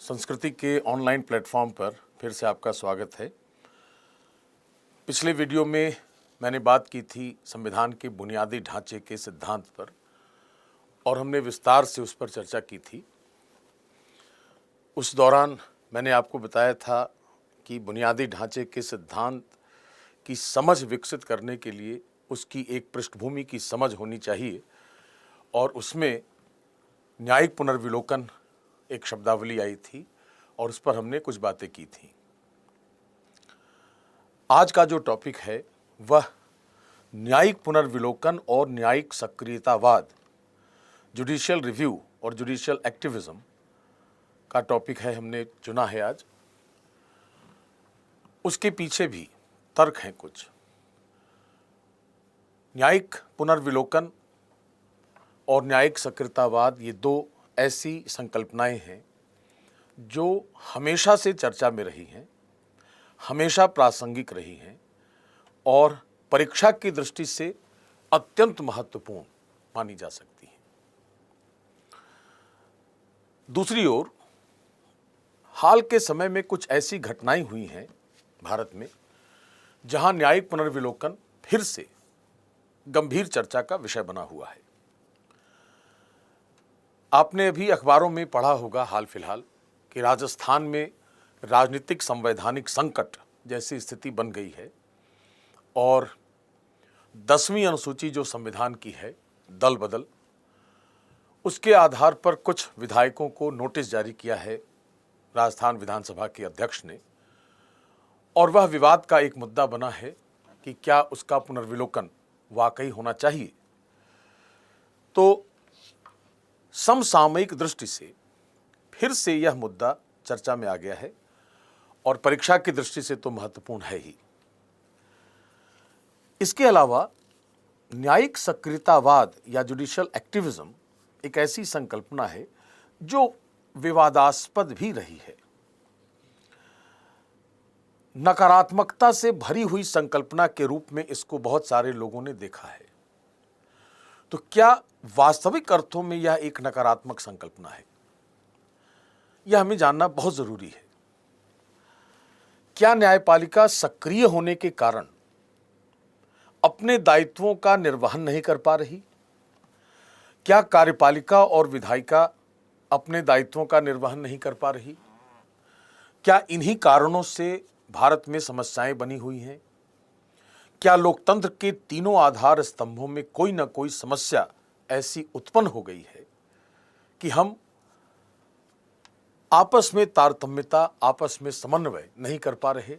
संस्कृति के online platform पर फिर से आपका स्वागत है। पिछले वीडियो में मैंने बात की थी संविधान के बुनियादी ढांचे के सिद्धांत पर और हमने विस्तार से उस पर चर्चा की थी। उस दौरान मैंने आपको बताया था कि बुनियादी ढांचे के सिद्धांत की समझ विकसित करने के लिए उसकी एक पृष्ठभूमि की समझ होनी चाहिए और उसमें न्यायिक पुनर्विलोकन एक शब्दावली आई थी और उस पर हमने कुछ बातें की थी। आज का जो टॉपिक है वह न्यायिक पुनर्विलोकन और न्यायिक सक्रियतावाद, जुडिशियल रिव्यू और जुडिशियल एक्टिविज्म का टॉपिक है, हमने चुना है आज। उसके पीछे भी तर्क हैं कुछ। न्यायिक पुनर्विलोकन और न्यायिक सक्रियतावाद ये दो ऐसी संकल्पनाएं हैं जो हमेशा से चर्चा में रही हैं, हमेशा प्रासंगिक रही हैं और परीक्षा की दृष्टि से अत्यंत महत्वपूर्ण मानी जा सकती हैं। दूसरी ओर हाल के समय में कुछ ऐसी घटनाएं हुई हैं भारत में जहां न्यायिक पुनर्विलोकन फिर से गंभीर चर्चा का विषय बना हुआ है। आपने अभी अखबारों में पढ़ा होगा हाल फिलहाल कि राजस्थान में राजनीतिक संवैधानिक संकट जैसी स्थिति बन गई है और 10वीं अनुसूची जो संविधान की है, दल बदल, उसके आधार पर कुछ विधायकों को नोटिस जारी किया है राजस्थान विधानसभा के अध्यक्ष ने और वह विवाद का एक मुद्दा बना है कि क्या उसका पुनर्विलोकन वाकई होना चाहिए। तो समसामयिक दृष्टि से फिर से यह मुद्दा चर्चा में आ गया है और परीक्षा की दृष्टि से तो महत्वपूर्ण है ही। इसके अलावा न्यायिक सक्रियतावाद या जुडिशियल एक्टिविज्म एक ऐसी संकल्पना है जो विवादास्पद भी रही है। नकारात्मकता से भरी हुई संकल्पना के रूप में इसको बहुत सारे लोगों ने देखा है। तो क्या वास्तविक अर्थों में यह एक नकारात्मक संकल्पना है? यह हमें जानना बहुत जरूरी है। क्या न्यायपालिका सक्रिय होने के कारण अपने दायित्वों का निर्वहन नहीं कर पा रही? क्या कार्यपालिका और विधायिका अपने दायित्वों का निर्वहन नहीं कर पा रही? क्या इन्हीं कारणों से भारत में समस्याएं बनी हुई हैं? क्या लोकतंत्र के तीनों आधार स्तंभों में कोई ना कोई समस्या ऐसी उत्पन्न हो गई है कि हम आपस में तारतम्यता, आपस में समन्वय नहीं कर पा रहे?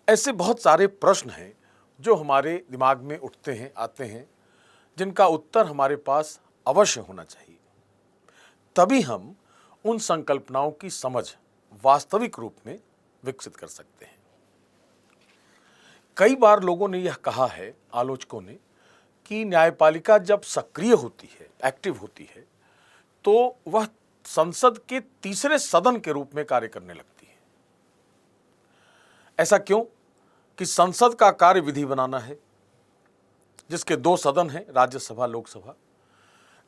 ऐसे बहुत सारे प्रश्न हैं जो हमारे दिमाग में उठते हैं, आते हैं, जिनका उत्तर हमारे पास अवश्य होना चाहिए। तभी हम उन संकल्पनाओं की समझ वास्तविक रूप में विकसित कर सकते हैं। कई बार लोगों ने यह कहा है, आलोचकों ने, कि न्यायपालिका जब सक्रिय होती है, एक्टिव होती है, तो वह संसद के तीसरे सदन के रूप में कार्य करने लगती है। ऐसा क्यों? कि संसद का कार्य विधि बनाना है, जिसके दो सदन हैं, राज्यसभा, लोकसभा।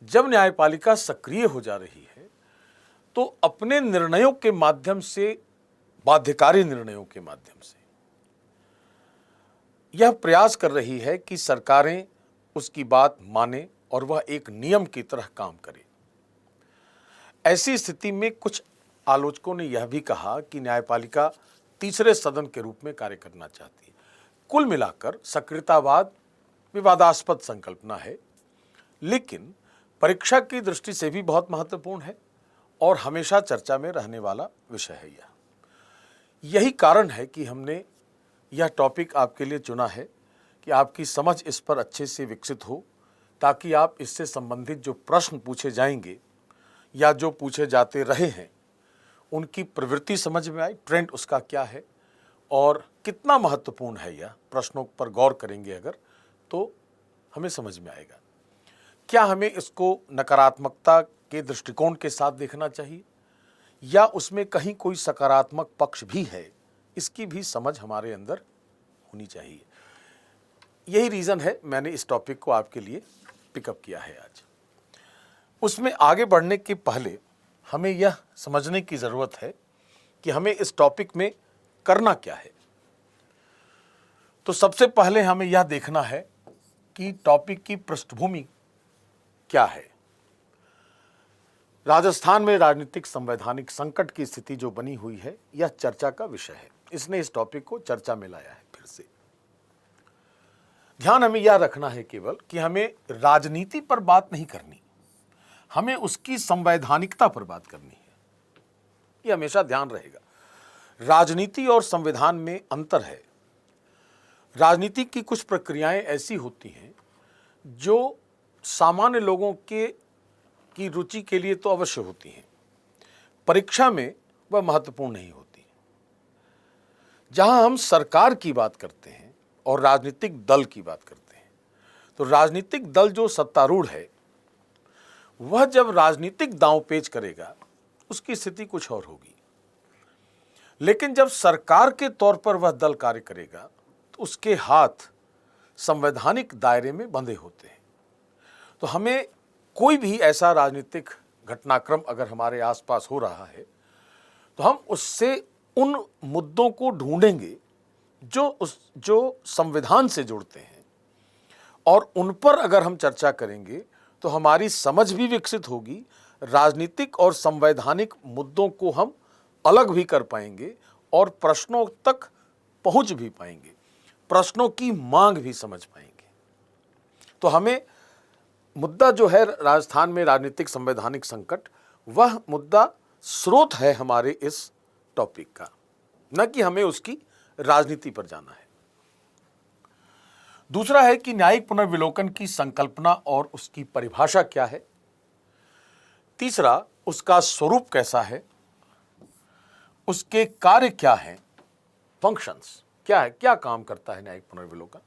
जब न्यायपालिका सक्रिय हो जा रही है तो अपने निर्णयों के माध्यम से, बाध्यकारी निर्णयों के माध्यम से यह प्रयास कर रही है कि सरकारें उसकी बात माने और वह एक नियम की तरह काम करे। ऐसी स्थिति में कुछ आलोचकों ने यह भी कहा कि न्यायपालिका तीसरे सदन के रूप में कार्य करना चाहती है। कुल मिलाकर सक्रियतावाद विवादास्पद संकल्पना है, लेकिन परीक्षा की दृष्टि से भी बहुत महत्वपूर्ण है और हमेशा चर्चा में रहने वाला विषय है। यही कारण है कि हमने यह टॉपिक आपके लिए चुना है कि आपकी समझ इस पर अच्छे से विकसित हो, ताकि आप इससे संबंधित जो प्रश्न पूछे जाएंगे या जो पूछे जाते रहे हैं उनकी प्रवृत्ति समझ में आए, ट्रेंड उसका क्या है और कितना महत्वपूर्ण है। यह प्रश्नों पर गौर करेंगे अगर, तो हमें समझ में आएगा। क्या हमें इसको नकारात्मकता के दृष्टिकोण के साथ देखना चाहिए या उसमें कहीं कोई सकारात्मक पक्ष भी है, इसकी भी समझ हमारे अंदर होनी चाहिए। यही रीज़न है मैंने इस टॉपिक को आपके लिए पिकअप किया है आज। उसमें आगे बढ़ने के पहले हमें यह समझने की जरूरत है कि हमें इस टॉपिक में करना क्या है। तो सबसे पहले हमें यह देखना है कि टॉपिक की पृष्ठभूमि क्या है। राजस्थान में राजनीतिक संवैधानिक संकट की स्थिति जो बनी हुई है, यह चर्चा का विषय है। इसने इस टॉपिक को चर्चा में लाया है। फिर से ध्यान हमें यह रखना है केवल कि हमें राजनीति पर बात नहीं करनी, हमें उसकी संवैधानिकता पर बात करनी है। यह हमेशा ध्यान रहेगा। राजनीति और संविधान में अंतर है। राजनीति की कुछ प्रक्रियाएं ऐसी होती हैं जो सामान्य लोगों की रुचि के लिए तो अवश्य होती हैं, परीक्षा में वह महत्वपूर्ण नहीं होती। जहां हम सरकार की बात करते हैं और राजनीतिक दल की बात करते हैं, तो राजनीतिक दल जो सत्तारूढ़ है वह जब राजनीतिक दांवपेच करेगा उसकी स्थिति कुछ और होगी। लेकिन जब सरकार के तौर पर वह दल कार्य करेगा तो उसके हाथ संवैधानिक दायरे में बंधे होते हैं। तो हमें कोई भी ऐसा राजनीतिक घटनाक्रम अगर हमारे आसपास हो रहा है तो हम उससे उन मुद्दों को ढूंढेंगे जो संविधान से जुड़ते हैं, और उन पर अगर हम चर्चा करेंगे तो हमारी समझ भी विकसित होगी। राजनीतिक और संवैधानिक मुद्दों को हम अलग भी कर पाएंगे और प्रश्नों तक पहुंच भी पाएंगे, प्रश्नों की मांग भी समझ पाएंगे। तो हमें मुद्दा जो है राजस्थान में राजनीतिक संवैधानिक संकट, वह मुद्दा स्रोत है हमारे इस टॉपिक का, न कि हमें उसकी राजनीति पर जाना है। दूसरा है कि न्यायिक पुनर्विलोकन की संकल्पना और उसकी परिभाषा क्या है। तीसरा, उसका स्वरूप कैसा है, उसके कार्य क्या हैं, फंक्शंस क्या है, क्या काम करता है न्यायिक पुनर्विलोकन,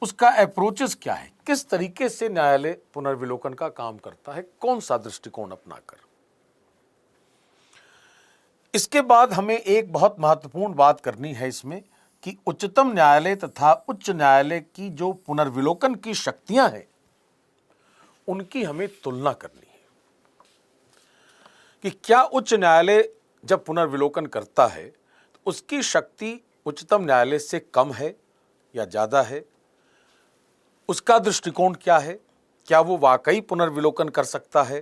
उसका अप्रोचेस क्या है, किस तरीके से न्यायालय पुनर्विलोकन का काम करता है, कौन सा दृष्टिकोण अपनाकर। इसके बाद हमें एक बहुत महत्वपूर्ण बात करनी है इसमें कि उच्चतम न्यायालय तथा उच्च न्यायालय की जो पुनर्विलोकन की शक्तियां हैं उनकी हमें तुलना करनी है कि क्या उच्च न्यायालय जब पुनर्विलोकन करता है तो उसकी शक्ति उच्चतम न्यायालय से कम है या ज्यादा है, उसका दृष्टिकोण क्या है, क्या वो वाकई पुनर्विलोकन कर सकता है।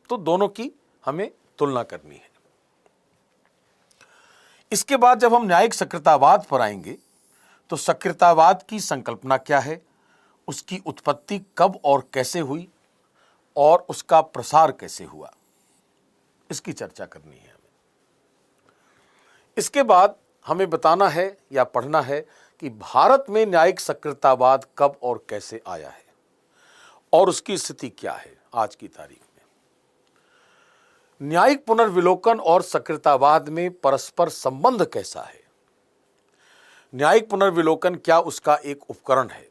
तो दोनों की हमें तुलना करनी है। इसके बाद जब हम न्यायिक सक्रियतावाद पर आएंगे तो सक्रियतावाद की संकल्पना क्या है, उसकी उत्पत्ति कब और कैसे हुई और उसका प्रसार कैसे हुआ, इसकी चर्चा करनी है हमें। इसके बाद हमें बताना है या पढ़ना है कि भारत में न्यायिक सक्रियतावाद कब और कैसे आया है और उसकी स्थिति क्या है आज की तारीख में। न्यायिक पुनर्विलोकन और सक्रियतावाद में परस्पर संबंध कैसा है। न्यायिक पुनर्विलोकन क्या उसका एक उपकरण है,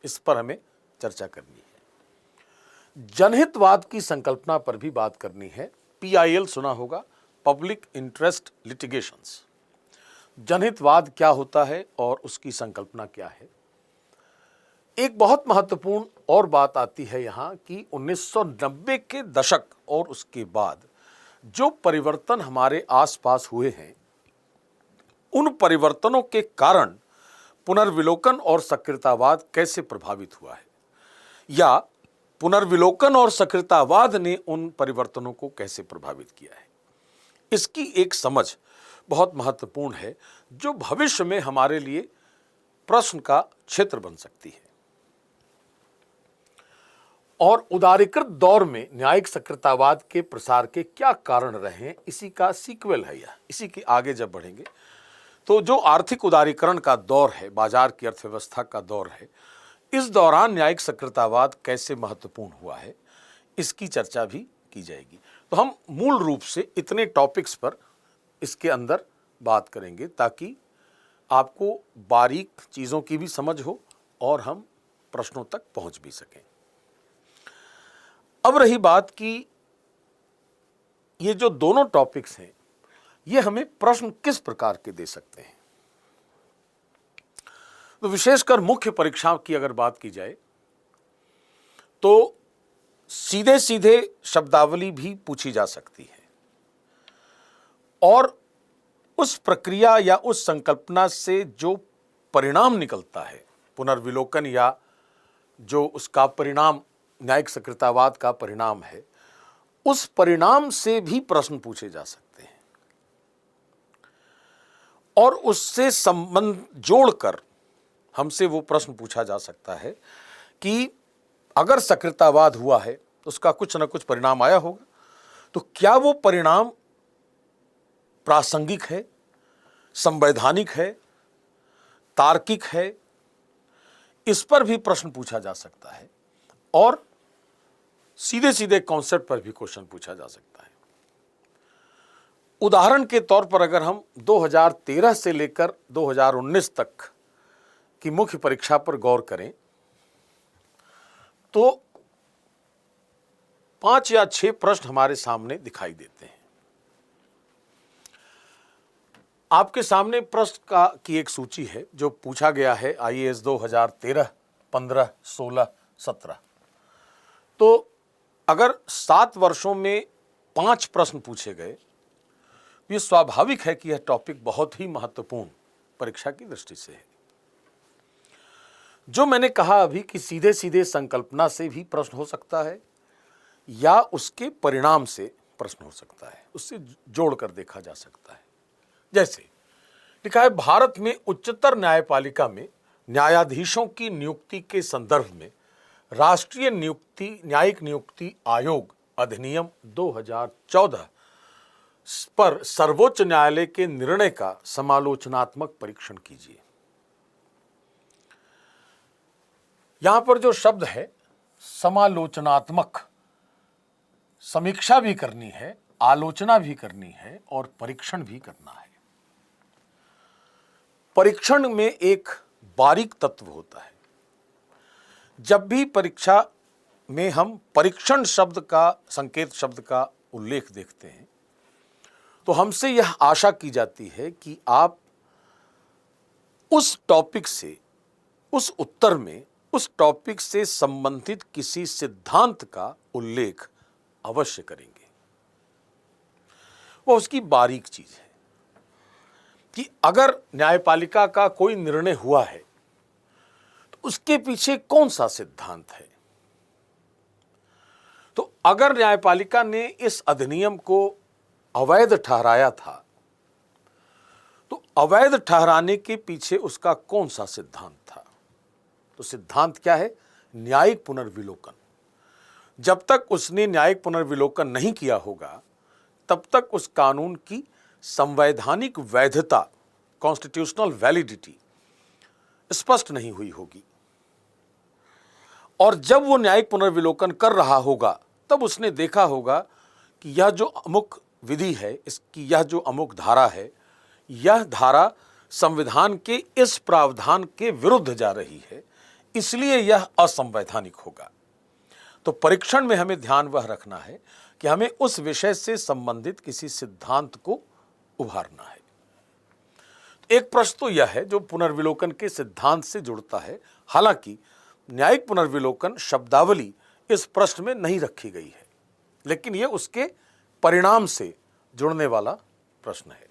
इस पर हमें चर्चा करनी है। जनहितवाद की संकल्पना पर भी बात करनी है। PIL सुना होगा, पब्लिक इंटरेस्ट लिटिगेशंस। जनहितवाद क्या होता है और उसकी संकल्पना क्या है। एक बहुत महत्वपूर्ण और बात आती है यहाँ कि 1990 के दशक और उसके बाद जो परिवर्तन हमारे आसपास हुए हैं, उन परिवर्तनों के कारण पुनर्विलोकन और सक्रियतावाद कैसे प्रभावित हुआ है, या पुनर्विलोकन और सक्रियतावाद ने उन परिवर्तनों को कैसे प्रभावित किया है। इसकी एक समझ बहुत महत्वपूर्ण है जो भविष्य में हमारे लिए प्रश्न का क्षेत्र बन सकती है। और उदारीकृत दौर में न्यायिक सक्रियतावाद के प्रसार के क्या कारण रहे हैं, इसी का सीक्वल है यह। इसी के आगे जब बढ़ेंगे तो जो आर्थिक उदारीकरण का दौर है, बाजार की अर्थव्यवस्था का दौर है, इस दौरान न्यायिक सक्रियतावाद कैसे महत्वपूर्ण हुआ है, इसकी चर्चा भी की जाएगी। तो हम मूल रूप से इतने टॉपिक्स पर इसके अंदर बात करेंगे ताकि आपको बारीक चीज़ों की भी समझ हो और हम प्रश्नों तक पहुंच भी सकें। अब रही बात कि ये जो दोनों टॉपिक्स हैं ये हमें प्रश्न किस प्रकार के दे सकते हैं। तो विशेषकर मुख्य परीक्षाओं की अगर बात की जाए तो सीधे सीधे शब्दावली भी पूछी जा सकती है और उस प्रक्रिया या उस संकल्पना से जो परिणाम निकलता है, पुनर्विलोकन या जो उसका परिणाम न्यायिक सकृतावाद का परिणाम है, उस परिणाम से भी प्रश्न पूछे जा सकते हैं और उससे संबंध जोड़कर हमसे वो प्रश्न पूछा जा सकता है कि अगर सकृतावाद हुआ है तो उसका कुछ ना कुछ परिणाम आया होगा, तो क्या वो परिणाम प्रासंगिक है, संवैधानिक है, तार्किक है? इस पर भी प्रश्न पूछा जा सकता है और सीधे सीधे कॉन्सेप्ट पर भी क्वेश्चन पूछा जा सकता है। उदाहरण के तौर पर अगर हम 2013 से लेकर 2019 तक की मुख्य परीक्षा पर गौर करें तो 5 या 6 प्रश्न हमारे सामने दिखाई देते हैं। आपके सामने प्रश्न की एक सूची है जो पूछा गया है आईएएस 2013, 15, 16, 17। तो अगर 7 वर्षों में 5 प्रश्न पूछे गए तो ये स्वाभाविक है कि यह टॉपिक बहुत ही महत्वपूर्ण परीक्षा की दृष्टि से है। जो मैंने कहा अभी कि सीधे सीधे संकल्पना से भी प्रश्न हो सकता है या उसके परिणाम से प्रश्न हो सकता है, उससे जोड़कर देखा जा सकता है। जैसे लिखा है, भारत में उच्चतर न्यायपालिका में न्यायाधीशों की नियुक्ति के संदर्भ में राष्ट्रीय न्यायिक नियुक्ति आयोग अधिनियम 2014 पर सर्वोच्च न्यायालय के निर्णय का समालोचनात्मक परीक्षण कीजिए। यहां पर जो शब्द है समालोचनात्मक, समीक्षा भी करनी है, आलोचना भी करनी है और परीक्षण भी करना है। परीक्षण में एक बारीक तत्व होता है। जब भी परीक्षा में हम परीक्षण शब्द का, संकेत शब्द का उल्लेख देखते हैं तो हमसे यह आशा की जाती है कि आप उस टॉपिक से, उस उत्तर में उस टॉपिक से संबंधित किसी सिद्धांत का उल्लेख अवश्य करेंगे। वो उसकी बारीक चीज है कि अगर न्यायपालिका का कोई निर्णय हुआ है तो उसके पीछे कौन सा सिद्धांत है। तो अगर न्यायपालिका ने इस अधिनियम को अवैध ठहराया था तो अवैध ठहराने के पीछे उसका कौन सा सिद्धांत था। तो सिद्धांत क्या है? न्यायिक पुनर्विलोकन। जब तक उसने न्यायिक पुनर्विलोकन नहीं किया होगा तब तक उस कानून की संवैधानिक वैधता, कॉन्स्टिट्यूशनल वैलिडिटी स्पष्ट नहीं हुई होगी। और जब वो न्यायिक पुनर्विलोकन कर रहा होगा तब उसने देखा होगा कि यह जो अमुक विधि है, इसकी यह जो अमुक धारा है, यह धारा संविधान के इस प्रावधान के विरुद्ध जा रही है, इसलिए यह असंवैधानिक होगा। तो परीक्षण में हमें ध्यान वह रखना है कि हमें उस विषय से संबंधित किसी सिद्धांत को उभारना है। एक प्रश्न तो यह है जो पुनर्विलोकन के सिद्धांत से जुड़ता है। हालांकि न्यायिक पुनर्विलोकन शब्दावली इस प्रश्न में नहीं रखी गई है, लेकिन यह उसके परिणाम से जुड़ने वाला प्रश्न है।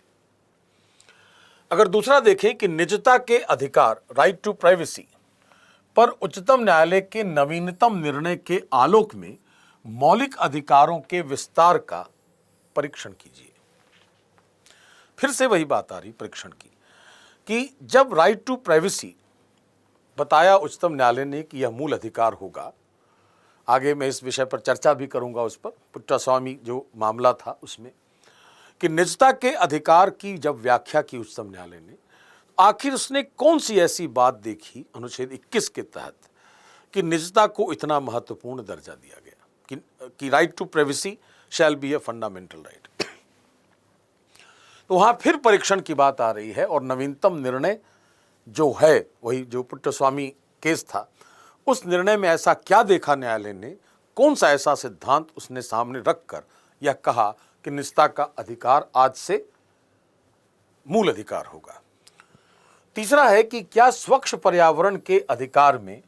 अगर दूसरा देखें कि निजता के अधिकार, राइट टू प्राइवेसी, पर उच्चतम न्यायालय के नवीनतम निर्णय के आलोक में मौलिक अधिकारों के विस्तार का परीक्षण कीजिए। फिर से वही बात आ रही परीक्षण की कि जब राइट टू प्राइवेसी बताया उच्चतम न्यायालय ने कि यह मूल अधिकार होगा, आगे मैं इस विषय पर चर्चा भी करूंगा उस पर, पुट्टास्वामी जो मामला था उसमें, कि निजता के अधिकार की जब व्याख्या की उच्चतम न्यायालय ने, आखिर उसने कौन सी ऐसी बात देखी अनुच्छेद 21 के तहत कि निजता को इतना महत्वपूर्ण दर्जा दिया गया कि right to privacy shall be a fundamental right. तो वहां फिर परीक्षण की बात आ रही है और नवीनतम निर्णय जो है वही जो पुट्टास्वामी केस था, उस निर्णय में ऐसा क्या देखा न्यायालय ने, कौन सा ऐसा सिद्धांत उसने सामने रखकर यह कहा कि निजता का अधिकार आज से मूल अधिकार होगा। तीसरा है कि क्या स्वच्छ पर्यावरण के अधिकार में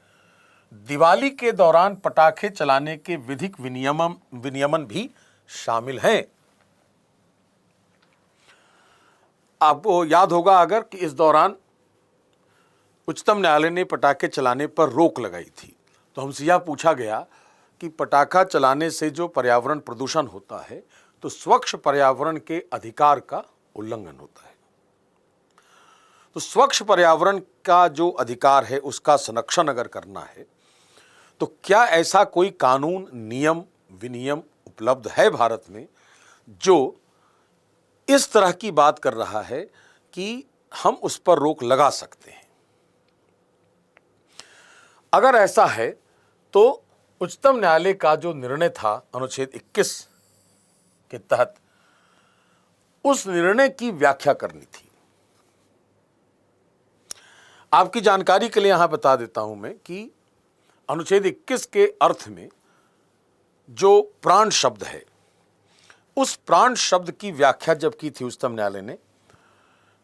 दिवाली के दौरान पटाखे चलाने के विधिक विनियमन भी शामिल हैं। आपको याद होगा अगर कि इस दौरान उच्चतम न्यायालय ने पटाखे चलाने पर रोक लगाई थी, तो हमसे यह पूछा गया कि पटाखा चलाने से जो पर्यावरण प्रदूषण होता है तो स्वच्छ पर्यावरण के अधिकार का उल्लंघन होता है। तो स्वच्छ पर्यावरण का जो अधिकार है उसका संरक्षण अगर करना है तो क्या ऐसा कोई कानून, नियम, विनियम उपलब्ध है भारत में जो इस तरह की बात कर रहा है कि हम उस पर रोक लगा सकते हैं? अगर ऐसा है तो उच्चतम न्यायालय का जो निर्णय था अनुच्छेद 21 के तहत, उस निर्णय की व्याख्या करनी थी। आपकी जानकारी के लिए यहां बता देता हूं मैं कि अनुच्छेद 21 के अर्थ में जो प्राण शब्द है, उस प्राण शब्द की व्याख्या जब की थी उच्चतम न्यायालय ने,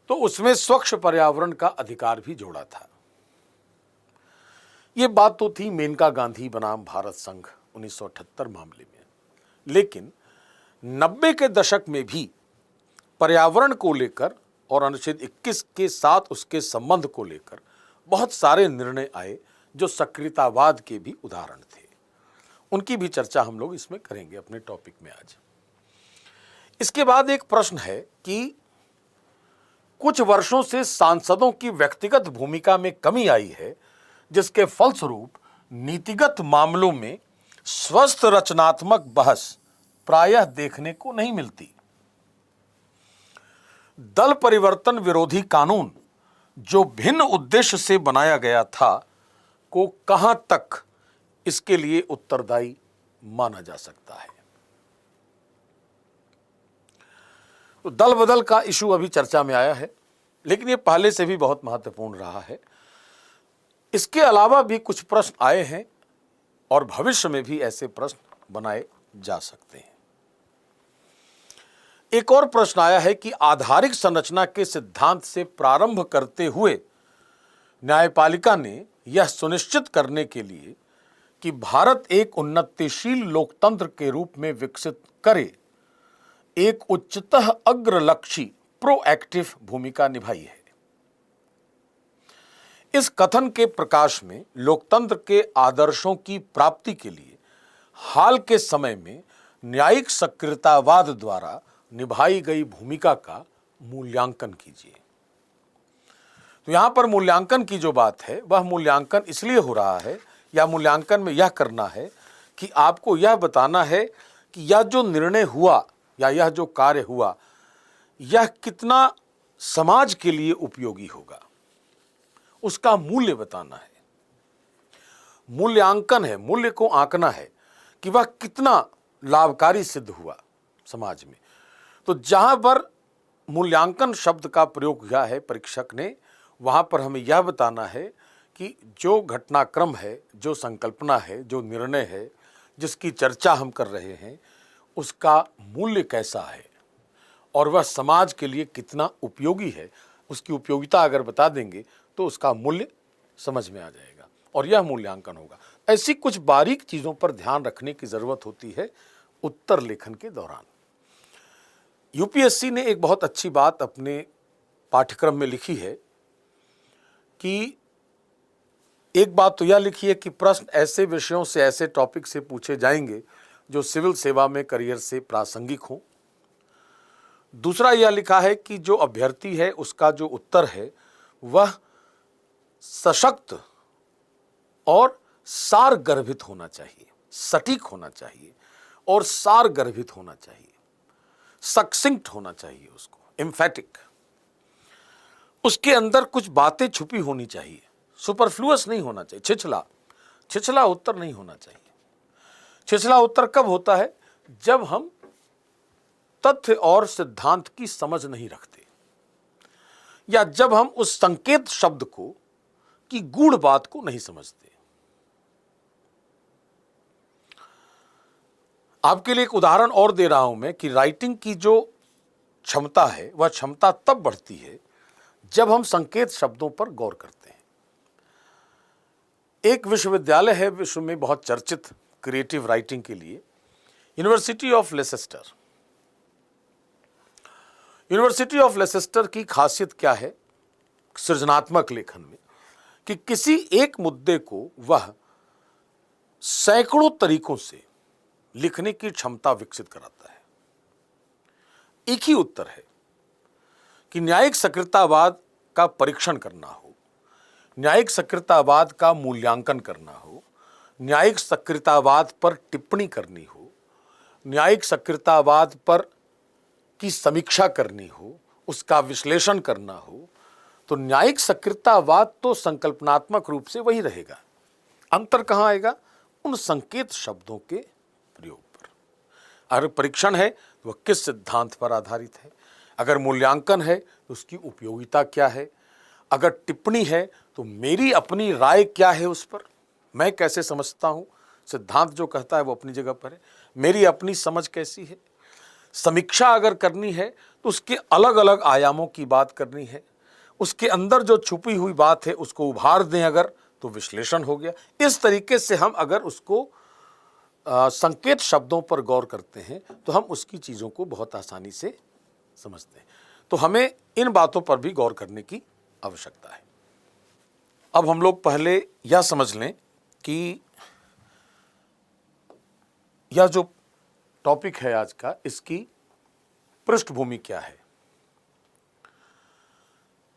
तो उसमें स्वच्छ पर्यावरण का अधिकार भी जोड़ा था। यह बात तो थी मेनका गांधी बनाम भारत संघ 1978 मामले में, लेकिन 90 के दशक में भी पर्यावरण को लेकर और अनुच्छेद 21 के साथ उसके संबंध को लेकर बहुत सारे निर्णय आए जो सक्रियतावाद के भी उदाहरण थे। उनकी भी चर्चा हम लोग इसमें करेंगे अपने टॉपिक में आज। इसके बाद एक प्रश्न है कि कुछ वर्षों से सांसदों की व्यक्तिगत भूमिका में कमी आई है, जिसके फलस्वरूप नीतिगत मामलों में स्वस्थ रचनात्मक बहस प्रायः देखने को नहीं मिलती। दल परिवर्तन विरोधी कानून जो भिन्न उद्देश्य से बनाया गया था को कहां तक इसके लिए उत्तरदायी माना जा सकता है? तो दल बदल का इशू अभी चर्चा में आया है, लेकिन यह पहले से भी बहुत महत्वपूर्ण रहा है। इसके अलावा भी कुछ प्रश्न आए हैं और भविष्य में भी ऐसे प्रश्न बनाए जा सकते हैं। एक और प्रश्न आया है कि आधारिक संरचना के सिद्धांत से प्रारंभ करते हुए न्यायपालिका ने यह सुनिश्चित करने के लिए कि भारत एक उन्नतिशील लोकतंत्र के रूप में विकसित करे, एक उच्चतः अग्रलक्षी प्रोएक्टिव भूमिका निभाई है। इस कथन के प्रकाश में लोकतंत्र के आदर्शों की प्राप्ति के लिए हाल के समय में न्यायिक सक्रियतावाद द्वारा निभाई गई भूमिका का मूल्यांकन कीजिए। तो यहां पर मूल्यांकन की जो बात है वह मूल्यांकन इसलिए हो रहा है, या मूल्यांकन में यह करना है कि आपको यह बताना है कि यह जो निर्णय हुआ या यह जो कार्य हुआ यह कितना समाज के लिए उपयोगी होगा, उसका मूल्य बताना है। मूल्यांकन है, मूल्य को आंकना है कि वह कितना लाभकारी सिद्ध हुआ समाज में। तो जहां पर मूल्यांकन शब्द का प्रयोग किया है परीक्षक ने, वहां पर हमें यह बताना है कि जो घटनाक्रम है, जो संकल्पना है, जो निर्णय है, जिसकी चर्चा हम कर रहे हैं, उसका मूल्य कैसा है और वह समाज के लिए कितना उपयोगी है। उसकी उपयोगिता अगर बता देंगे तो उसका मूल्य समझ में आ जाएगा और यह मूल्यांकन होगा। ऐसी कुछ बारीक चीज़ों पर ध्यान रखने की ज़रूरत होती है उत्तर लेखन के दौरान। यूपीएससी ने एक बहुत अच्छी बात अपने पाठ्यक्रम में लिखी है कि एक बात तो यह लिखी है कि प्रश्न ऐसे विषयों से, ऐसे टॉपिक से पूछे जाएंगे जो सिविल सेवा में करियर से प्रासंगिक हो। दूसरा यह लिखा है कि जो अभ्यर्थी है उसका जो उत्तर है वह सशक्त और सारगर्भित होना चाहिए, सटीक होना चाहिए और सारगर्भित होना चाहिए, सक्सिंक्ट होना चाहिए, उसको एम्फेटिक। उसके अंदर कुछ बातें छुपी होनी चाहिए, सुपरफ्लुअस नहीं होना चाहिए, छिछला उत्तर नहीं होना चाहिए। छिछला उत्तर कब होता है? जब हम तथ्य और सिद्धांत की समझ नहीं रखते, या जब हम उस संकेत शब्द को की गूढ़ बात को नहीं समझते। आपके लिए एक उदाहरण और दे रहा हूं मैं कि राइटिंग की जो क्षमता है वह क्षमता तब बढ़ती है जब हम संकेत शब्दों पर गौर करते हैं। एक विश्वविद्यालय है विश्व में बहुत चर्चित क्रिएटिव राइटिंग के लिए, university of Leicester. University of Leicester की खासियत क्या है सृजनात्मक लेखन में, कि किसी एक मुद्दे को वह सैकड़ों तरीकों से लिखने की क्षमता विकसित कराता है। एक ही उत्तर है कि न्यायिक सक्रियतावाद का परीक्षण करना हो, न्यायिक सक्रियतावाद का मूल्यांकन करना हो, न्यायिक सक्रियतावाद पर टिप्पणी करनी हो, न्यायिक सक्रियतावाद पर की समीक्षा करनी हो, उसका विश्लेषण करना हो, तो न्यायिक सक्रियतावाद तो संकल्पनात्मक रूप से वही रहेगा। अंतर कहाँ आएगा? उन संकेत शब्दों के प्रयोग पर। अगर परीक्षण है तो वह किस सिद्धांत पर आधारित है, अगर मूल्यांकन है तो उसकी उपयोगिता क्या है, अगर टिप्पणी है तो मेरी अपनी राय क्या है उस पर, मैं कैसे समझता हूँ, सिद्धांत जो कहता है वो अपनी जगह पर है, मेरी अपनी समझ कैसी है। समीक्षा अगर करनी है तो उसके अलग अलग आयामों की बात करनी है, उसके अंदर जो छुपी हुई बात है उसको उभार दें अगर, तो विश्लेषण हो गया। इस तरीके से हम अगर उसको संकेत शब्दों पर गौर करते हैं तो हम उसकी चीज़ों को बहुत आसानी से समझते हैं। तो हमें इन बातों पर भी गौर करने की आवश्यकता है। अब हम लोग पहले यह समझ लें कि यह जो टॉपिक है आज का, इसकी पृष्ठभूमि क्या है।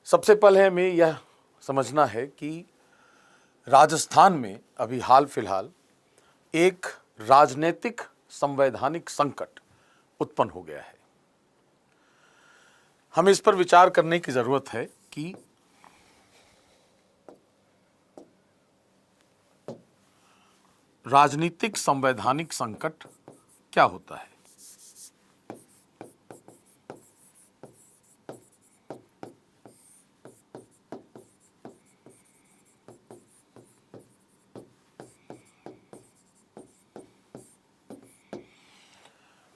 सबसे पहले हमें यह समझना है कि राजस्थान में अभी हाल फिलहाल एक राजनीतिक संवैधानिक संकट उत्पन्न हो गया है। हमें इस पर विचार करने की जरूरत है कि राजनीतिक संवैधानिक संकट क्या होता है।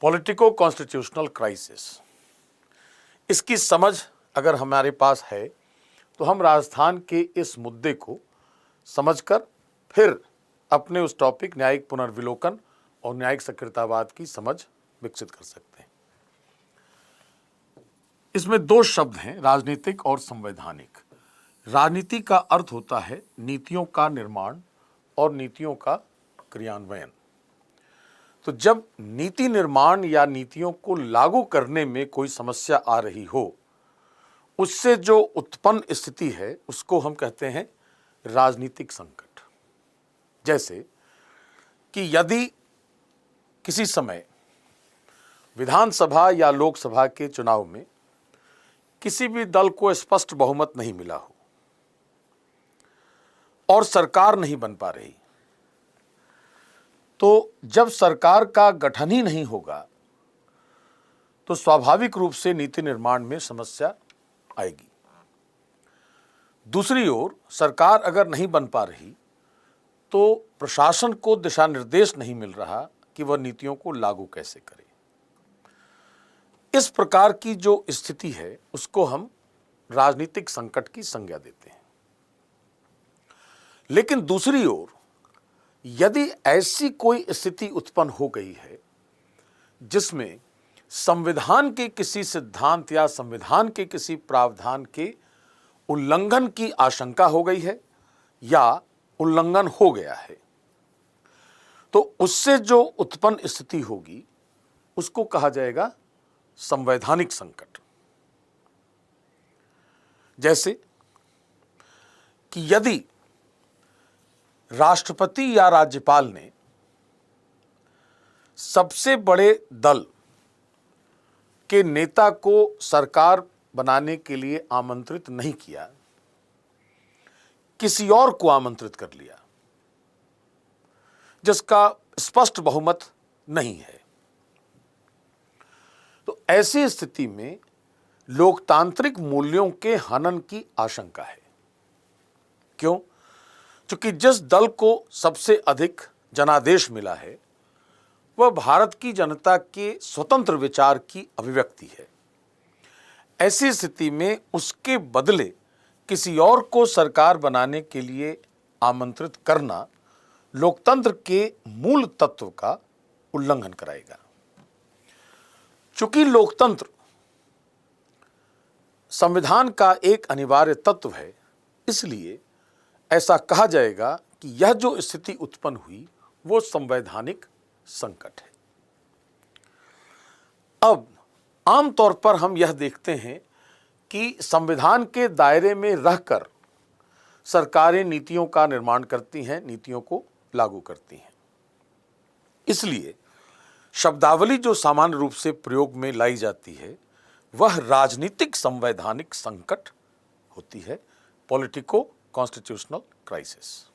पॉलिटिको कॉन्स्टिट्यूशनल क्राइसिस, इसकी समझ अगर हमारे पास है तो हम राजस्थान के इस मुद्दे को समझकर फिर अपने उस टॉपिक न्यायिक पुनर्विलोकन और न्यायिक सक्रियतावाद की समझ विकसित कर सकते हैं। इसमें दो शब्द हैं, राजनीतिक और संवैधानिक। राजनीति का अर्थ होता है नीतियों का निर्माण और नीतियों का क्रियान्वयन। तो जब नीति निर्माण या नीतियों को लागू करने में कोई समस्या आ रही हो, उससे जो उत्पन्न स्थिति है उसको हम कहते हैं राजनीतिक संकट। जैसे कि यदि किसी समय विधानसभा या लोकसभा के चुनाव में किसी भी दल को स्पष्ट बहुमत नहीं मिला हो और सरकार नहीं बन पा रही, तो जब सरकार का गठन ही नहीं होगा तो स्वाभाविक रूप से नीति निर्माण में समस्या आएगी। दूसरी ओर सरकार अगर नहीं बन पा रही तो प्रशासन को दिशा निर्देश नहीं मिल रहा कि वह नीतियों को लागू कैसे करे। इस प्रकार की जो स्थिति है उसको हम राजनीतिक संकट की संज्ञा देते हैं। लेकिन दूसरी ओर यदि ऐसी कोई स्थिति उत्पन्न हो गई है जिसमें संविधान के किसी सिद्धांत या संविधान के किसी प्रावधान के उल्लंघन की आशंका हो गई है या उल्लंघन हो गया है, तो उससे जो उत्पन्न स्थिति होगी उसको कहा जाएगा संवैधानिक संकट। जैसे कि यदि राष्ट्रपति या राज्यपाल ने सबसे बड़े दल के नेता को सरकार बनाने के लिए आमंत्रित नहीं किया, किसी और को आमंत्रित कर लिया जिसका स्पष्ट बहुमत नहीं है, तो ऐसी स्थिति में लोकतांत्रिक मूल्यों के हनन की आशंका है। क्यों? क्योंकि जिस दल को सबसे अधिक जनादेश मिला है वह भारत की जनता के स्वतंत्र विचार की अभिव्यक्ति है। ऐसी स्थिति में उसके बदले किसी और को सरकार बनाने के लिए आमंत्रित करना लोकतंत्र के मूल तत्व का उल्लंघन कराएगा। चूंकि लोकतंत्र संविधान का एक अनिवार्य तत्व है, इसलिए ऐसा कहा जाएगा कि यह जो स्थिति उत्पन्न हुई वो संवैधानिक संकट है। अब आमतौर पर हम यह देखते हैं कि संविधान के दायरे में रहकर सरकारें नीतियों का निर्माण करती हैं, नीतियों को लागू करती हैं। इसलिए शब्दावली जो सामान्य रूप से प्रयोग में लाई जाती है वह राजनीतिक संवैधानिक संकट होती है, पॉलिटिको कॉन्स्टिट्यूशनल क्राइसिस।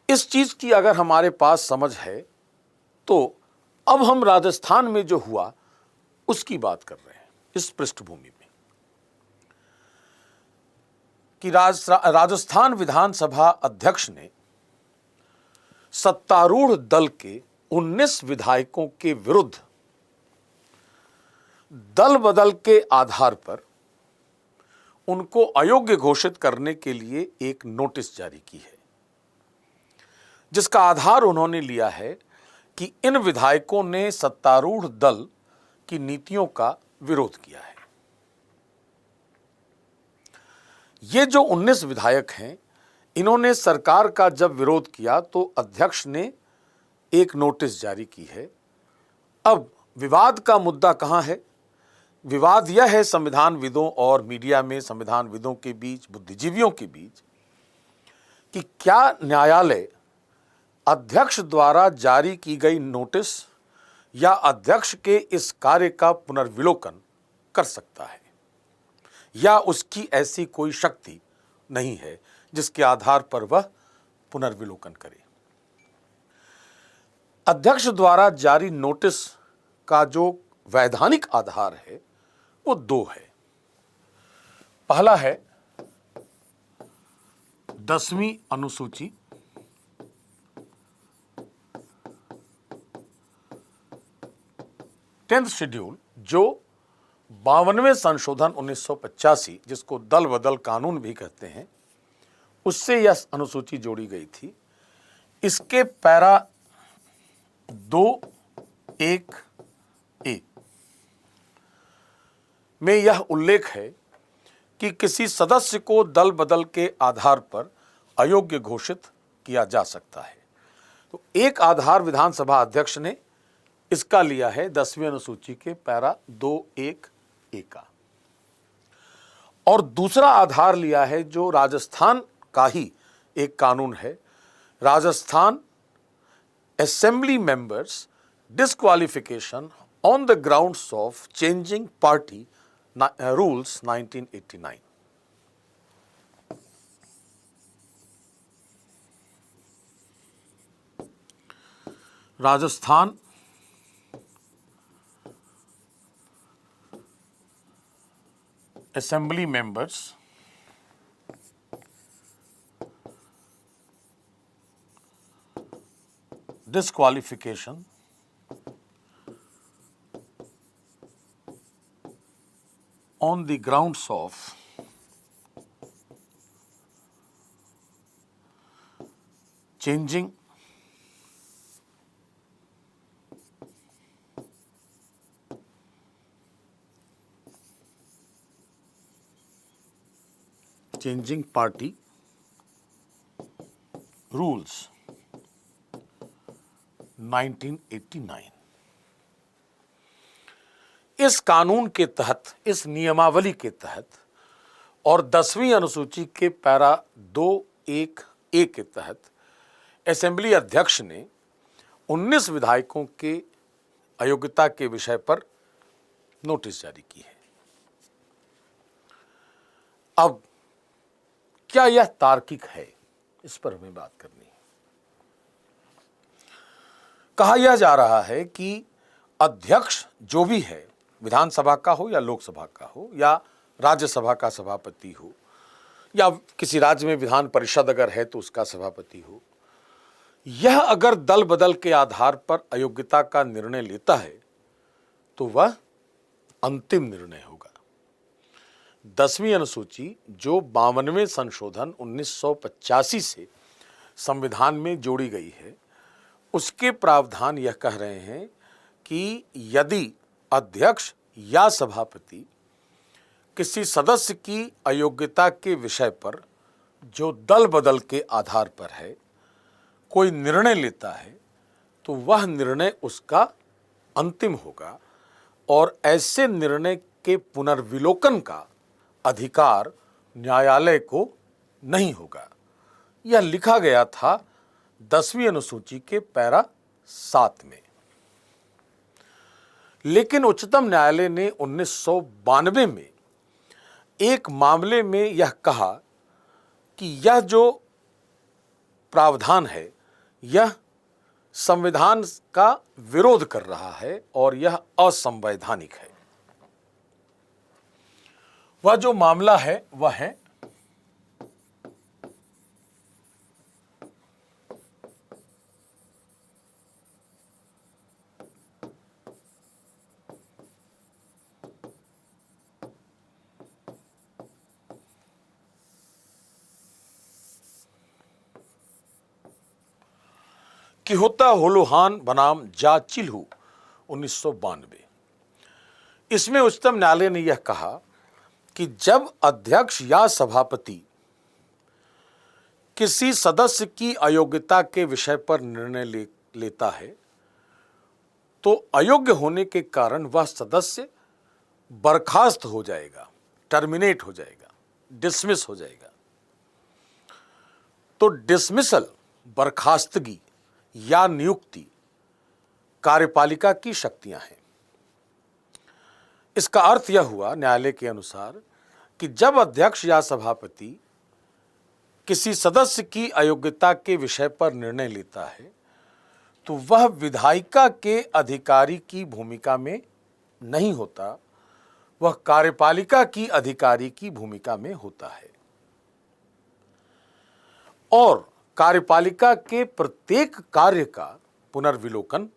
इस चीज की अगर हमारे पास समझ है तो अब हम राजस्थान में जो हुआ उसकी बात कर रहे हैं इस पृष्ठभूमि में कि राजस्थान विधानसभा अध्यक्ष ने सत्तारूढ़ दल के 19 विधायकों के विरुद्ध दल बदल के आधार पर उनको अयोग्य घोषित करने के लिए एक नोटिस जारी की है, जिसका आधार उन्होंने लिया है कि इन विधायकों ने सत्तारूढ़ दल की नीतियों का विरोध किया है। ये जो 19 विधायक हैं, इन्होंने सरकार का जब विरोध किया तो अध्यक्ष ने एक नोटिस जारी की है। अब विवाद का मुद्दा कहां है? विवाद यह है संविधानविदों और मीडिया में संविधानविदों के बीच, बुद्धिजीवियों के बीच, कि क्या न्यायालय अध्यक्ष द्वारा जारी की गई नोटिस या अध्यक्ष के इस कार्य का पुनर्विलोकन कर सकता है, या उसकी ऐसी कोई शक्ति नहीं है जिसके आधार पर वह पुनर्विलोकन करे। अध्यक्ष द्वारा जारी नोटिस का जो वैधानिक आधार है वो दो है। पहला है 10वीं अनुसूची, टेंथ शेड्यूल, जो 52वें संशोधन 1985 जिसको दल बदल कानून भी कहते हैं, उससे यह अनुसूची जोड़ी गई थी। इसके पैरा 2(1)(a) में यह उल्लेख है कि किसी सदस्य को दल बदल के आधार पर अयोग्य घोषित किया जा सकता है। तो एक आधार विधानसभा अध्यक्ष ने इसका लिया है 10वीं अनुसूची के पैरा 2(1)(a) का, और दूसरा आधार लिया है जो राजस्थान का ही एक कानून है, Rajasthan assembly members disqualification on the grounds of changing party rules 1989। Rajasthan assembly members disqualification on the grounds of changing party rules 1989। इस कानून के तहत, इस नियमावली के तहत और 10वीं अनुसूची के पैरा 2(1)(a) के तहत असेंबली अध्यक्ष ने 19 विधायकों के अयोग्यता के विषय पर नोटिस जारी की है। अब क्या यह तार्किक है, इस पर हमें बात करनी है। कहा यह जा रहा है कि अध्यक्ष जो भी है, विधानसभा का हो या लोकसभा का हो या राज्यसभा का सभापति हो या किसी राज्य में विधान परिषद अगर है तो उसका सभापति हो, यह अगर दल बदल के आधार पर अयोग्यता का निर्णय लेता है तो वह अंतिम निर्णय होगा। 10वीं अनुसूची जो 52वें संशोधन 1985 से संविधान में जोड़ी गई है, उसके प्रावधान यह कह रहे हैं कि यदि अध्यक्ष या सभापति किसी सदस्य की अयोग्यता के विषय पर जो दल बदल के आधार पर है कोई निर्णय लेता है तो वह निर्णय उसका अंतिम होगा और ऐसे निर्णय के पुनर्विलोकन का अधिकार न्यायालय को नहीं होगा। यह लिखा गया था 10वीं अनुसूची के पैरा 7 में। लेकिन उच्चतम न्यायालय ने 1992 में एक मामले में यह कहा कि यह जो प्रावधान है यह संविधान का विरोध कर रहा है और यह असंवैधानिक है। वह जो मामला है वह है किहोता होलोहान बनाम जा चिल्हू 1992। इसमें उच्चतम न्यायालय ने यह कहा कि जब अध्यक्ष या सभापति किसी सदस्य की अयोग्यता के विषय पर निर्णय लेता है तो अयोग्य होने के कारण वह सदस्य बर्खास्त हो जाएगा, टर्मिनेट हो जाएगा, डिसमिस हो जाएगा। तो डिसमिसल, बर्खास्तगी या नियुक्ति कार्यपालिका की शक्तियां हैं। इसका अर्थ यह हुआ न्यायालय के अनुसार कि जब अध्यक्ष या सभापति किसी सदस्य की अयोग्यता के विषय पर निर्णय लेता है तो वह विधायिका के अधिकारी की भूमिका में नहीं होता, वह कार्यपालिका की अधिकारी की भूमिका में होता है और कार्यपालिका के प्रत्येक कार्य का पुनर्विलोकन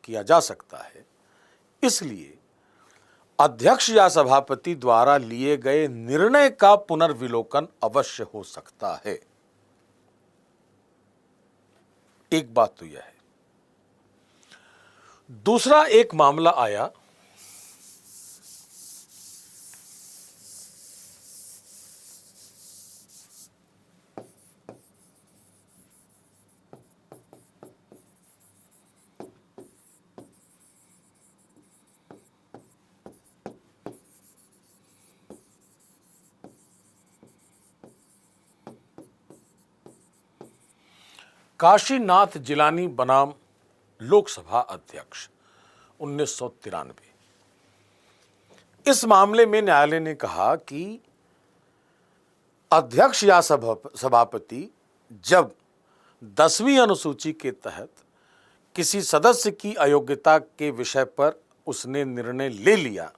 किया जा सकता है। इसलिए अध्यक्ष या सभापति द्वारा लिए गए निर्णय का पुनर्विलोकन अवश्य हो सकता है। एक बात तो यह है। दूसरा एक मामला आया काशीनाथ जिलानी बनाम लोकसभा अध्यक्ष 1993। इस मामले में न्यायालय ने कहा कि अध्यक्ष या सभापति जब 10वीं अनुसूची के तहत किसी सदस्य की अयोग्यता के विषय पर उसने निर्णय ले लिया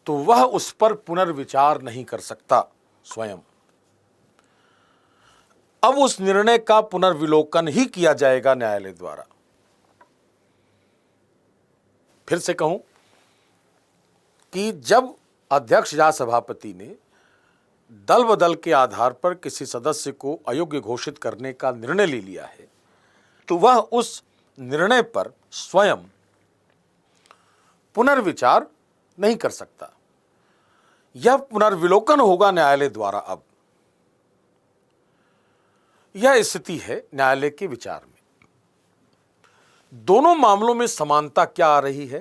तो वह उस पर पुनर्विचार नहीं कर सकता स्वयं। अब उस निर्णय का पुनर्विलोकन ही किया जाएगा न्यायालय द्वारा। फिर से कहूं कि जब अध्यक्ष या सभापति ने दल बदल के आधार पर किसी सदस्य को अयोग्य घोषित करने का निर्णय ले लिया है तो वह उस निर्णय पर स्वयं पुनर्विचार नहीं कर सकता। यह पुनर्विलोकन होगा न्यायालय द्वारा। अब यह स्थिति है न्यायालय के विचार में। दोनों मामलों में समानता क्या आ रही है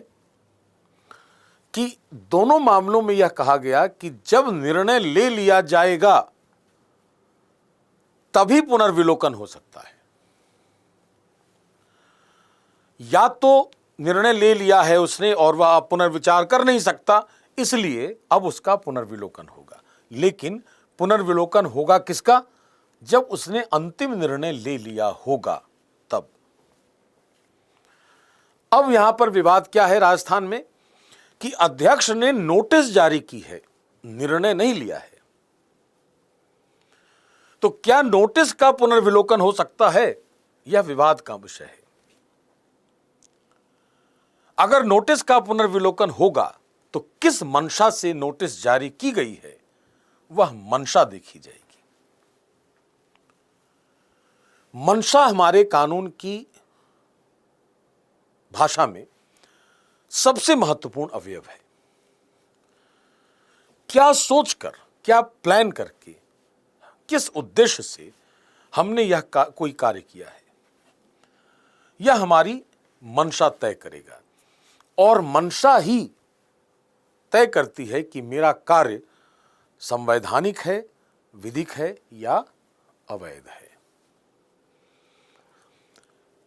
कि दोनों मामलों में यह कहा गया कि जब निर्णय ले लिया जाएगा तभी पुनर्विलोकन हो सकता है। या तो निर्णय ले लिया है उसने और वह अब पुनर्विचार कर नहीं सकता, इसलिए अब उसका पुनर्विलोकन होगा। लेकिन पुनर्विलोकन होगा किसका? जब उसने अंतिम निर्णय ले लिया होगा तब। अब यहां पर विवाद क्या है राजस्थान में कि अध्यक्ष ने नोटिस जारी की है, निर्णय नहीं लिया है। तो क्या नोटिस का पुनर्विलोकन हो सकता है? यह विवाद का विषय है। अगर नोटिस का पुनर्विलोकन होगा तो किस मंशा से नोटिस जारी की गई है वह मंशा देखी जाएगी। मंशा हमारे कानून की भाषा में सबसे महत्वपूर्ण अवयव है। क्या सोचकर, क्या प्लान करके, किस उद्देश्य से हमने यह कोई कार्य किया है, यह हमारी मंशा तय करेगा। और मंशा ही तय करती है कि मेरा कार्य संवैधानिक है, विधिक है या अवैध है।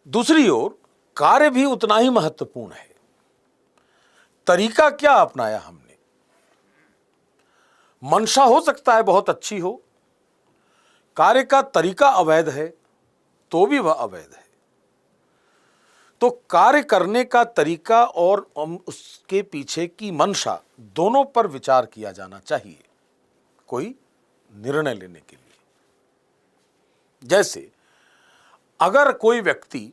दूसरी ओर कार्य भी उतना ही महत्वपूर्ण है। तरीका क्या अपनाया हमने। मंशा हो सकता है बहुत अच्छी हो, कार्य का तरीका अवैध है तो भी वह अवैध है। तो कार्य करने का तरीका और उसके पीछे की मंशा दोनों पर विचार किया जाना चाहिए कोई निर्णय लेने के लिए। जैसे अगर कोई व्यक्ति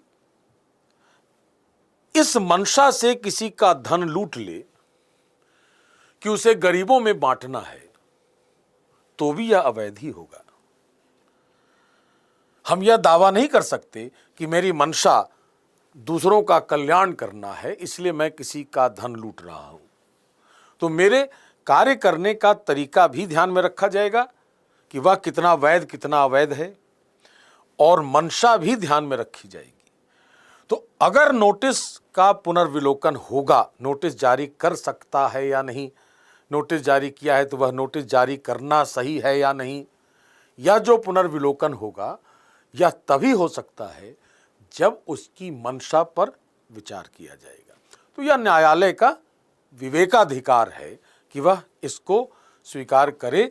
इस मंशा से किसी का धन लूट ले कि उसे गरीबों में बांटना है तो भी यह अवैध ही होगा। हम यह दावा नहीं कर सकते कि मेरी मंशा दूसरों का कल्याण करना है इसलिए मैं किसी का धन लूट रहा हूं। तो मेरे कार्य करने का तरीका भी ध्यान में रखा जाएगा कि वह कितना वैध कितना अवैध है, और मंशा भी ध्यान में रखी जाएगी। तो अगर नोटिस का पुनर्विलोकन होगा, नोटिस जारी कर सकता है या नहीं, नोटिस जारी किया है तो वह नोटिस जारी करना सही है या नहीं, या जो पुनर्विलोकन होगा यह तभी हो सकता है जब उसकी मंशा पर विचार किया जाएगा। तो यह न्यायालय का विवेकाधिकार है कि वह इसको स्वीकार करे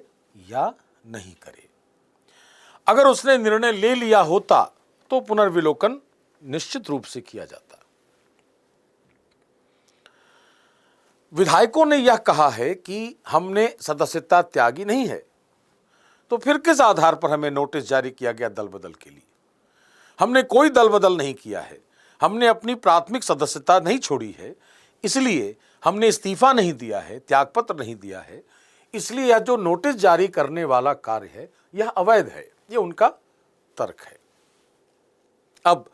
या नहीं करे। अगर उसने निर्णय ले लिया होता तो पुनर्विलोकन निश्चित रूप से किया जाता। विधायकों ने यह कहा है कि हमने सदस्यता त्यागी नहीं है, तो फिर किस आधार पर हमें नोटिस जारी किया गया दल बदल के लिए। हमने कोई दल बदल नहीं किया है, हमने अपनी प्राथमिक सदस्यता नहीं छोड़ी है, इसलिए हमने इस्तीफा नहीं दिया है, त्यागपत्र नहीं दिया है, इसलिए यह जो नोटिस जारी करने वाला कार्य है यह अवैध है। यह उनका तर्क है। अब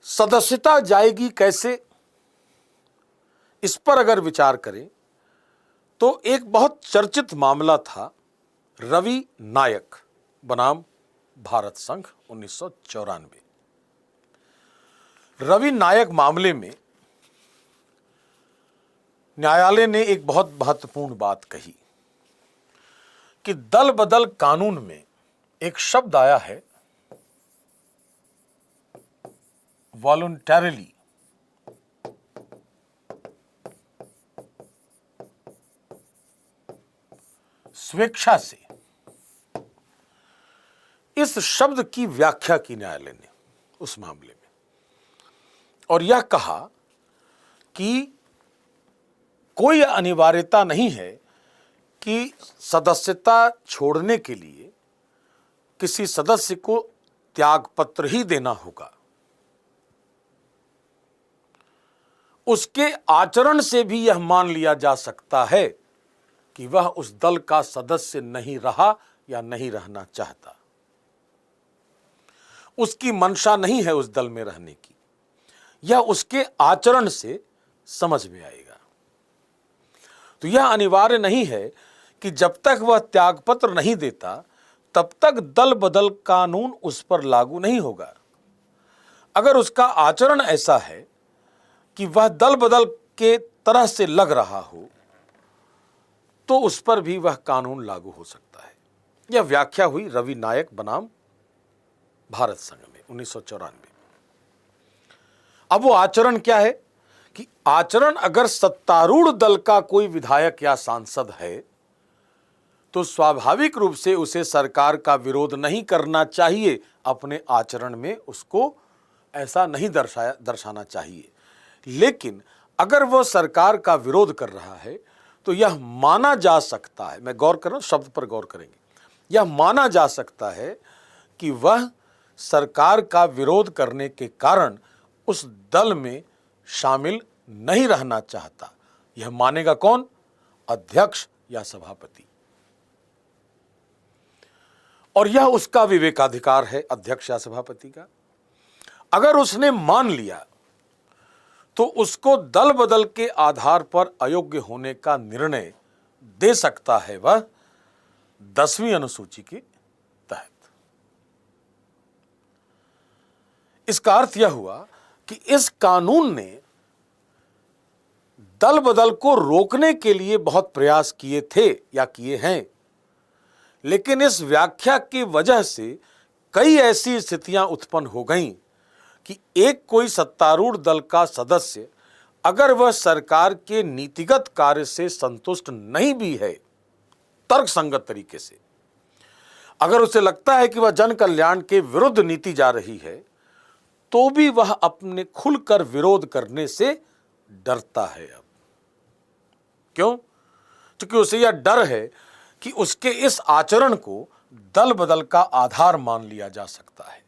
सदस्यता जाएगी कैसे, इस पर अगर विचार करें तो एक बहुत चर्चित मामला था रवि नायक बनाम भारत संघ 1994। रवि नायक मामले में न्यायालय ने एक बहुत महत्वपूर्ण बात कही कि दल बदल कानून में एक शब्द आया है वॉलंटरीली, स्वेच्छा से। इस शब्द की व्याख्या की न्यायालय ने उस मामले में, और यह कहा कि कोई अनिवार्यता नहीं है कि सदस्यता छोड़ने के लिए किसी सदस्य को त्यागपत्र ही देना होगा। उसके आचरण से भी यह मान लिया जा सकता है कि वह उस दल का सदस्य नहीं रहा या नहीं रहना चाहता, उसकी मंशा नहीं है उस दल में रहने की, यह उसके आचरण से समझ में आएगा। तो यह अनिवार्य नहीं है कि जब तक वह त्यागपत्र नहीं देता तब तक दल बदल कानून उस पर लागू नहीं होगा। अगर उसका आचरण ऐसा है कि वह दल बदल के तरह से लग रहा हो तो उस पर भी वह कानून लागू हो सकता है। यह व्याख्या हुई रवि नायक बनाम भारत संघ में 1994। अब वो आचरण क्या है कि आचरण अगर सत्तारूढ़ दल का कोई विधायक या सांसद है तो स्वाभाविक रूप से उसे सरकार का विरोध नहीं करना चाहिए, अपने आचरण में उसको ऐसा नहीं दर्शाना चाहिए। लेकिन अगर वह सरकार का विरोध कर रहा है तो यह माना जा सकता है, मैं गौर कर रहा हूं, शब्द पर गौर करेंगे, यह माना जा सकता है कि वह सरकार का विरोध करने के कारण उस दल में शामिल नहीं रहना चाहता यह मानेगा कौन? अध्यक्ष या सभापति। और यह उसका विवेकाधिकार है, अध्यक्ष या सभापति का। अगर उसने मान लिया तो उसको दल बदल के आधार पर अयोग्य होने का निर्णय दे सकता है वह 10वीं अनुसूची के तहत। इसका अर्थ यह हुआ कि इस कानून ने दल बदल को रोकने के लिए बहुत प्रयास किए थे या किए हैं, लेकिन इस व्याख्या की वजह से कई ऐसी स्थितियां उत्पन्न हो गईं कि एक कोई सत्तारूढ़ दल का सदस्य अगर वह सरकार के नीतिगत कार्य से संतुष्ट नहीं भी है, तर्कसंगत तरीके से, अगर उसे लगता है कि वह जन कल्याण के विरुद्ध नीति जा रही है, तो भी वह अपने खुलकर विरोध करने से डरता है। अब क्यों? क्योंकि उसे यह डर है कि उसके इस आचरण को दल बदल का आधार मान लिया जा सकता है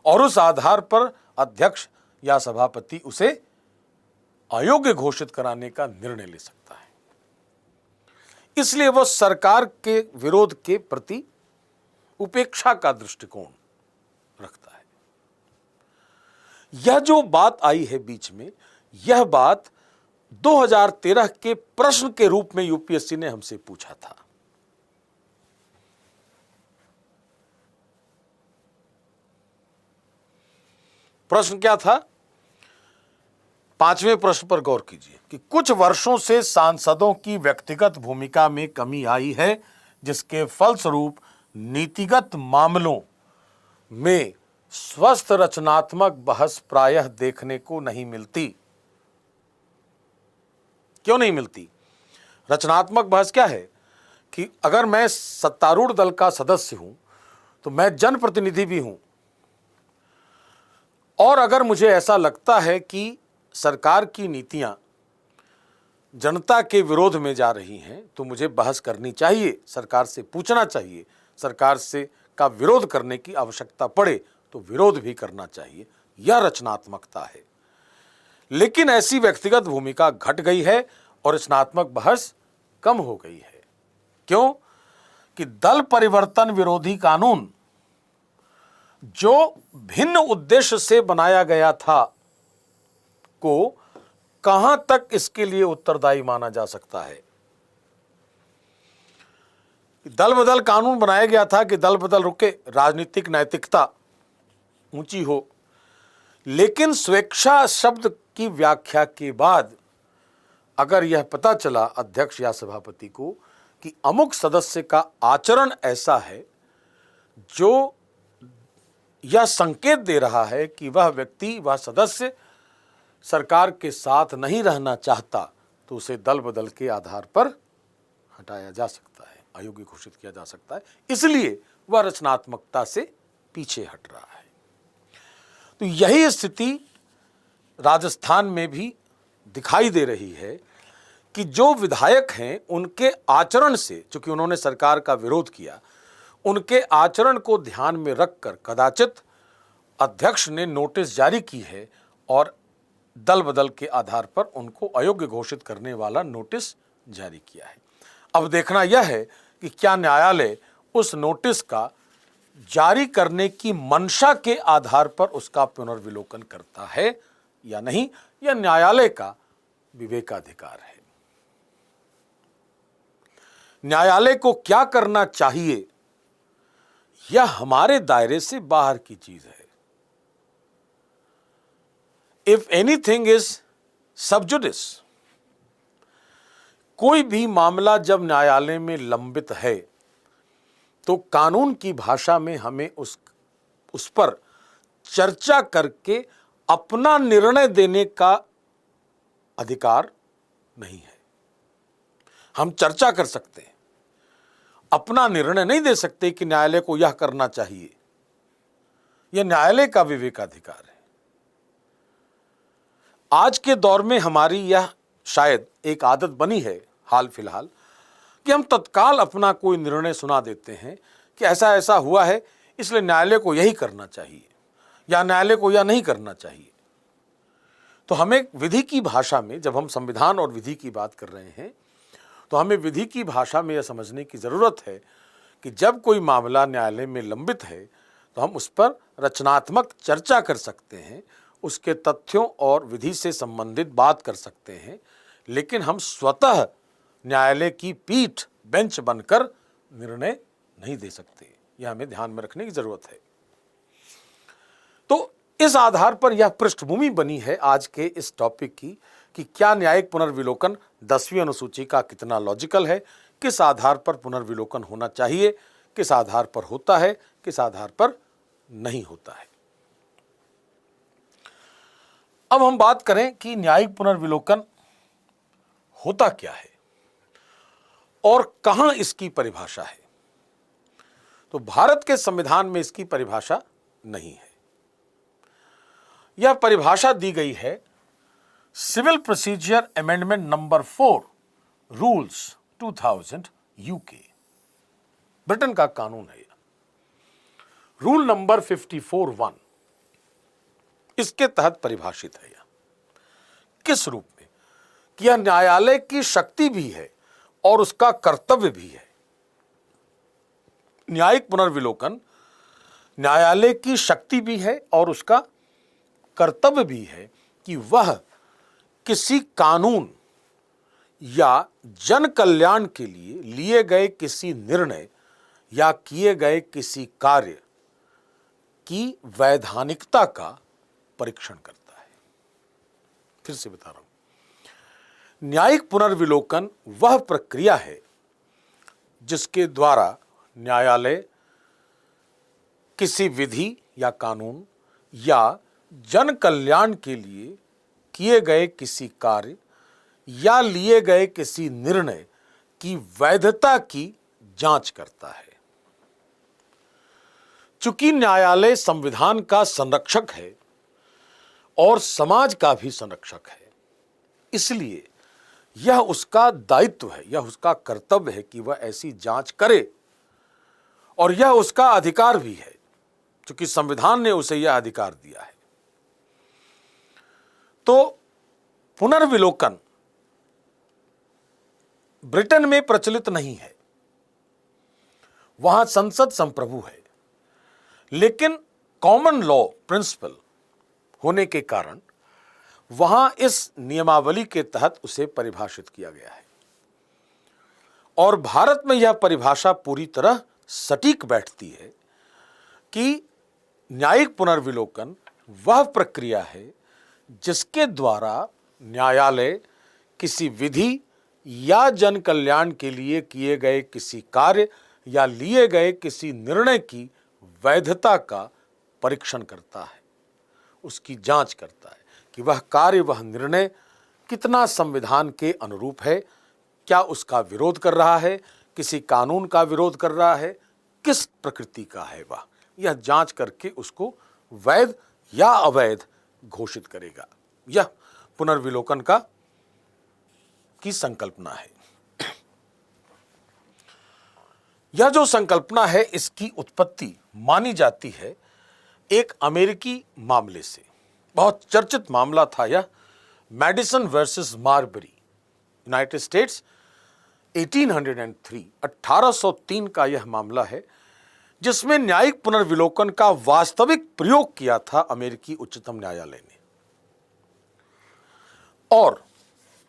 और उस आधार पर अध्यक्ष या सभापति उसे अयोग्य घोषित कराने का निर्णय ले सकता है। इसलिए वह सरकार के विरोध के प्रति उपेक्षा का दृष्टिकोण रखता है। यह जो बात आई है बीच में, यह बात 2013 के प्रश्न के रूप में यूपीएससी ने हमसे पूछा था। प्रश्न क्या था? 5वें प्रश्न पर गौर कीजिए कि कुछ वर्षों से सांसदों की व्यक्तिगत भूमिका में कमी आई है, जिसके फलस्वरूप नीतिगत मामलों में स्वस्थ रचनात्मक बहस प्रायः देखने को नहीं मिलती। क्यों नहीं मिलती? रचनात्मक बहस क्या है कि अगर मैं सत्तारूढ़ दल का सदस्य हूं तो मैं जनप्रतिनिधि भी हूं, और अगर मुझे ऐसा लगता है कि सरकार की नीतियां जनता के विरोध में जा रही हैं तो मुझे बहस करनी चाहिए, सरकार से पूछना चाहिए, सरकार से का विरोध करने की आवश्यकता पड़े तो विरोध भी करना चाहिए। यह रचनात्मकता है। लेकिन ऐसी व्यक्तिगत भूमिका घट गई है और रचनात्मक बहस कम हो गई है। क्यों? कि दल परिवर्तन विरोधी कानून जो भिन्न उद्देश्य से बनाया गया था को कहां तक इसके लिए उत्तरदायी माना जा सकता है? दल बदल कानून बनाया गया था कि दल बदल रुके, राजनीतिक नैतिकता ऊंची हो, लेकिन स्वेच्छा शब्द की व्याख्या के बाद अगर यह पता चला अध्यक्ष या सभापति को कि अमुक सदस्य का आचरण ऐसा है जो यह संकेत दे रहा है कि वह व्यक्ति, वह सदस्य सरकार के साथ नहीं रहना चाहता, तो उसे दल बदल के आधार पर हटाया जा सकता है, अयोग्य घोषित किया जा सकता है। इसलिए वह रचनात्मकता से पीछे हट रहा है। तो यही स्थिति राजस्थान में भी दिखाई दे रही है कि जो विधायक हैं उनके आचरण से, चूंकि उन्होंने सरकार का विरोध किया, उनके आचरण को ध्यान में रखकर कदाचित अध्यक्ष ने नोटिस जारी की है और दल बदल के आधार पर उनको अयोग्य घोषित करने वाला नोटिस जारी किया है। अब देखना यह है कि क्या न्यायालय उस नोटिस का जारी करने की मंशा के आधार पर उसका पुनर्विलोकन करता है या नहीं, यह न्यायालय का विवेकाधिकार है। न्यायालय को क्या करना चाहिए यह हमारे दायरे से बाहर की चीज है। इफ एनीथिंग इज सब जुडिस, कोई भी मामला जब न्यायालय में लंबित है तो कानून की भाषा में हमें उस पर चर्चा करके अपना निर्णय देने का अधिकार नहीं है। हम चर्चा कर सकते हैं, अपना निर्णय नहीं दे सकते कि न्यायालय को यह करना चाहिए। यह न्यायालय का विवेकाधिकार है। आज के दौर में हमारी यह शायद एक आदत बनी है हाल फिलहाल कि हम तत्काल अपना कोई निर्णय सुना देते हैं कि ऐसा ऐसा हुआ है, इसलिए न्यायालय को यही करना चाहिए या न्यायालय को यह नहीं करना चाहिए। तो हमें विधि की भाषा में, जब हम संविधान और विधि की बात कर रहे हैं, तो हमें विधि की भाषा में यह समझने की जरूरत है कि जब कोई मामला न्यायालय में लंबित है तो हम उस पर रचनात्मक चर्चा कर सकते हैं, उसके तथ्यों और विधि से संबंधित बात कर सकते हैं, लेकिन हम स्वतः न्यायालय की पीठ, बेंच बनकर निर्णय नहीं दे सकते। यह हमें ध्यान में रखने की जरूरत है। तो इस आधार पर यह पृष्ठभूमि बनी है आज के इस टॉपिक की कि क्या न्यायिक पुनर्विलोकन 10वीं अनुसूची का कितना लॉजिकल है, किस आधार पर पुनर्विलोकन होना चाहिए, किस आधार पर होता है, किस आधार पर नहीं होता है। अब हम बात करें कि न्यायिक पुनर्विलोकन होता क्या है और कहां इसकी परिभाषा है। तो भारत के संविधान में इसकी परिभाषा नहीं है। यह परिभाषा दी गई है civil procedure amendment number 4 rules 2000 UK, Britain का कानून है। रूल नंबर 54(1) इसके तहत परिभाषित है। यह किस रूप में कि यह न्यायालय की शक्ति भी है और उसका कर्तव्य भी है। न्यायिक पुनर्विलोकन न्यायालय की शक्ति भी है और उसका कर्तव्य भी है कि वह किसी कानून या जन कल्याण के लिए गए किसी निर्णय या किए गए किसी कार्य की वैधानिकता का परीक्षण करता है। फिर से बता रहा हूं, न्यायिक पुनर्विलोकन वह प्रक्रिया है जिसके द्वारा न्यायालय किसी विधि या कानून या जन कल्याण के लिए किए गए किसी कार्य या लिए गए किसी निर्णय की वैधता की जांच करता है। चूंकि न्यायालय संविधान का संरक्षक है और समाज का भी संरक्षक है, इसलिए यह उसका दायित्व है, यह उसका कर्तव्य है कि वह ऐसी जांच करे और यह उसका अधिकार भी है, क्योंकि संविधान ने उसे यह अधिकार दिया है। तो पुनर्विलोकन ब्रिटेन में प्रचलित नहीं है, वहां संसद संप्रभु है, लेकिन कॉमन लॉ प्रिंसिपल होने के कारण वहां इस नियमावली के तहत उसे परिभाषित किया गया है। और भारत में यह परिभाषा पूरी तरह सटीक बैठती है कि न्यायिक पुनर्विलोकन वह प्रक्रिया है जिसके द्वारा न्यायालय किसी विधि या जन कल्याण के लिए किए गए किसी कार्य या लिए गए किसी निर्णय की वैधता का परीक्षण करता है, उसकी जांच करता है कि वह कार्य, वह निर्णय कितना संविधान के अनुरूप है, क्या उसका विरोध कर रहा है, किसी कानून का विरोध कर रहा है, किस प्रकृति का है वह, यह जांच करके उसको वैध या अवैध घोषित करेगा। यह पुनर्विलोकन की संकल्पना है। यह जो संकल्पना है इसकी उत्पत्ति मानी जाती है एक अमेरिकी मामले से। बहुत चर्चित मामला था यह, Madison versus Marbury, United States 1803 का यह मामला है, जिसमें न्यायिक पुनर्विलोकन का वास्तविक प्रयोग किया था अमेरिकी उच्चतम न्यायालय ने। और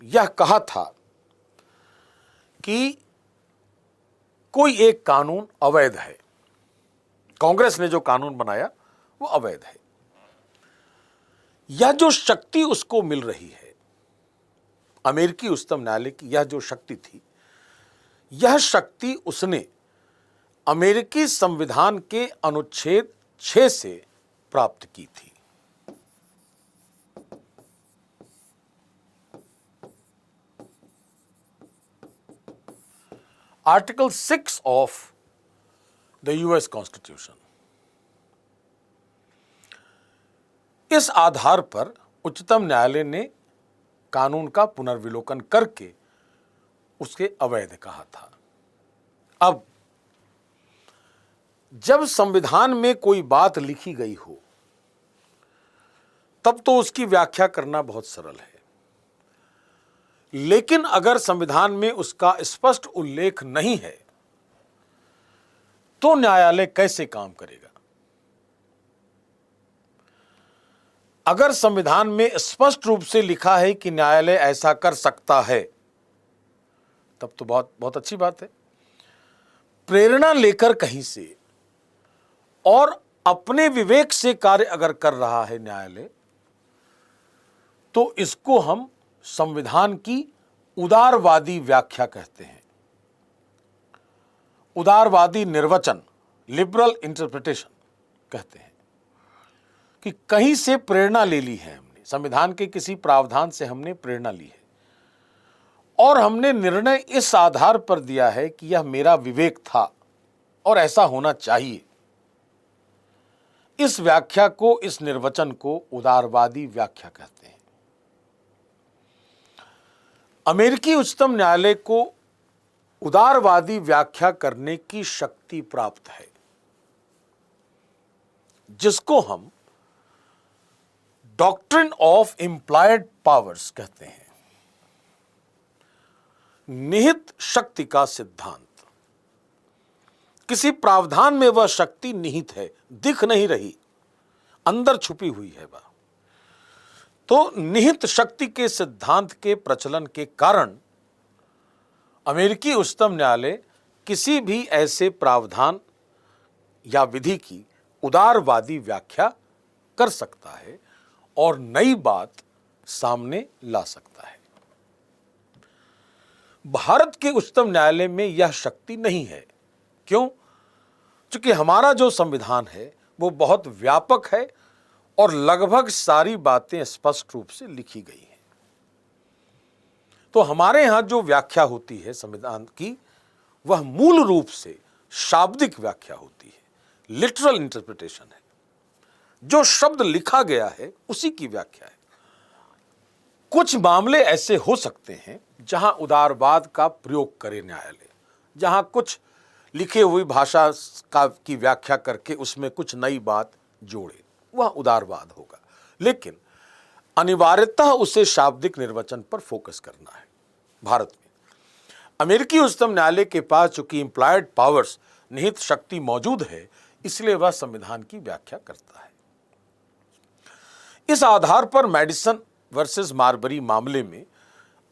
यह कहा था कि कोई एक कानून अवैध है, कांग्रेस ने जो कानून बनाया वो अवैध है। यह जो शक्ति उसको मिल रही है, अमेरिकी उच्चतम न्यायालय की यह जो शक्ति थी, यह शक्ति उसने अमेरिकी संविधान के अनुच्छेद 6 से प्राप्त की थी। Article 6 of the US constitution. इस आधार पर उच्चतम न्यायालय ने कानून का पुनर्विलोकन करके उसके अवैध कहा था। अब जब संविधान में कोई बात लिखी गई हो तब तो उसकी व्याख्या करना बहुत सरल है। लेकिन अगर संविधान में उसका स्पष्ट उल्लेख नहीं है तो न्यायालय कैसे काम करेगा? अगर संविधान में स्पष्ट रूप से लिखा है कि न्यायालय ऐसा कर सकता है तब तो बहुत बहुत अच्छी बात है। प्रेरणा लेकर कहीं से और अपने विवेक से कार्य अगर कर रहा है न्यायालय तो इसको हम संविधान की उदारवादी व्याख्या कहते हैं। उदारवादी निर्वचन, लिबरल इंटरप्रिटेशन कहते हैं कि कहीं से प्रेरणा ले ली है हमने, संविधान के किसी प्रावधान से हमने प्रेरणा ली है और हमने निर्णय इस आधार पर दिया है कि यह मेरा विवेक था और ऐसा होना चाहिए। इस व्याख्या को, इस निर्वचन को उदारवादी व्याख्या कहते हैं। अमेरिकी उच्चतम न्यायालय को उदारवादी व्याख्या करने की शक्ति प्राप्त है, जिसको हम डॉक्ट्रिन ऑफ इंप्लाइड पावर्स कहते हैं, निहित शक्ति का सिद्धांत। किसी प्रावधान में वह शक्ति निहित है, दिख नहीं रही, अंदर छुपी हुई है वह। तो निहित शक्ति के सिद्धांत के प्रचलन के कारण अमेरिकी उच्चतम न्यायालय किसी भी ऐसे प्रावधान या विधि की उदारवादी व्याख्या कर सकता है और नई बात सामने ला सकता है। भारत के उच्चतम न्यायालय में यह शक्ति नहीं है। क्यों? क्योंकि हमारा जो संविधान है वो बहुत व्यापक है और लगभग सारी बातें स्पष्ट रूप से लिखी गई हैं। तो हमारे यहां जो व्याख्या होती है संविधान की, वह मूल रूप से शाब्दिक व्याख्या होती है, लिटरल इंटरप्रिटेशन है। जो शब्द लिखा गया है उसी की व्याख्या है। कुछ मामले ऐसे हो सकते हैं जहां उदारवाद का प्रयोग करे न्यायालय, जहां कुछ लिखे हुई भाषा की व्याख्या करके उसमें कुछ नई बात जोड़े, वह उदारवाद होगा। लेकिन अनिवार्यतः उसे शाब्दिक निर्वचन पर फोकस करना है। भारत में अमेरिकी उच्चतम न्यायालय के पास चूंकि इंप्लाइड पावर्स, निहित शक्ति मौजूद है, इसलिए वह संविधान की व्याख्या करता है। इस आधार पर मैडिसन वर्सेस मार्बरी मामले में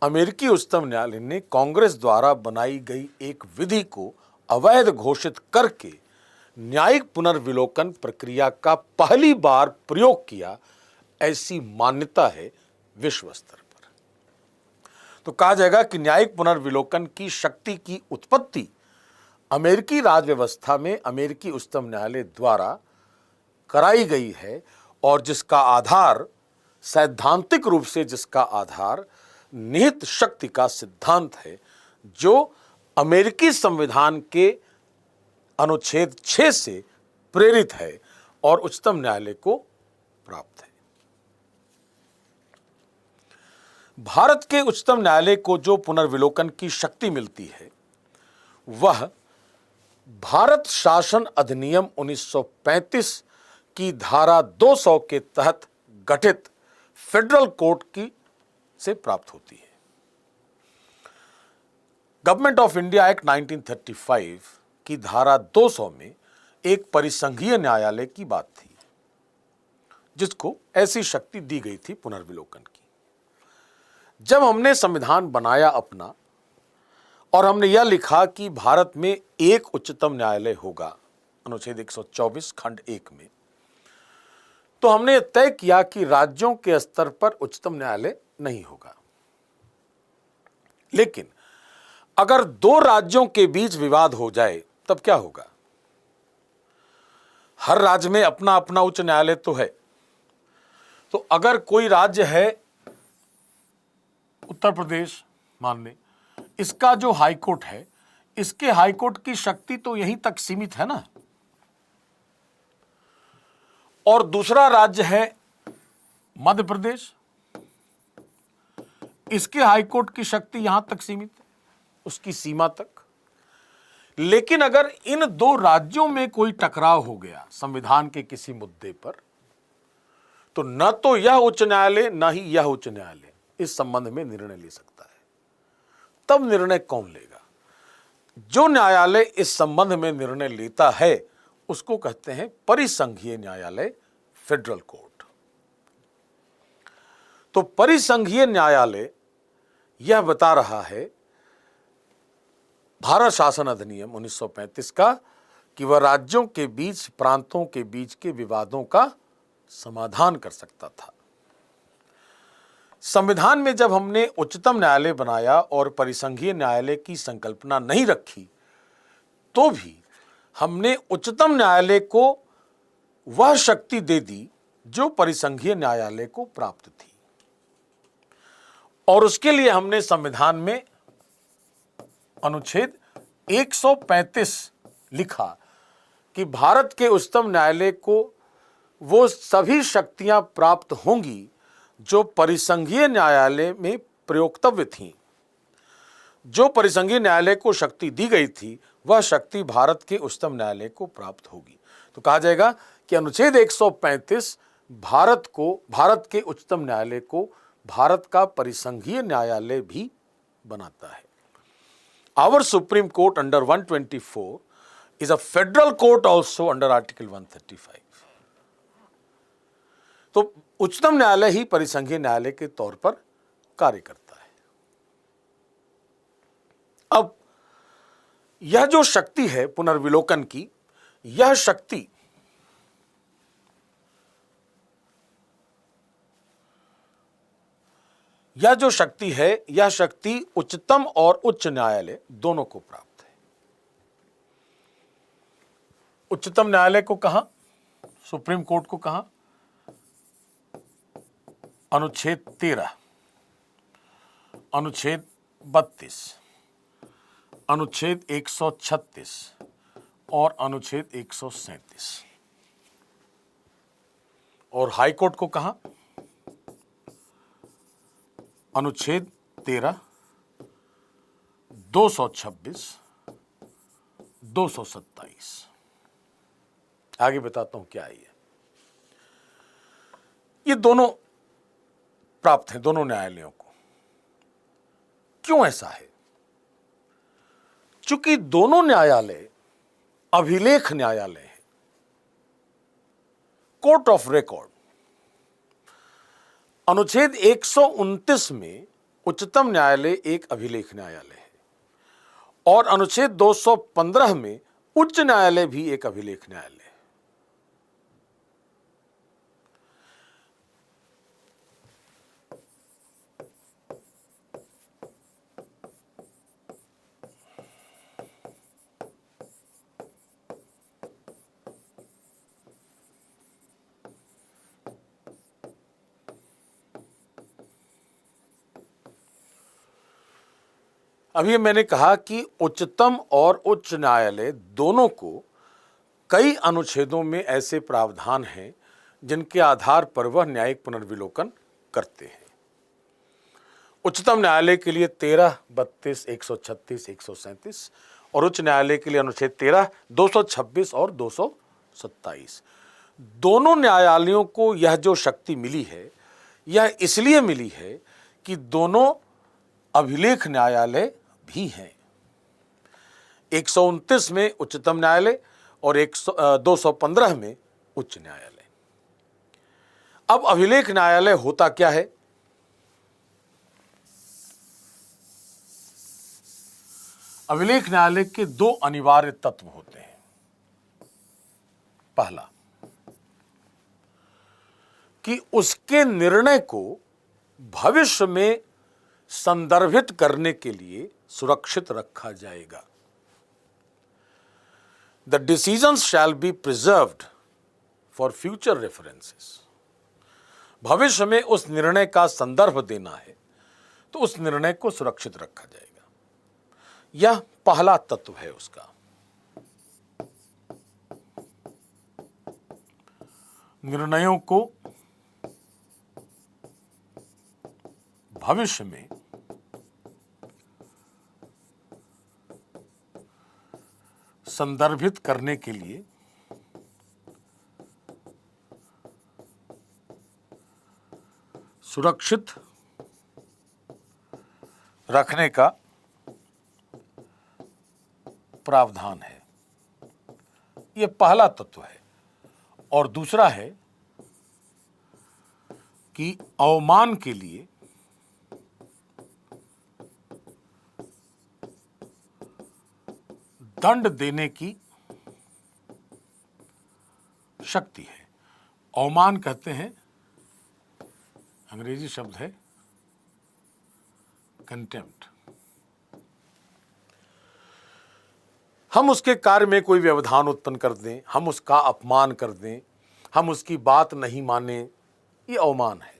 अमेरिकी उच्चतम न्यायालय ने कांग्रेस द्वारा बनाई गई एक विधि को अवैध घोषित करके न्यायिक पुनर्विलोकन प्रक्रिया का पहली बार प्रयोग किया, ऐसी मान्यता है विश्व स्तर पर। तो कहा जाएगा कि न्यायिक पुनर्विलोकन की शक्ति की उत्पत्ति अमेरिकी राज व्यवस्था में अमेरिकी उच्चतम न्यायालय द्वारा कराई गई है और जिसका आधार, सैद्धांतिक रूप से जिसका आधार निहित शक्ति का सिद्धांत है, जो अमेरिकी संविधान के अनुच्छेद 6 से प्रेरित है और उच्चतम न्यायालय को प्राप्त है। भारत के उच्चतम न्यायालय को जो पुनर्विलोकन की शक्ति मिलती है वह भारत शासन अधिनियम 1935 की धारा 200 के तहत गठित फेडरल कोर्ट की से प्राप्त होती है। गवर्नमेंट ऑफ इंडिया एक्ट 1935 की धारा 200 में एक परिसंघीय न्यायालय की बात थी, जिसको ऐसी शक्ति दी गई थी पुनर्विलोकन की। जब हमने संविधान बनाया अपना और हमने यह लिखा कि भारत में एक उच्चतम न्यायालय होगा, अनुच्छेद 124 खंड 1 में, तो हमने तय किया कि राज्यों के स्तर पर उच्चतम न्यायालय नहीं होगा। लेकिन अगर दो राज्यों के बीच विवाद हो जाए तब क्या होगा? हर राज्य में अपना अपना उच्च न्यायालय तो है। तो अगर कोई राज्य है उत्तर प्रदेश, मान लें, इसका जो हाईकोर्ट है, इसके हाईकोर्ट की शक्ति तो यहीं तक सीमित है ना। और दूसरा राज्य है मध्य प्रदेश, इसके हाईकोर्ट की शक्ति यहां तक सीमित है, उसकी सीमा तक। लेकिन अगर इन दो राज्यों में कोई टकराव हो गया संविधान के किसी मुद्दे पर, तो न तो यह उच्च न्यायालय न ही यह उच्च न्यायालय इस संबंध में निर्णय ले सकता है। तब निर्णय कौन लेगा? जो न्यायालय इस संबंध में निर्णय लेता है उसको कहते हैं परिसंघीय न्यायालय, फेडरल कोर्ट। तो परिसंघीय न्यायालय यह बता रहा है भारत शासन अधिनियम 1935 का कि वह राज्यों के बीच, प्रांतों के बीच के विवादों का समाधान कर सकता था। संविधान में जब हमने उच्चतम न्यायालय बनाया और परिसंघीय न्यायालय की संकल्पना नहीं रखी, तो भी हमने उच्चतम न्यायालय को वह शक्ति दे दी जो परिसंघीय न्यायालय को प्राप्त थी। और उसके लिए हमने संविधान में अनुच्छेद 135 लिखा कि भारत के उच्चतम न्यायालय को वो सभी शक्तियां प्राप्त होंगी जो परिसंघीय न्यायालय में प्रयोक्तव्य थीं। जो परिसंघीय न्यायालय को शक्ति दी गई थी वह शक्ति भारत के उच्चतम न्यायालय को प्राप्त होगी। तो कहा जाएगा कि अनुच्छेद 135 भारत के उच्चतम न्यायालय को भारत का परिसंघीय न्यायालय भी बनाता है। Our Supreme Court under 124 is a federal court also under Article 135. तो उच्चतम न्यायालय ही परिसंघीय न्यायालय के तौर पर कार्य करता है। अब यह जो शक्ति है पुनर्विलोकन की, यह शक्ति है, यह शक्ति उच्चतम और उच्च न्यायालय दोनों को प्राप्त है। उच्चतम न्यायालय को कहां? सुप्रीम कोर्ट को कहां? अनुच्छेद 13, अनुच्छेद 32, अनुच्छेद 136 और अनुच्छेद 137। और हाई कोर्ट को कहां? अनुच्छेद 13, 226, 227। आगे बताता हूं क्या है ये दोनों प्राप्त हैं दोनों न्यायालयों को। क्यों ऐसा है? चूंकि दोनों न्यायालय अभिलेख न्यायालय है, कोर्ट ऑफ रिकॉर्ड। अनुच्छेद 129 में उच्चतम न्यायालय एक अभिलेख न्यायालय है और अनुच्छेद 215 में उच्च न्यायालय भी एक अभिलेख न्यायालय है। अभी मैंने कहा कि उच्चतम और उच्च न्यायालय दोनों को कई अनुच्छेदों में ऐसे प्रावधान हैं जिनके आधार पर वह न्यायिक पुनर्विलोकन करते हैं। उच्चतम न्यायालय के लिए 13, 32, 136, 137 और उच्च न्यायालय के लिए अनुच्छेद 13, 226 और 227। दोनों न्यायालयों को यह जो शक्ति मिली है, यह इसलिए मिली है कि दोनों अभिलेख न्यायालय भी हैं। 129 में उच्चतम न्यायालय और 215 में उच्च न्यायालय। अब अभिलेख न्यायालय होता क्या है? अभिलेख न्यायालय के दो अनिवार्य तत्व होते हैं। पहला कि उसके निर्णय को भविष्य में संदर्भित करने के लिए सुरक्षित रखा जाएगा। The decisions shall be preserved for future references. भविष्य में उस निर्णय का संदर्भ देना है तो उस निर्णय को सुरक्षित रखा जाएगा। यह पहला तत्व है उसका। निर्णयों को भविष्य में संदर्भित करने के लिए सुरक्षित रखने का प्रावधान है। यह पहला तत्व है। और दूसरा है कि अवमान के लिए दंड देने की शक्ति है। अवमान कहते हैं, अंग्रेजी शब्द है कंटेम्प्ट। हम उसके कार्य में कोई व्यवधान उत्पन्न कर दें, हम उसका अपमान कर दें, हम उसकी बात नहीं माने, ये अवमान है।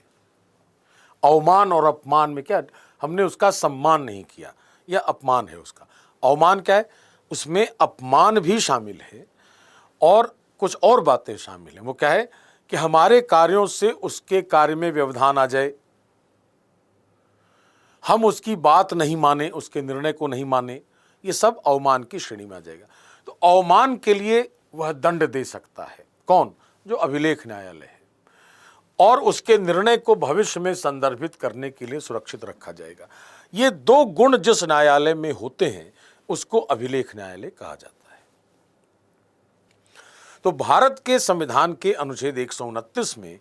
अवमान और अपमान में क्या, हमने उसका सम्मान नहीं किया, यह अपमान है उसका। अवमान क्या है, उसमें अपमान भी शामिल है और कुछ और बातें शामिल हैं। वो क्या है कि हमारे कार्यों से उसके कार्य में व्यवधान आ जाए, हम उसकी बात नहीं माने, उसके निर्णय को नहीं माने, ये सब अवमान की श्रेणी में आ जाएगा। तो अवमान के लिए वह दंड दे सकता है। कौन? जो अभिलेख न्यायालय है। और उसके निर्णय को भविष्य में संदर्भित करने के लिए सुरक्षित रखा जाएगा। ये दो गुण जिस न्यायालय में होते हैं उसको अभिलेख न्यायालय कहा जाता है। तो भारत के संविधान के अनुच्छेद 129 में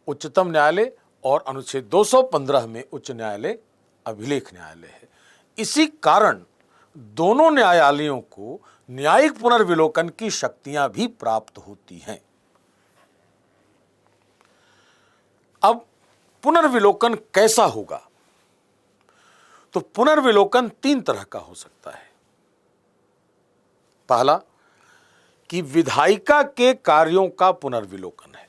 उच्चतम न्यायालय और अनुच्छेद 215 में उच्च न्यायालय अभिलेख न्यायालय है। इसी कारण दोनों न्यायालयों को न्यायिक पुनर्विलोकन की शक्तियां भी प्राप्त होती हैं। अब पुनर्विलोकन कैसा होगा? तो पुनर्विलोकन 3 तरह का हो सकता है। पहला कि विधायिका के कार्यों का पुनर्विलोकन है।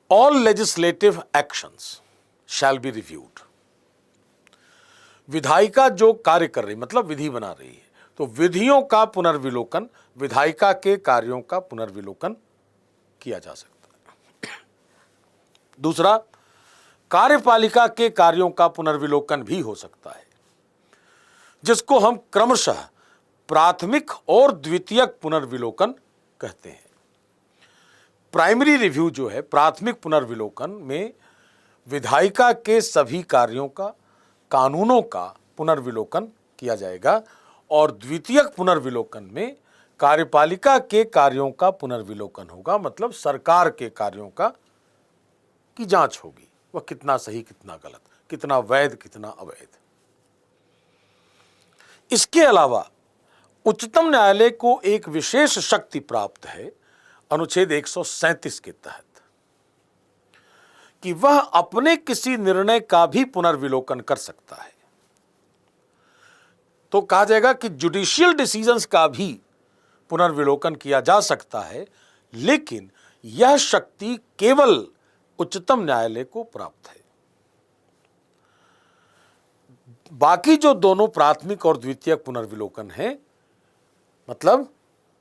All legislative actions shall be reviewed. विधायिका जो कार्य कर रही, मतलब विधि बना रही है, तो विधियों का पुनर्विलोकन, विधायिका के कार्यों का पुनर्विलोकन किया जा सकता है। दूसरा, कार्यपालिका के कार्यों का पुनर्विलोकन भी हो सकता है, जिसको हम क्रमशः प्राथमिक और द्वितीयक पुनर्विलोकन कहते हैं। प्राइमरी रिव्यू जो है, प्राथमिक पुनर्विलोकन में विधायिका के सभी कार्यों का, कानूनों का पुनर्विलोकन किया जाएगा और द्वितीयक पुनर्विलोकन में कार्यपालिका के कार्यों का पुनर्विलोकन होगा, मतलब सरकार के कार्यों का की जांच होगी, वह कितना सही, कितना गलत, कितना वैध, कितना अवैध। इसके अलावा उच्चतम न्यायालय को एक विशेष शक्ति प्राप्त है अनुच्छेद 137 के तहत कि वह अपने किसी निर्णय का भी पुनर्विलोकन कर सकता है। तो कहा जाएगा कि जुडिशियल डिसीजंस का भी पुनर्विलोकन किया जा सकता है, लेकिन यह शक्ति केवल उच्चतम न्यायालय को प्राप्त है। बाकी जो दोनों प्राथमिक और द्वितीयक पुनर्विलोकन है, मतलब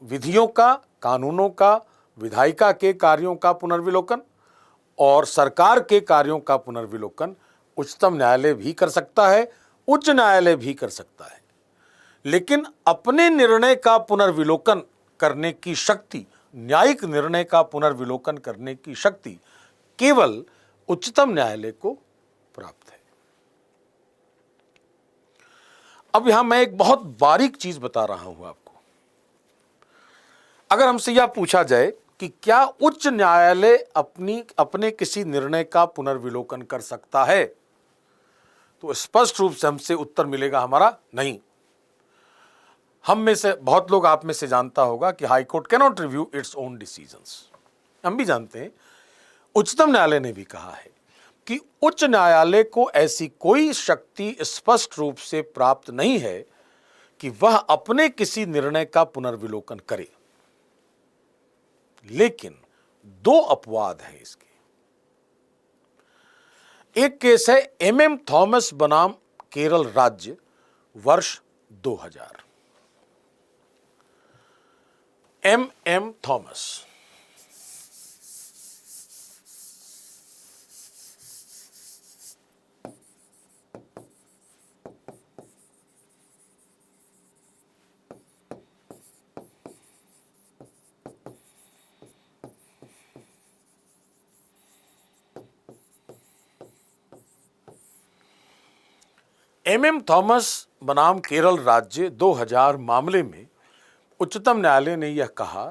विधियों का, कानूनों का, विधायिका के कार्यों का पुनर्विलोकन और सरकार के कार्यों का पुनर्विलोकन उच्चतम न्यायालय भी कर सकता है, उच्च न्यायालय भी कर सकता है। लेकिन अपने निर्णय का पुनर्विलोकन करने की शक्ति, न्यायिक निर्णय का पुनर्विलोकन करने की शक्ति केवल उच्चतम न्यायालय को प्राप्त है। अब यहां मैं एक बहुत बारीक चीज बता रहा हूं आपको। अगर हमसे यह पूछा जाए कि क्या उच्च न्यायालय अपने किसी निर्णय का पुनर्विलोकन कर सकता है, तो स्पष्ट रूप से हमसे उत्तर मिलेगा हमारा नहीं। हम में से बहुत लोग, आप में से जानता होगा कि high court can not review its own decisions. हम भी जानते हैं, उच्चतम न्यायालय ने भी कहा है कि उच्च न्यायालय को ऐसी कोई शक्ति स्पष्ट रूप से प्राप्त नहीं है कि वह अपने किसी निर्णय का पुनर्विलोकन करे। लेकिन 2 अपवाद हैं इसके। एक केस है एमएम थॉमस बनाम केरल राज्य, वर्ष 2000। एमएम थॉमस एमएम थॉमस बनाम केरल राज्य 2000 मामले में उच्चतम न्यायालय ने यह कहा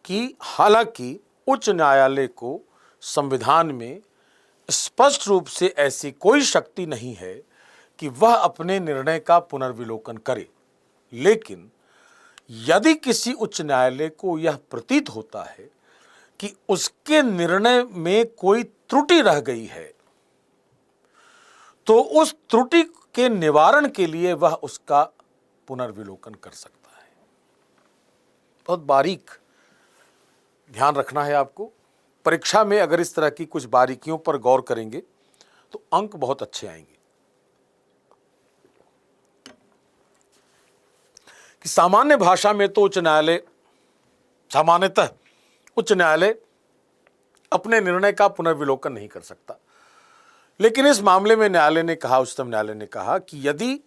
कि हालांकि उच्च न्यायालय को संविधान में स्पष्ट रूप से ऐसी कोई शक्ति नहीं है कि वह अपने निर्णय का पुनर्विलोकन करे, लेकिन यदि किसी उच्च न्यायालय को यह प्रतीत होता है कि उसके निर्णय में कोई त्रुटि रह गई है, तो उस त्रुटि के निवारण के लिए वह उसका पुनर्विलोकन कर सकता है। बहुत बारीक ध्यान रखना है आपको। परीक्षा में अगर इस तरह की कुछ बारीकियों पर गौर करेंगे तो अंक बहुत अच्छे आएंगे। कि सामान्य भाषा में तो सामान्यतः उच्च न्यायालय अपने निर्णय का पुनर्विलोकन नहीं कर सकता, लेकिन इस मामले में उच्चतम न्यायालय ने कहा कि यदि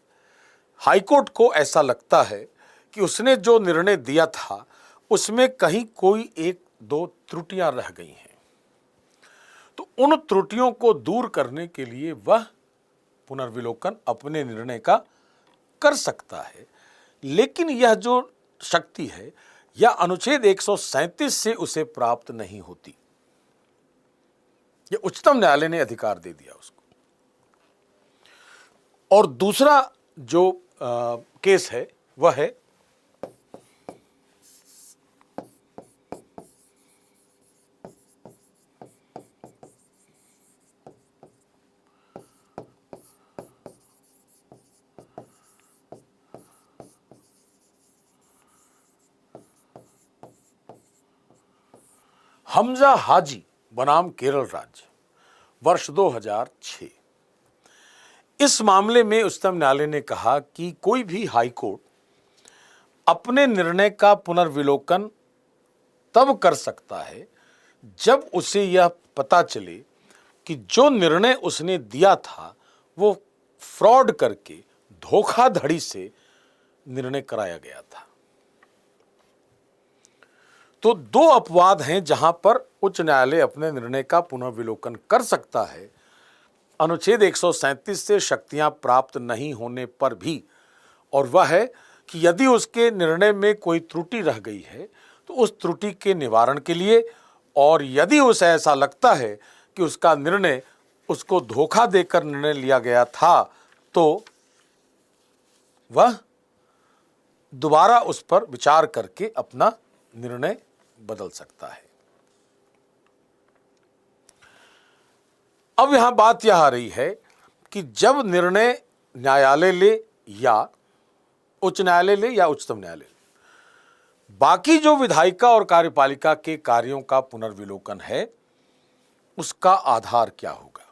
हाईकोर्ट को ऐसा लगता है कि उसने जो निर्णय दिया था उसमें कहीं कोई एक दो त्रुटियां रह गई हैं, तो उन त्रुटियों को दूर करने के लिए वह पुनर्विलोकन अपने निर्णय का कर सकता है। लेकिन यह जो शक्ति है यह अनुच्छेद 137 से उसे प्राप्त नहीं होती। यह उच्चतम न्यायालय ने अधिकार दे दिया उसको। और दूसरा जो केस है वह है हमजा हाजी बनाम केरल राज्य वर्ष 2006। इस मामले में उच्चतम न्यायालय ने कहा कि कोई भी हाईकोर्ट अपने निर्णय का पुनर्विलोकन तब कर सकता है जब उसे यह पता चले कि जो निर्णय उसने दिया था वो फ्रॉड करके, धोखाधड़ी से निर्णय कराया गया था। तो दो अपवाद हैं जहां पर उच्च न्यायालय अपने निर्णय का पुनर्विलोकन कर सकता है अनुच्छेद 137 से शक्तियां प्राप्त नहीं होने पर भी, और वह है कि यदि उसके निर्णय में कोई त्रुटि रह गई है तो उस त्रुटि के निवारण के लिए, और यदि उसे ऐसा लगता है कि उसका निर्णय उसको धोखा देकर निर्णय लिया गया था तो वह दोबारा उस पर विचार करके अपना निर्णय बदल सकता है। अब यहां बात यह आ रही है कि जब निर्णय न्यायालय ले या उच्च न्यायालय ले या उच्चतम न्यायालय, बाकी जो विधायिका और कार्यपालिका के कार्यों का पुनर्विलोकन है उसका आधार क्या होगा?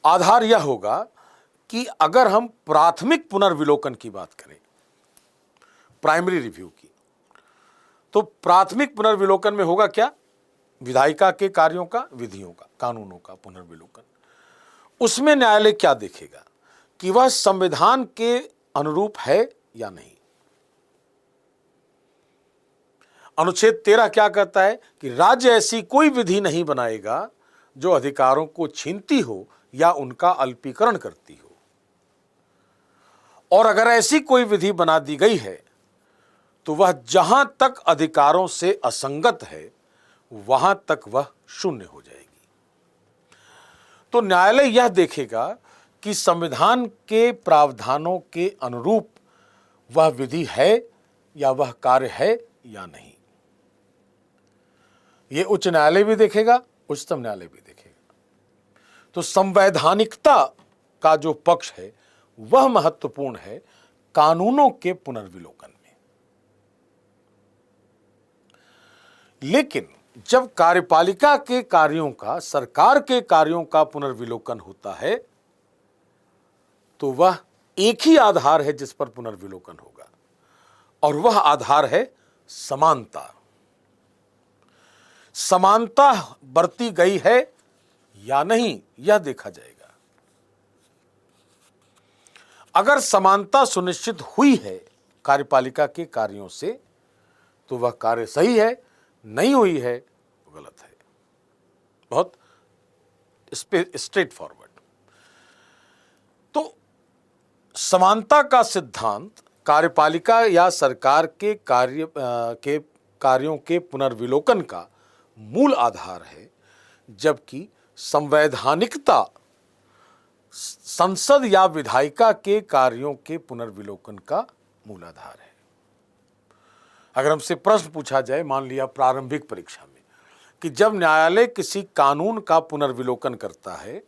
आधार यह होगा कि अगर हम प्राथमिक पुनर्विलोकन की बात करें, प्राइमरी रिव्यू की, तो प्राथमिक पुनर्विलोकन में होगा क्या? विधायिका के कार्यों का, विधियों का, कानूनों का पुनर्विलोकन। उसमें न्यायालय क्या देखेगा कि वह संविधान के अनुरूप है या नहीं। अनुच्छेद 13 क्या कहता है कि राज्य ऐसी कोई विधि नहीं बनाएगा जो अधिकारों को छीनती हो या उनका अल्पीकरण करती हो, और अगर ऐसी कोई विधि बना दी गई है तो वह जहां तक अधिकारों से असंगत है वहां तक वह शून्य हो जाएगी। तो न्यायालय यह देखेगा कि संविधान के प्रावधानों के अनुरूप वह विधि है या वह कार्य है या नहीं। यह उच्च न्यायालय भी देखेगा, उच्चतम न्यायालय भी देखेगा। तो संवैधानिकता का जो पक्ष है वह महत्वपूर्ण है कानूनों के पुनर्विलोकन में। लेकिन जब कार्यपालिका के कार्यों का, सरकार के कार्यों का पुनर्विलोकन होता है तो वह एक ही आधार है जिस पर पुनर्विलोकन होगा, और वह आधार है समानता। समानता बरती गई है या नहीं यह देखा जाएगा। अगर समानता सुनिश्चित हुई है कार्यपालिका के कार्यों से तो वह कार्य सही है, नहीं हुई है गलत है। बहुत स्ट्रेट फॉरवर्ड। समानता का सिद्धांत कार्यपालिका या सरकार के कार्यों के पुनर्विलोकन का मूल आधार है, जबकि संवैधानिकता संसद या विधायिका के कार्यों के पुनर्विलोकन का मूल आधार है। अगर हमसे प्रश्न पूछा जाए, मान लिया प्रारंभिक परीक्षा में, कि जब न्यायालय किसी कानून का पुनर्विलोकन करता है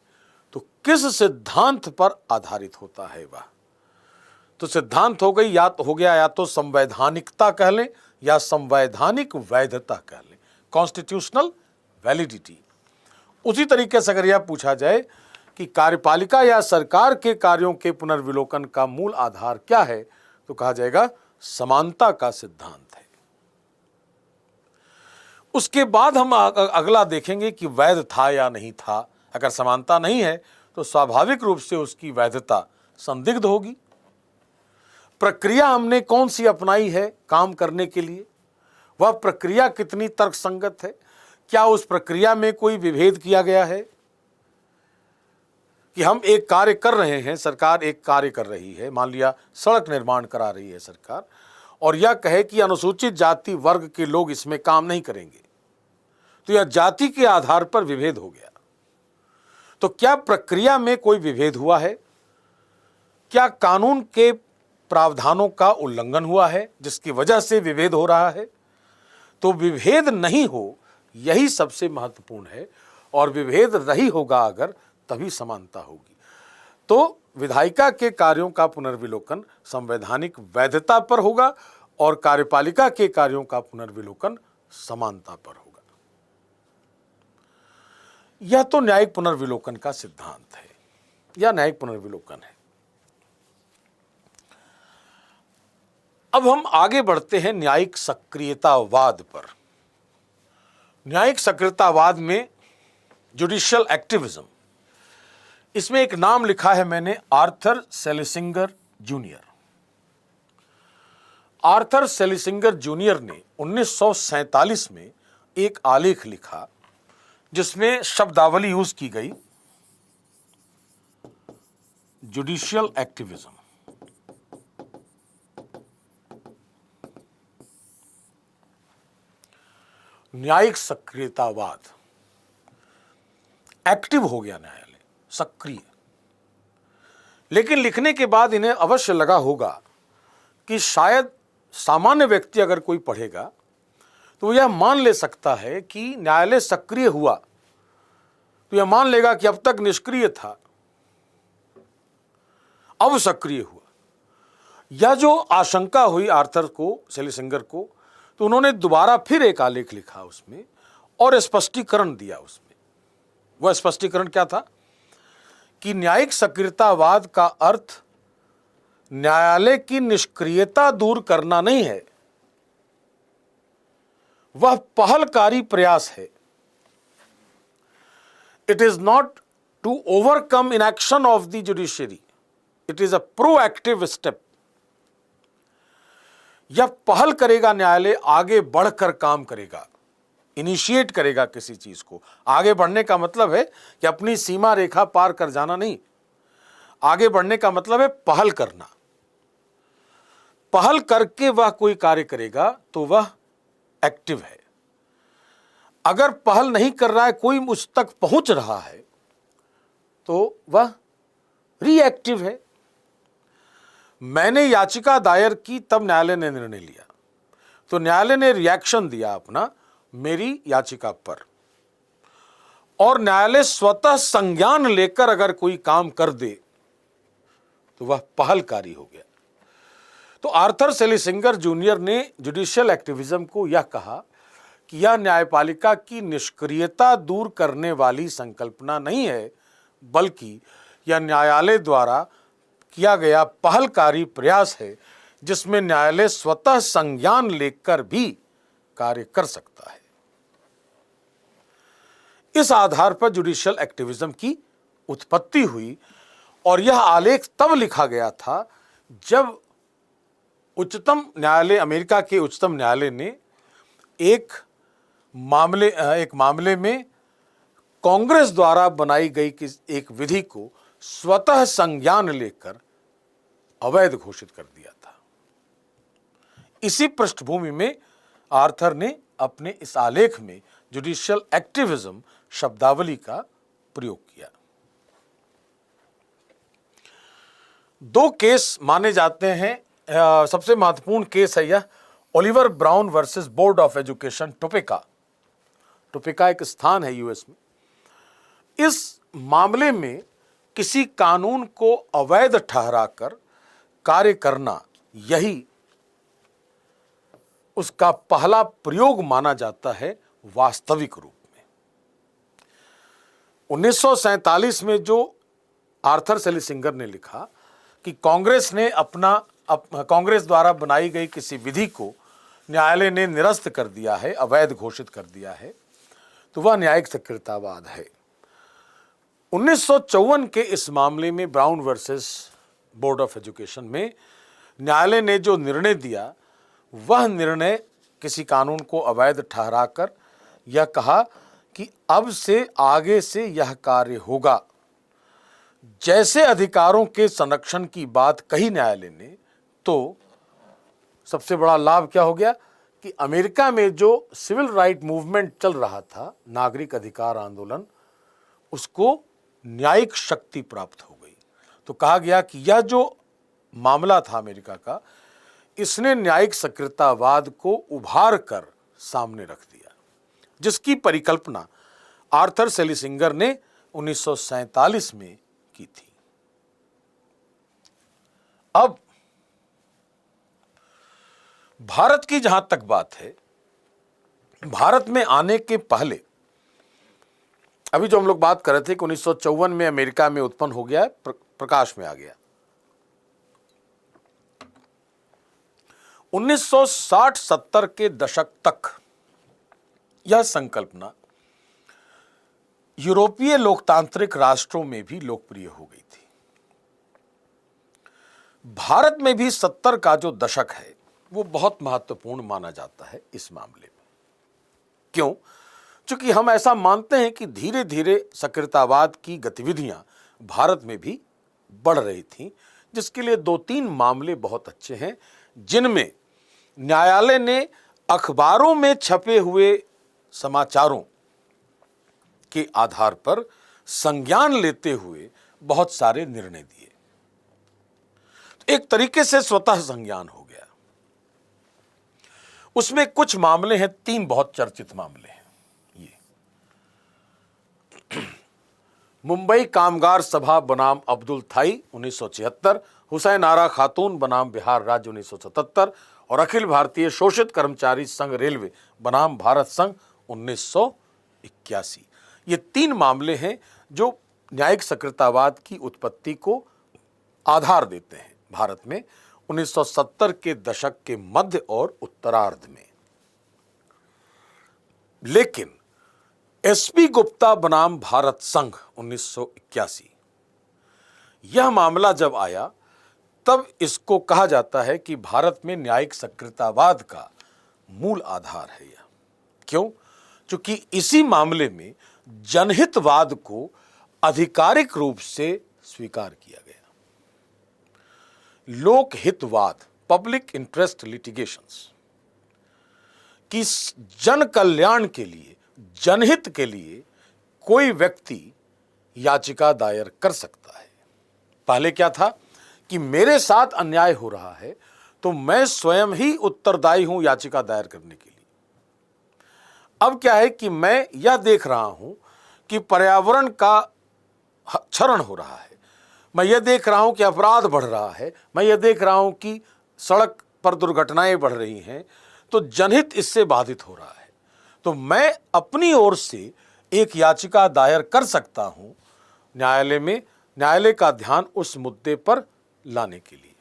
तो किस सिद्धांत पर आधारित होता है वह, तो सिद्धांत हो गया या तो संवैधानिकता कह लें या संवैधानिक वैधता कह लें, कॉन्स्टिट्यूशनल वैलिडिटी। उसी तरीके से अगर यह पूछा जाए कि कार्यपालिका या सरकार के कार्यों के पुनर्विलोकन का मूल आधार क्या है, तो कहा जाएगा समानता का सिद्धांत है। उसके बाद हम अगला देखेंगे कि वैध था या नहीं था। अगर समानता नहीं है तो स्वाभाविक रूप से उसकी वैधता संदिग्ध होगी। प्रक्रिया हमने कौन सी अपनाई है काम करने के लिए, वह प्रक्रिया कितनी तर्कसंगत है, क्या उस प्रक्रिया में कोई विभेद किया गया है। कि हम एक कार्य कर रहे हैं, सरकार एक कार्य कर रही है, मान लिया सड़क निर्माण करा रही है सरकार, और यह कहे कि अनुसूचित जाति वर्ग के लोग इसमें काम नहीं करेंगे, तो यह जाति के आधार पर विभेद हो गया। तो क्या प्रक्रिया में कोई विभेद हुआ है, क्या कानून के प्रावधानों का उल्लंघन हुआ है जिसकी वजह से विभेद हो रहा है। तो विभेद नहीं हो, यही सबसे महत्वपूर्ण है, और विभेद नहीं होगा अगर, तभी समानता होगी। तो विधायिका के कार्यों का पुनर्विलोकन संवैधानिक वैधता पर होगा और कार्यपालिका के कार्यों का पुनर्विलोकन समानता पर होगा। यह तो न्यायिक पुनर्विलोकन का सिद्धांत है या न्यायिक पुनर्विलोकन है। अब हम आगे बढ़ते हैं न्यायिक सक्रियतावाद पर। न्यायिक सक्रियतावाद में जुडिशियल एक्टिविज्म, इसमें एक नाम लिखा है मैंने, आर्थर सेलिसिंगर जूनियर। आर्थर सेलिसिंगर जूनियर ने 1947 में एक आलेख लिखा जिसमें शब्दावली यूज की गई जुडिशियल एक्टिविज्म। न्यायिक सक्रियतावाद, एक्टिव हो गया न्यायालय, सक्रिय। लेकिन लिखने के बाद इन्हें अवश्य लगा होगा कि शायद सामान्य व्यक्ति अगर कोई पढ़ेगा तो यह मान ले सकता है कि न्यायालय सक्रिय हुआ तो यह मान लेगा कि अब तक निष्क्रिय था, अब सक्रिय हुआ। यह जो आशंका हुई आर्थर को, सेलिसिंगर को, तो उन्होंने दोबारा फिर एक आलेख लिखा उसमें और स्पष्टीकरण दिया उसमें। वह स्पष्टीकरण क्या था कि न्यायिक सक्रियतावाद का अर्थ न्यायालय की निष्क्रियता दूर करना नहीं है, वह पहलकारी प्रयास है। It is not to overcome inaction of the judiciary, it is a proactive step. यह पहल करेगा, न्यायालय आगे बढ़कर काम करेगा, इनिशिएट करेगा किसी चीज को। आगे बढ़ने का मतलब है कि अपनी सीमा रेखा पार कर जाना नहीं, आगे बढ़ने का मतलब है पहल करना। पहल करके वह कोई कार्य करेगा तो वह एक्टिव है। अगर पहल नहीं कर रहा है, कोई मुझ तक पहुंच रहा है, तो वह रिएक्टिव है। मैंने याचिका दायर की, तब न्यायालय ने निर्णय लिया, तो न्यायालय ने रिएक्शन दिया अपना मेरी याचिका पर, और न्यायालय स्वतः संज्ञान लेकर अगर कोई काम कर दे तो वह पहलकारी हो गया। तो आर्थर सेलिसिंगर जूनियर ने जुडिशियल एक्टिविज्म को यह कहा कि यह न्यायपालिका की निष्क्रियता दूर करने वाली संकल्पना नहीं है, बल्कि यह न्यायालय द्वारा किया गया पहलकारी प्रयास है जिसमें न्यायालय स्वतः संज्ञान लेकर भी कार्य कर सकता है। इस आधार पर जुडिशियल एक्टिविज्म की उत्पत्ति हुई और यह आलेख तब लिखा गया था जब उच्चतम न्यायालय, अमेरिका के उच्चतम न्यायालय ने एक मामले में कांग्रेस द्वारा बनाई गई एक विधि को स्वतः संज्ञान लेकर अवैध घोषित कर दिया था। इसी पृष्ठभूमि में आर्थर ने अपने इस आलेख में जुडिशियल एक्टिविज्म शब्दावली का प्रयोग किया। दो केस माने जाते हैं, सबसे महत्वपूर्ण केस है यह Oliver brown versus board of education Topeka. Topeka एक स्थान है यूएस में। इस मामले में किसी कानून को अवैध ठहराकर कार्य करना, यही उसका पहला प्रयोग माना जाता है वास्तविक रूप में। 1947 में जो आर्थर सेलिसिंगर ने लिखा कि कांग्रेस द्वारा बनाई गई किसी विधि को न्यायालय ने निरस्त कर दिया है, अवैध घोषित कर दिया है, तो वह न्यायिक सक्रियतावाद है। 1954 के इस मामले में brown versus board of education में न्यायालय ने जो निर्णय दिया, वह निर्णय किसी कानून को अवैध ठहराकर यह कहा कि अब से आगे से यह कार्य होगा। जैसे अधिकारों के संरक्षण की बात कही न्यायालय ने, तो सबसे बड़ा लाभ क्या हो गया कि अमेरिका में जो सिविल राइट मूवमेंट चल रहा था, नागरिक अधिकार आंदोलन, उसको न्यायिक शक्ति प्राप्त हो गई। तो कहा गया कि यह जो मामला था अमेरिका का, इसने न्यायिक सक्रियतावाद को उभार कर सामने रख दिया, जिसकी परिकल्पना आर्थर सेलिसिंगर ने 1947 में की थी। अब भारत की जहां तक बात है, भारत में आने के पहले, अभी जो हम लोग बात कर रहे थे कि 1954 में अमेरिका में उत्पन्न हो गया, प्रकाश में आ गया। 1960-70 के दशक तक यह संकल्पना यूरोपीय लोकतांत्रिक राष्ट्रों में भी लोकप्रिय हो गई थी। भारत में भी 70 का जो दशक है वो बहुत महत्वपूर्ण माना जाता है इस मामले में। क्यों? क्योंकि हम ऐसा मानते हैं कि धीरे धीरे सक्रियतावाद की गतिविधियां भारत में भी बढ़ रही थीं, जिसके लिए 2-3 मामले बहुत अच्छे हैं, जिनमें न्यायालय ने अखबारों में छपे हुए समाचारों के आधार पर संज्ञान लेते हुए बहुत सारे निर्णय दिए। तो एक तरीके से स्वतः संज्ञान हो गया। उसमें कुछ मामले हैं, 3 बहुत चर्चित मामले हैं। ये मुंबई कामगार सभा बनाम अब्दुल थाई 1976, हुसैन आरा खातून बनाम बिहार राज्य 1977 और अखिल भारतीय शोषित कर्मचारी संघ रेलवे बनाम भारत संघ 1981। ये 3 मामले हैं जो न्यायिक सक्रियतावाद की उत्पत्ति को आधार देते हैं भारत में 1970 के दशक के मध्य और उत्तरार्ध में। लेकिन एसपी गुप्ता बनाम भारत संघ 1981, यह मामला जब आया तब इसको कहा जाता है कि भारत में न्यायिक सक्रियतावाद का मूल आधार है यह। क्यों? क्योंकि इसी मामले में जनहितवाद को आधिकारिक रूप से स्वीकार किया गया। लोकहितवाद, पब्लिक इंटरेस्ट लिटिगेशंस, कि जन कल्याण के लिए, जनहित के लिए कोई व्यक्ति याचिका दायर कर सकता है। पहले क्या था कि मेरे साथ अन्याय हो रहा है तो मैं स्वयं ही उत्तरदायी हूं याचिका दायर करने के लिए। अब क्या है कि मैं यह देख रहा हूं कि पर्यावरण का क्षरण हो रहा है, मैं यह देख रहा हूं कि अपराध बढ़ रहा है, मैं यह देख रहा हूं कि सड़क पर दुर्घटनाएं बढ़ रही हैं, तो जनहित इससे बाधित हो रहा है, तो मैं अपनी ओर से एक याचिका दायर कर सकता हूं न्यायालय में, न्यायालय का ध्यान उस मुद्दे पर लाने के लिए।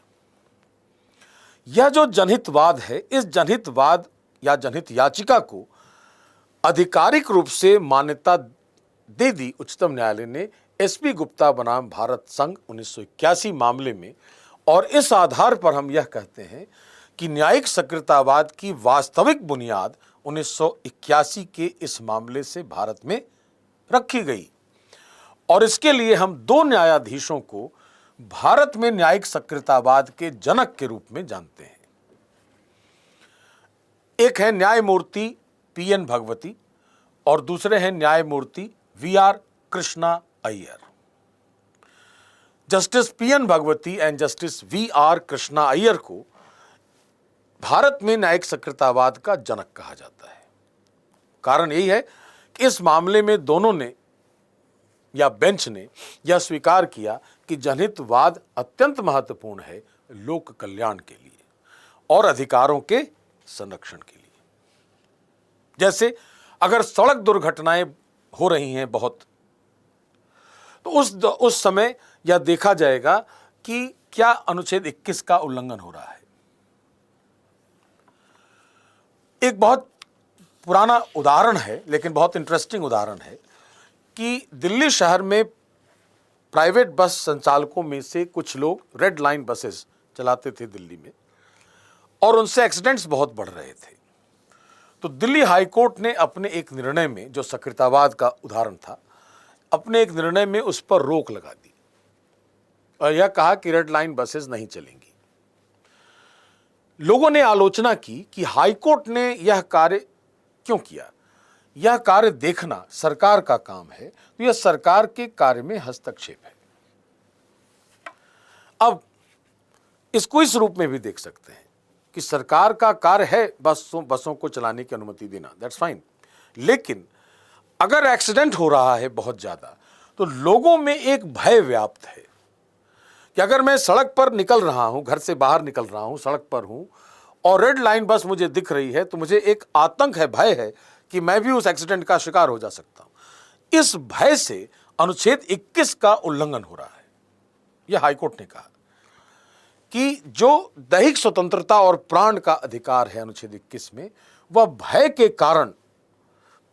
यह जो जनहितवाद है, इस जनहितवाद या जनहित याचिका को आधिकारिक रूप से मान्यता दे दी उच्चतम न्यायालय ने एसपी गुप्ता बनाम भारत संघ 1981 मामले में। और इस आधार पर हम यह कहते हैं कि न्यायिक सक्रियतावाद की वास्तविक बुनियाद 1981 के इस मामले से भारत में रखी गई। और इसके लिए हम 2 न्यायाधीशों को भारत में न्यायिक सक्रियतावाद के जनक के रूप में जानते हैं। एक है न्यायमूर्ति पीएन भगवती और दूसरे हैं न्यायमूर्ति VR Krishna Iyer. Justice PN Bhagwati and justice VR Krishna Iyer को भारत में न्यायिक सक्रियतावाद का जनक कहा जाता है। कारण यही है कि इस मामले में दोनों ने या बेंच ने यह स्वीकार किया कि जनहितवाद अत्यंत महत्वपूर्ण है लोक कल्याण के लिए और अधिकारों के संरक्षण के लिए। जैसे अगर सड़क दुर्घटनाएं हो रही हैं बहुत, तो उस समय यह देखा जाएगा कि क्या अनुच्छेद 21 का उल्लंघन हो रहा है। एक बहुत पुराना उदाहरण है लेकिन बहुत इंटरेस्टिंग उदाहरण है कि दिल्ली शहर में प्राइवेट बस संचालकों में से कुछ लोग रेड लाइन बसेस चलाते थे दिल्ली में और उनसे एक्सीडेंट्स बहुत बढ़ रहे थे। तो दिल्ली हाई कोर्ट ने अपने एक निर्णय में, जो सक्रियतावाद का उदाहरण था, अपने एक निर्णय में उस पर रोक लगा दी और यह कहा कि रेड लाइन बसेस नहीं चलेंगी। लोगों ने आलोचना की कि हाई कोर्ट ने यह कार्य क्यों किया। यह कार्य देखना सरकार का काम है, तो यह सरकार के कार्य में हस्तक्षेप है। अब इसको इस रूप में भी देख सकते हैं कि सरकार का कार्य है बसों को चलाने की अनुमति देना, दैट्स फाइन, लेकिन अगर एक्सीडेंट हो रहा है बहुत ज्यादा तो लोगों में एक भय व्याप्त है कि अगर मैं सड़क पर निकल रहा हूं, घर से बाहर निकल रहा हूं, सड़क पर हूं और रेड लाइन बस मुझे दिख रही है, तो मुझे एक आतंक है, भय है कि मैं भी उस एक्सीडेंट का शिकार हो जा सकता हूं। इस भय से अनुच्छेद 21 का उल्लंघन हो रहा है। यह हाईकोर्ट ने कहा कि जो दैहिक स्वतंत्रता और प्राण का अधिकार है अनुच्छेद 21 में, वह भय के कारण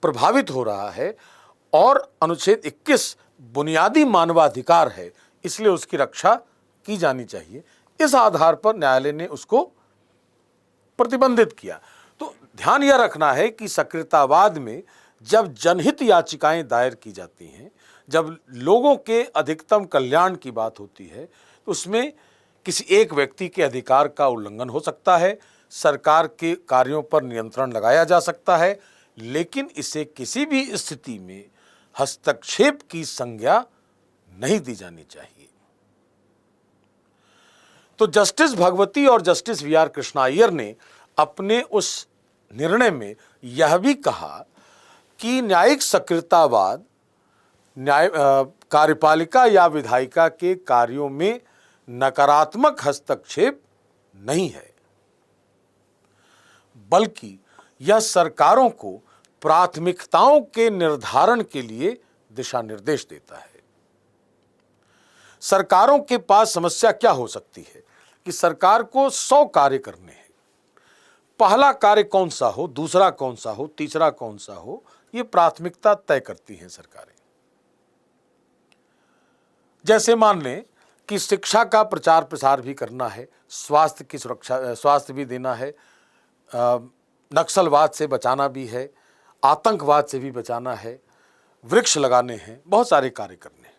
प्रभावित हो रहा है और अनुच्छेद 21 बुनियादी मानवाधिकार है, इसलिए उसकी रक्षा की जानी चाहिए। इस आधार पर न्यायालय ने उसको प्रतिबंधित किया। तो ध्यान यह रखना है कि सक्रियतावाद में जब जनहित याचिकाएं दायर की जाती हैं, जब लोगों के अधिकतम कल्याण की बात होती है, तो उसमें किसी एक व्यक्ति के अधिकार का उल्लंघन हो सकता है, सरकार के कार्यों पर नियंत्रण लगाया जा सकता है, लेकिन इसे किसी भी स्थिति में हस्तक्षेप की संज्ञा नहीं दी जानी चाहिए। तो जस्टिस भगवती और जस्टिस वीआर कृष्णा अय्यर ने अपने उस निर्णय में यह भी कहा कि न्यायिक सक्रियतावाद कार्यपालिका या विधायिका के कार्यों में नकारात्मक हस्तक्षेप नहीं है, बल्कि यह सरकारों को प्राथमिकताओं के निर्धारण के लिए दिशा निर्देश देता है। सरकारों के पास समस्या क्या हो सकती है कि सरकार को 100 कार्य करने हैं, पहला कार्य कौन सा हो, दूसरा कौन सा हो, तीसरा कौन सा हो, ये प्राथमिकता तय करती हैं सरकारें। जैसे मान लें कि शिक्षा का प्रचार प्रसार भी करना है, स्वास्थ्य की सुरक्षा, स्वास्थ्य भी देना है, नक्सलवाद से बचाना भी है, आतंकवाद से भी बचाना है, वृक्ष लगाने हैं, बहुत सारे कार्य करने हैं।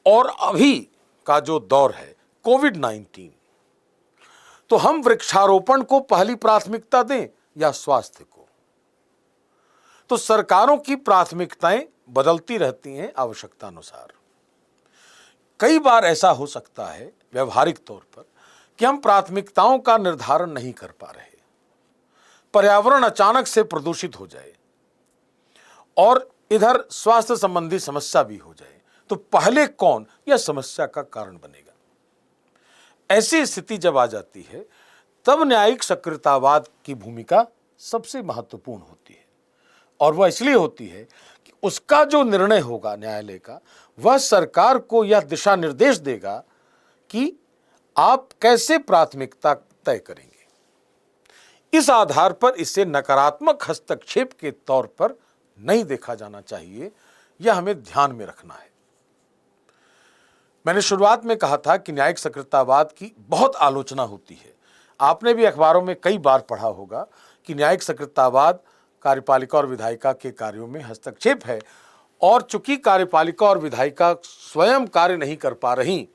और अभी का जो दौर है कोविड-19, तो हम वृक्षारोपण को पहली प्राथमिकता दें या स्वास्थ्य को? तो सरकारों की प्राथमिकताएं बदलती रहती हैं आवश्यकता अनुसार। कई बार ऐसा हो सकता है व्यवहारिक तौर पर कि हम प्राथमिकताओं का निर्धारण नहीं कर पा रहे, पर्यावरण अचानक से प्रदूषित हो जाए और इधर स्वास्थ्य संबंधी समस्या भी हो जाए, तो पहले कौन यह समस्या का कारण बनेगा। ऐसी स्थिति जब आ जाती है तब न्यायिक सक्रियतावाद की भूमिका सबसे महत्वपूर्ण होती है, और वह इसलिए होती है कि उसका जो निर्णय होगा न्यायालय का, वह सरकार को यह दिशा निर्देश देगा कि आप कैसे प्राथमिकता तय करेंगे। इस आधार पर इसे नकारात्मक हस्तक्षेप के तौर पर नहीं देखा जाना चाहिए, यह हमें ध्यान में रखना है। मैंने शुरुआत में कहा था कि न्यायिक सक्रियतावाद की बहुत आलोचना होती है। आपने भी अखबारों में कई बार पढ़ा होगा कि न्यायिक सक्रियतावाद कार्यपालिका और विधायिका के कार्यों में हस्तक्षेप है, और चूंकि कार्यपालिका और विधायिका स्वयं कार्य नहीं कर पा रही,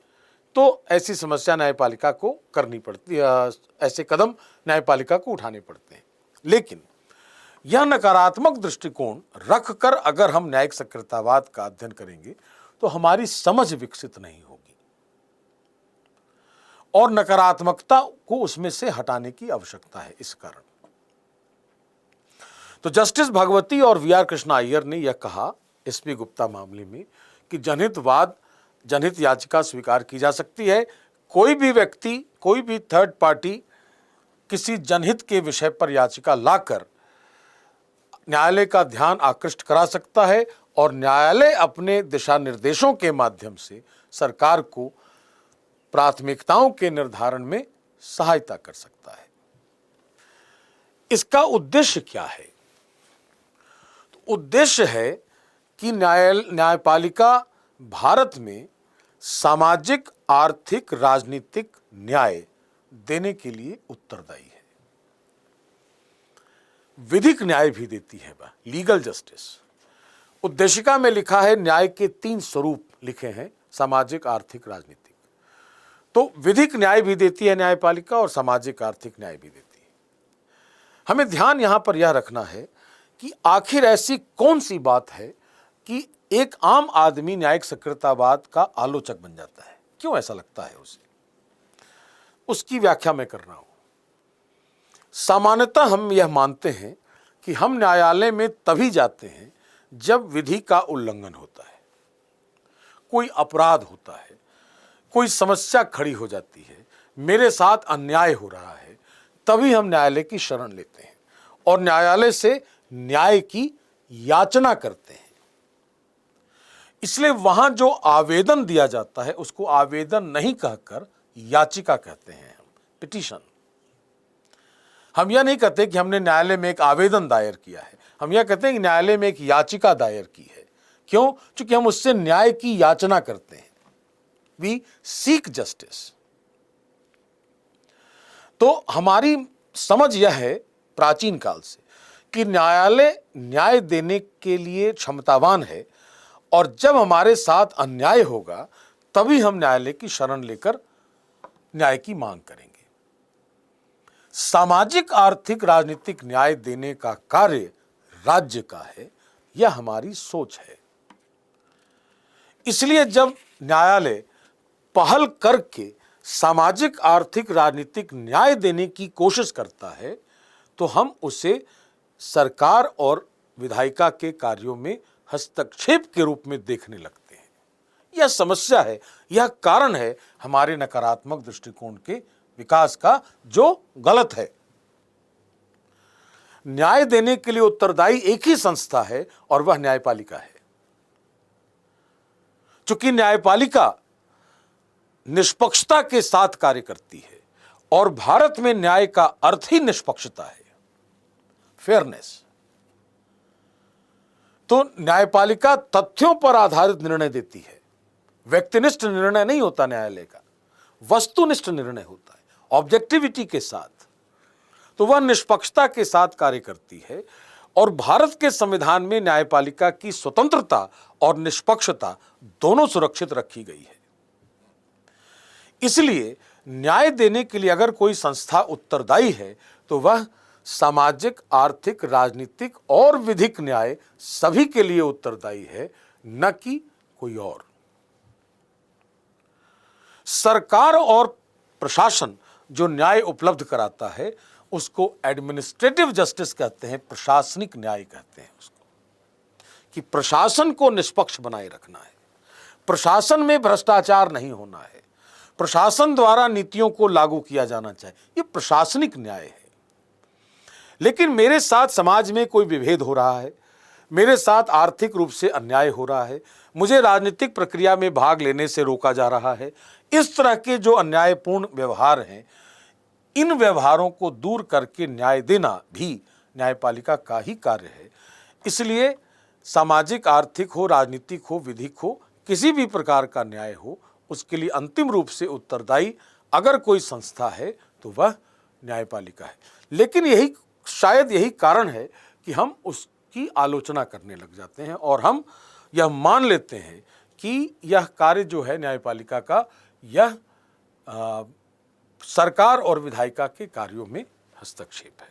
तो ऐसी समस्या न्यायपालिका को करनी पड़ती है, ऐसे कदम न्यायपालिका को उठाने पड़ते हैं। लेकिन यह नकारात्मक दृष्टिकोण रखकर अगर हम न्यायिक सक्रियतावाद का अध्ययन करेंगे तो हमारी समझ विकसित नहीं होगी और नकारात्मकता को उसमें से हटाने की आवश्यकता है। इस कारण तो जस्टिस भगवती और वी.आर. कृष्णा अय्यर ने यह कहा एस.पी. गुप्ता मामले में कि जनहित याचिका स्वीकार की जा सकती है। कोई भी व्यक्ति, कोई भी थर्ड पार्टी किसी जनहित के विषय पर याचिका लाकर न्यायालय का ध्यान आकृष्ट करा सकता है और न्यायालय अपने दिशा निर्देशों के माध्यम से सरकार को प्राथमिकताओं के निर्धारण में सहायता कर सकता है। इसका उद्देश्य क्या है? तो उद्देश्य है कि न्यायपालिका भारत में सामाजिक, आर्थिक, राजनीतिक न्याय देने के लिए उत्तरदायी है। विधिक न्याय भी देती है वह, लीगल जस्टिस। उद्देशिका में लिखा है न्याय के 3 स्वरूप लिखे हैं, सामाजिक, आर्थिक, राजनीतिक। तो विधिक न्याय भी देती है न्यायपालिका और सामाजिक आर्थिक न्याय भी देती है। हमें ध्यान यहां पर यह रखना है कि आखिर ऐसी कौन सी बात है कि एक आम आदमी न्यायिक सक्रियतावाद का आलोचक बन जाता है। क्यों ऐसा लगता है उसे? उसकी व्याख्या मैं कर रहा हूं। सामान्यतः हम यह मानते हैं कि हम न्यायालय में तभी जाते हैं जब विधि का उल्लंघन होता है, कोई अपराध होता है, कोई समस्या खड़ी हो जाती है, मेरे साथ अन्याय हो रहा है, तभी हम न्यायालय की शरण लेते हैं और न्यायालय से न्याय की याचना करते हैं। इसलिए वहां जो आवेदन दिया जाता है उसको आवेदन नहीं कहकर याचिका कहते हैं, हम पिटीशन। हम यह नहीं कहते कि हमने न्यायालय में एक आवेदन दायर किया है, हम यह कहते हैं कि न्यायालय में एक याचिका दायर की है। क्यों? क्योंकि हम उससे न्याय की याचना करते हैं। We seek justice. तो हमारी समझ यह है प्राचीन काल से कि न्यायालय न्याय देने के लिए क्षमतावान है और जब हमारे साथ अन्याय होगा तभी हम न्यायालय की शरण लेकर न्याय की मांग करेंगे। सामाजिक, आर्थिक, राजनीतिक न्याय देने का कार्य राज्य का है, यह हमारी सोच है। इसलिए जब न्यायालय पहल करके सामाजिक, आर्थिक, राजनीतिक न्याय देने की कोशिश करता है तो हम उसे सरकार और विधायिका के कार्यों में हस्तक्षेप के रूप में देखने लगते हैं। यह समस्या है, यह कारण है हमारे नकारात्मक दृष्टिकोण के विकास का, जो गलत है। न्याय देने के लिए उत्तरदायी एक ही संस्था है और वह न्यायपालिका है। चूंकि न्यायपालिका निष्पक्षता के साथ कार्य करती है और भारत में न्याय का अर्थ ही निष्पक्षता है, फेयरनेस। तो न्यायपालिका तथ्यों पर आधारित निर्णय देती है। व्यक्तिनिष्ठ निर्णय नहीं होता न्यायालय का, वस्तुनिष्ठ निर्णय होता है, ऑब्जेक्टिविटी के साथ। तो वह निष्पक्षता के साथ कार्य करती है और भारत के संविधान में न्यायपालिका की स्वतंत्रता और निष्पक्षता दोनों सुरक्षित रखी गई है। इसलिए न्याय देने के लिए अगर कोई संस्था उत्तरदायी है तो वह सामाजिक, आर्थिक, राजनीतिक और विधिक न्याय सभी के लिए उत्तरदायी है, न कि कोई और। सरकार और प्रशासन जो न्याय उपलब्ध कराता है उसको एडमिनिस्ट्रेटिव जस्टिस कहते हैं, प्रशासनिक न्याय कहते हैं उसको, कि प्रशासन को निष्पक्ष बनाए रखना है, प्रशासन में भ्रष्टाचार नहीं होना है, प्रशासन द्वारा नीतियों को लागू किया जाना चाहिए। यह प्रशासनिक न्याय है। लेकिन मेरे साथ समाज में कोई विभेद हो रहा है, मेरे साथ आर्थिक रूप से अन्याय हो रहा है, मुझे राजनीतिक प्रक्रिया में भाग लेने से रोका जा रहा है, इस तरह के जो अन्यायपूर्ण व्यवहार हैं, इन व्यवहारों को दूर करके न्याय देना भी न्यायपालिका का ही कार्य है। इसलिए सामाजिक, आर्थिक हो, राजनीतिक हो, विधिक हो, किसी भी प्रकार का न्याय हो, उसके लिए अंतिम रूप से उत्तरदायी अगर कोई संस्था है तो वह न्यायपालिका है। लेकिन शायद यही कारण है कि हम उसकी आलोचना करने लग जाते हैं और हम यह मान लेते हैं कि यह कार्य जो है न्यायपालिका का, यह सरकार और विधायिका के कार्यों में हस्तक्षेप है।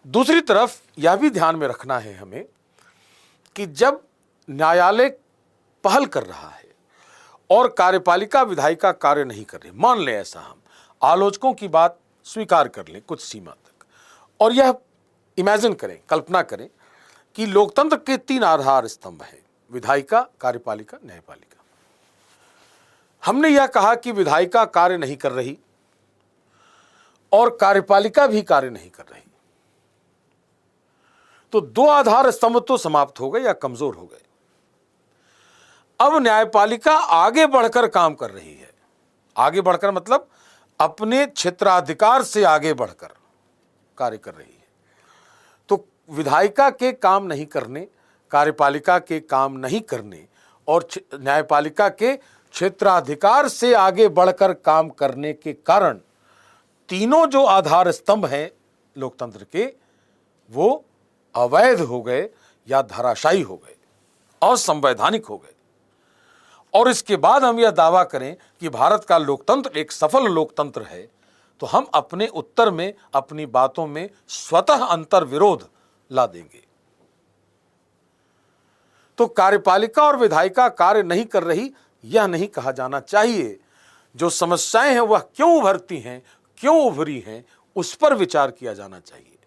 दूसरी तरफ यह भी ध्यान में रखना है हमें कि जब न्यायालय पहल कर रहा है और कार्यपालिका विधायिका कार्य नहीं कर रही, मान लें ऐसा, हम आलोचकों की बात स्वीकार कर लें कुछ सीमा तक, और यह इमेजिन करें, कल्पना करें कि लोकतंत्र के 3 आधार स्तंभ हैं, विधायिका, कार्यपालिका, न्यायपालिका। हमने यह कहा कि विधायिका कार्य नहीं कर रही और कार्यपालिका भी कार्य नहीं कर रही, तो 2 आधार स्तंभ तो समाप्त हो गए या कमजोर हो गए। अब न्यायपालिका आगे बढ़कर काम कर रही है। आगे बढ़कर मतलब अपने क्षेत्राधिकार से आगे बढ़कर कार्य कर रही है। तो विधायिका के काम नहीं करने, कार्यपालिका के काम नहीं करने और न्यायपालिका के क्षेत्राधिकार से आगे बढ़कर काम करने के कारण तीनों जो आधार स्तंभ हैं लोकतंत्र के, वो अवैध हो गए या धराशायी हो गए, असंवैधानिक हो गए। और इसके बाद हम यह दावा करें कि भारत का लोकतंत्र एक सफल लोकतंत्र है, तो हम अपने उत्तर में, अपनी बातों में स्वतः अंतर विरोध ला देंगे। तो कार्यपालिका और विधायिका कार्य नहीं कर रही, यह नहीं कहा जाना चाहिए। जो समस्याएं हैं वह क्यों उभरती हैं, क्यों उभरी हैं, उस पर विचार किया जाना चाहिए,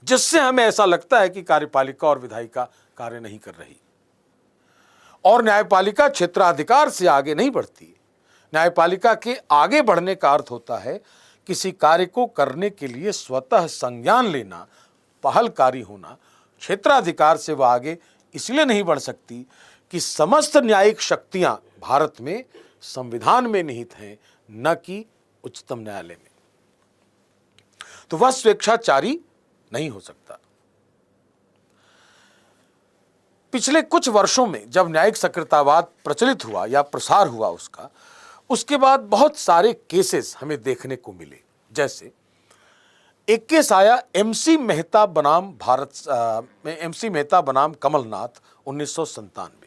जिससे हमें ऐसा लगता है कि कार्यपालिका और विधायिका कार्य नहीं कर रही और न्यायपालिका क्षेत्राधिकार से आगे नहीं बढ़ती। न्यायपालिका के आगे बढ़ने का अर्थ होता है किसी कार्य को करने के लिए स्वतः संज्ञान लेना, पहलकारी होना। क्षेत्राधिकार से वह आगे इसलिए नहीं बढ़ सकती कि समस्त न्यायिक शक्तियां भारत में संविधान में निहित हैं, न कि उच्चतम न्यायालय में। तो वह स्वेच्छाचारी नहीं हो सकता। पिछले कुछ वर्षों में जब न्यायिक सक्रियतावाद प्रचलित हुआ या प्रसार हुआ उसके बाद बहुत सारे केसेस हमें देखने को मिले। जैसे एक केस आया एमसी मेहता बनाम कमलनाथ 1997।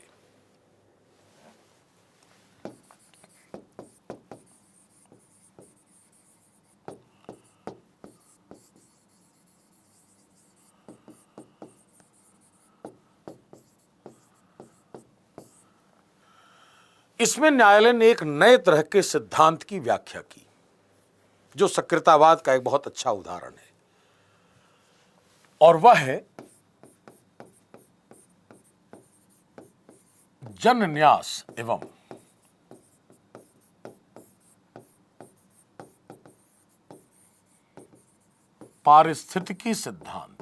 इसमें न्यायालय ने एक नए तरह के सिद्धांत की व्याख्या की, जो सक्रियतावाद का एक बहुत अच्छा उदाहरण है, और वह है जनन्यास एवं पारिस्थितिकी सिद्धांत।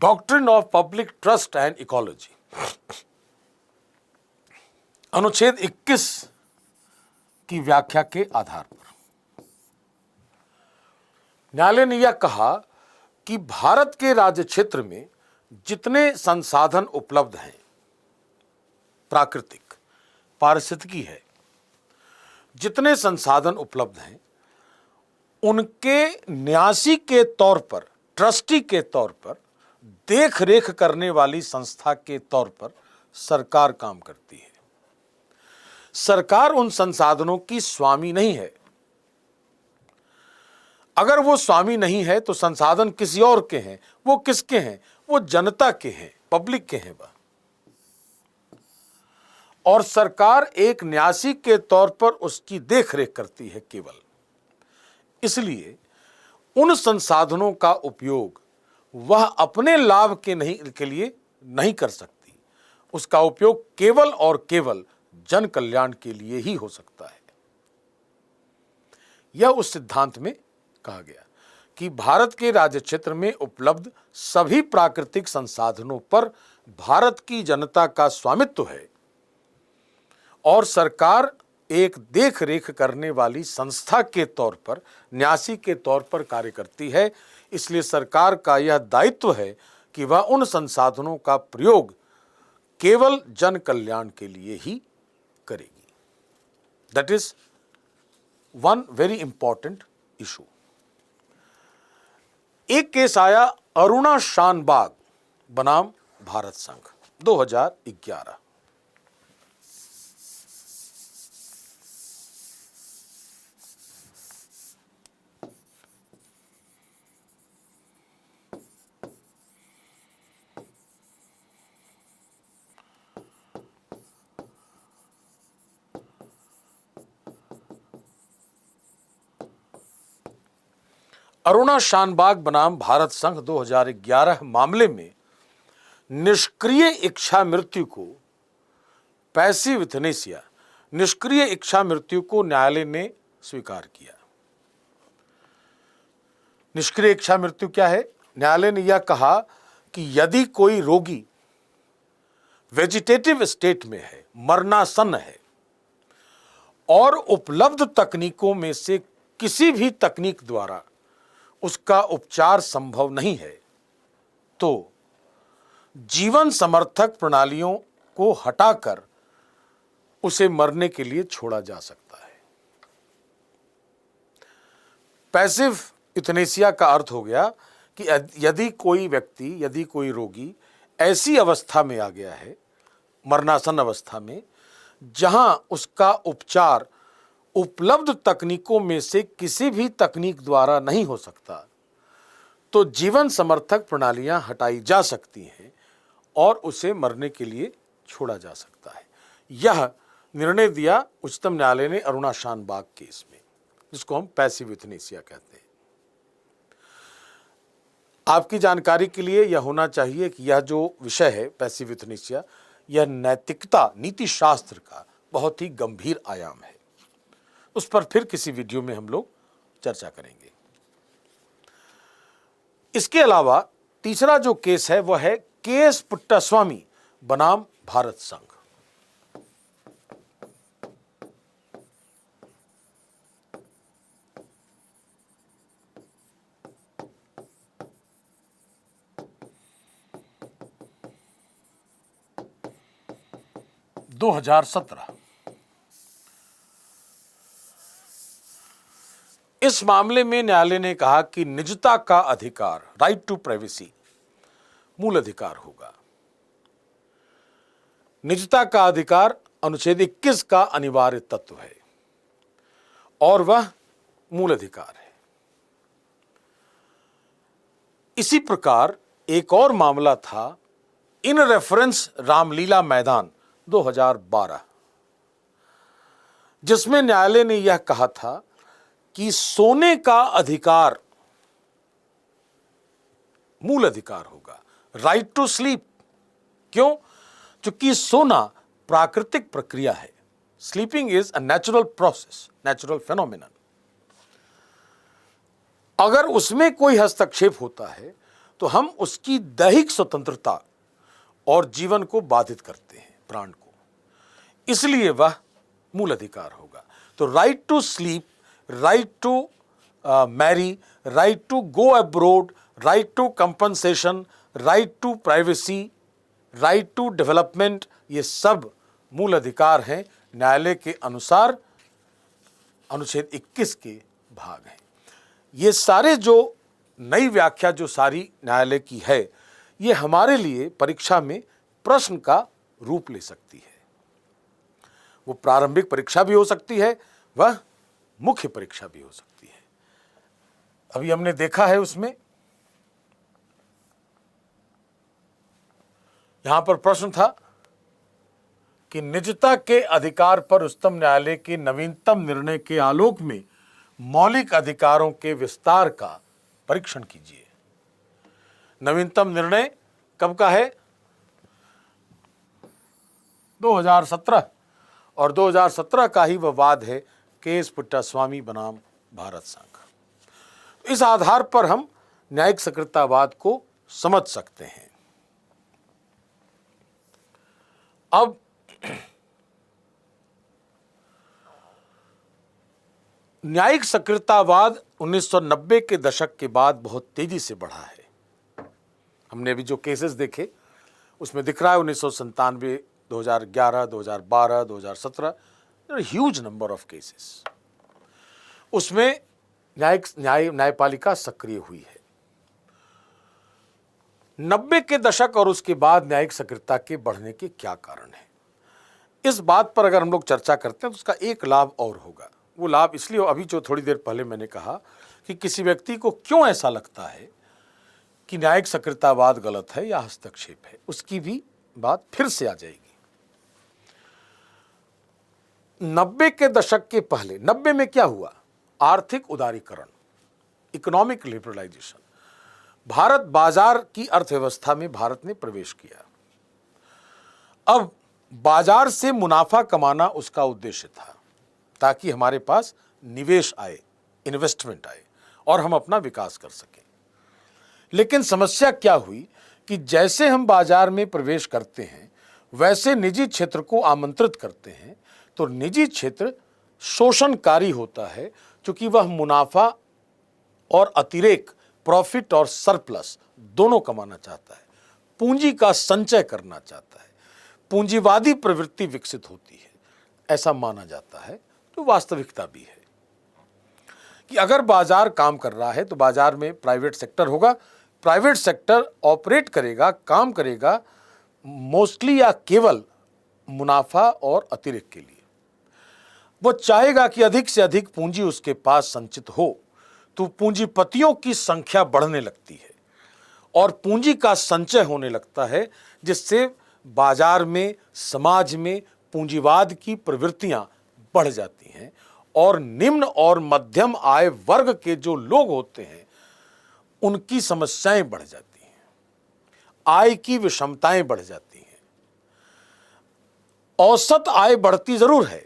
Doctrine of public trust and ecology, अनुच्छेद 21 की व्याख्या के आधार पर न्यायालय ने यह कहा कि भारत के राज्य क्षेत्र में जितने संसाधन उपलब्ध हैं, प्राकृतिक, पारिस्थितिकी है, जितने संसाधन उपलब्ध हैं, उनके न्यासी के तौर पर, ट्रस्टी के तौर पर, देख रेख करने वाली संस्था के तौर पर सरकार काम करती है। सरकार उन संसाधनों की स्वामी नहीं है। अगर वो स्वामी नहीं है तो संसाधन किसी और के हैं। वो किसके हैं? वो जनता के हैं, पब्लिक के हैं वह। और सरकार एक न्यासी के तौर पर उसकी देख रेख करती है केवल। इसलिए उन संसाधनों का उपयोग वह अपने लाभ के लिए नहीं कर सकती। उसका उपयोग केवल और केवल जन कल्याण के लिए ही हो सकता है। यह उस सिद्धांत में कहा गया कि भारत के राज्य क्षेत्र में उपलब्ध सभी प्राकृतिक संसाधनों पर भारत की जनता का स्वामित्व है और सरकार एक देख रेख करने वाली संस्था के तौर पर, न्यासी के तौर पर कार्य करती है। इसलिए सरकार का यह दायित्व है कि वह उन संसाधनों का प्रयोग केवल जन कल्याण के लिए ही करेगी। That is one very important issue. एक केस आया अरुणा शानबाग बनाम भारत संघ 2011। अरुणा शानबाग बनाम भारत संघ 2011 मामले में निष्क्रिय इच्छा मृत्यु को, पैसिव यूथनेसिया, निष्क्रिय इच्छा मृत्यु को न्यायालय ने स्वीकार किया। निष्क्रिय इच्छा मृत्यु क्या है? न्यायालय ने यह कहा कि यदि कोई रोगी वेजिटेटिव स्टेट में है, मरणासन है, और उपलब्ध तकनीकों में से किसी भी तकनीक द्वारा उसका उपचार संभव नहीं है, तो जीवन समर्थक प्रणालियों को हटाकर उसे मरने के लिए छोड़ा जा सकता है। पैसिव यूथनेसिया का अर्थ हो गया कि यदि कोई व्यक्ति, यदि कोई रोगी ऐसी अवस्था में आ गया है, मरणासन अवस्था में, जहां उसका उपचार उपलब्ध तकनीकों में से किसी भी तकनीक द्वारा नहीं हो सकता, तो जीवन समर्थक प्रणालियां हटाई जा सकती हैं और उसे मरने के लिए छोड़ा जा सकता है। यह निर्णय दिया उच्चतम न्यायालय ने अरुणा शानबाग केस में, जिसको हम पैसिव यूथनेसिया कहते हैं। आपकी जानकारी के लिए यह होना चाहिए कि यह जो विषय है पैसिव यूथनेसिया, यह नैतिकता, नीति शास्त्र का बहुत ही गंभीर आयाम है। उस पर फिर किसी वीडियो में हम लोग चर्चा करेंगे। इसके अलावा तीसरा जो केस है वह है के.एस. पुट्टास्वामी बनाम भारत संघ। दो 2017। इस मामले में न्यायालय ने कहा कि निजता का अधिकार, राइट टू प्राइवेसी, मूल अधिकार होगा। निजता का अधिकार अनुच्छेद 21 का अनिवार्य तत्व है और वह मूल अधिकार है। इसी प्रकार एक और मामला था इन रेफरेंस रामलीला मैदान 2012, जिसमें न्यायालय ने यह कहा था कि सोने का अधिकार मूल अधिकार होगा, राइट टू स्लीप। क्यों? क्योंकि सोना प्राकृतिक प्रक्रिया है। Sleeping is a natural process, natural phenomenon. अगर उसमें कोई हस्तक्षेप होता है तो हम उसकी दैहिक स्वतंत्रता और जीवन को बाधित करते हैं, प्राण को, इसलिए वह मूल अधिकार होगा। तो right to sleep, right to marry, right to go abroad, right to compensation, right to privacy, right to development, ये सब मूल अधिकार हैं न्यायालय के अनुसार, अनुच्छेद 21 के भाग हैं। ये सारे जो नई व्याख्या जो सारी न्यायालय की है, ये हमारे लिए परीक्षा में प्रश्न का रूप ले सकती है। वो प्रारंभिक परीक्षा भी हो सकती है, वह मुख्य परीक्षा भी हो सकती है। अभी हमने देखा है उसमें, यहां पर प्रश्न था कि निजता के अधिकार पर उच्चतम न्यायालय के नवीनतम निर्णय के आलोक में मौलिक अधिकारों के विस्तार का परीक्षण कीजिए। नवीनतम निर्णय कब का है? 2017, और 2017 का ही वह वाद है के.एस. पुट्टास्वामी बनाम भारत संघ। इस आधार पर हम न्यायिक सक्रियतावाद को समझ सकते हैं। अब न्यायिक सक्रियतावाद 1990 के दशक के बाद बहुत तेजी से बढ़ा है। हमने अभी जो केसेस देखे उसमें दिख रहा है 1997, 2011, 2012, 2017, ह्यूज नंबर ऑफ केसेस। उसमें न्यायपालिका सक्रिय हुई है। 90 के दशक और उसके बाद न्यायिक सक्रियता के बढ़ने के क्या कारण है, इस बात पर अगर हम लोग चर्चा करते हैं तो उसका एक लाभ और होगा। वो लाभ इसलिए, अभी जो थोड़ी देर पहले मैंने कहा कि किसी व्यक्ति को क्यों ऐसा लगता है कि न्यायिक सक्रियतावाद गलत है या हस्तक्षेप है, उसकी भी बात फिर से आ जाएगी। 90 के दशक के पहले, 90 में क्या हुआ? आर्थिक उदारीकरण, इकोनॉमिक लिबरलाइजेशन। भारत बाजार की अर्थव्यवस्था में भारत ने प्रवेश किया। अब बाजार से मुनाफा कमाना उसका उद्देश्य था, ताकि हमारे पास निवेश आए, इन्वेस्टमेंट आए और हम अपना विकास कर सकें। लेकिन समस्या क्या हुई कि जैसे हम बाजार में प्रवेश करते हैं वैसे निजी क्षेत्र को आमंत्रित करते हैं, तो निजी क्षेत्र शोषणकारी होता है, क्योंकि वह मुनाफा और अतिरेक, प्रॉफिट और सरप्लस दोनों कमाना चाहता है, पूंजी का संचय करना चाहता है, पूंजीवादी प्रवृत्ति विकसित होती है, ऐसा माना जाता है। तो वास्तविकता भी है कि अगर बाजार काम कर रहा है तो बाजार में प्राइवेट सेक्टर होगा, प्राइवेट सेक्टर ऑपरेट करेगा, काम करेगा मोस्टली या केवल मुनाफा और अतिरेक के लिए। वो चाहेगा कि अधिक से अधिक पूंजी उसके पास संचित हो, तो पूंजीपतियों की संख्या बढ़ने लगती है और पूंजी का संचय होने लगता है, जिससे बाजार में, समाज में पूंजीवाद की प्रवृत्तियां बढ़ जाती हैं और निम्न और मध्यम आय वर्ग के जो लोग होते हैं उनकी समस्याएं बढ़ जाती हैं, आय की विषमताएं बढ़ जाती हैं। औसत आय बढ़ती जरूर है,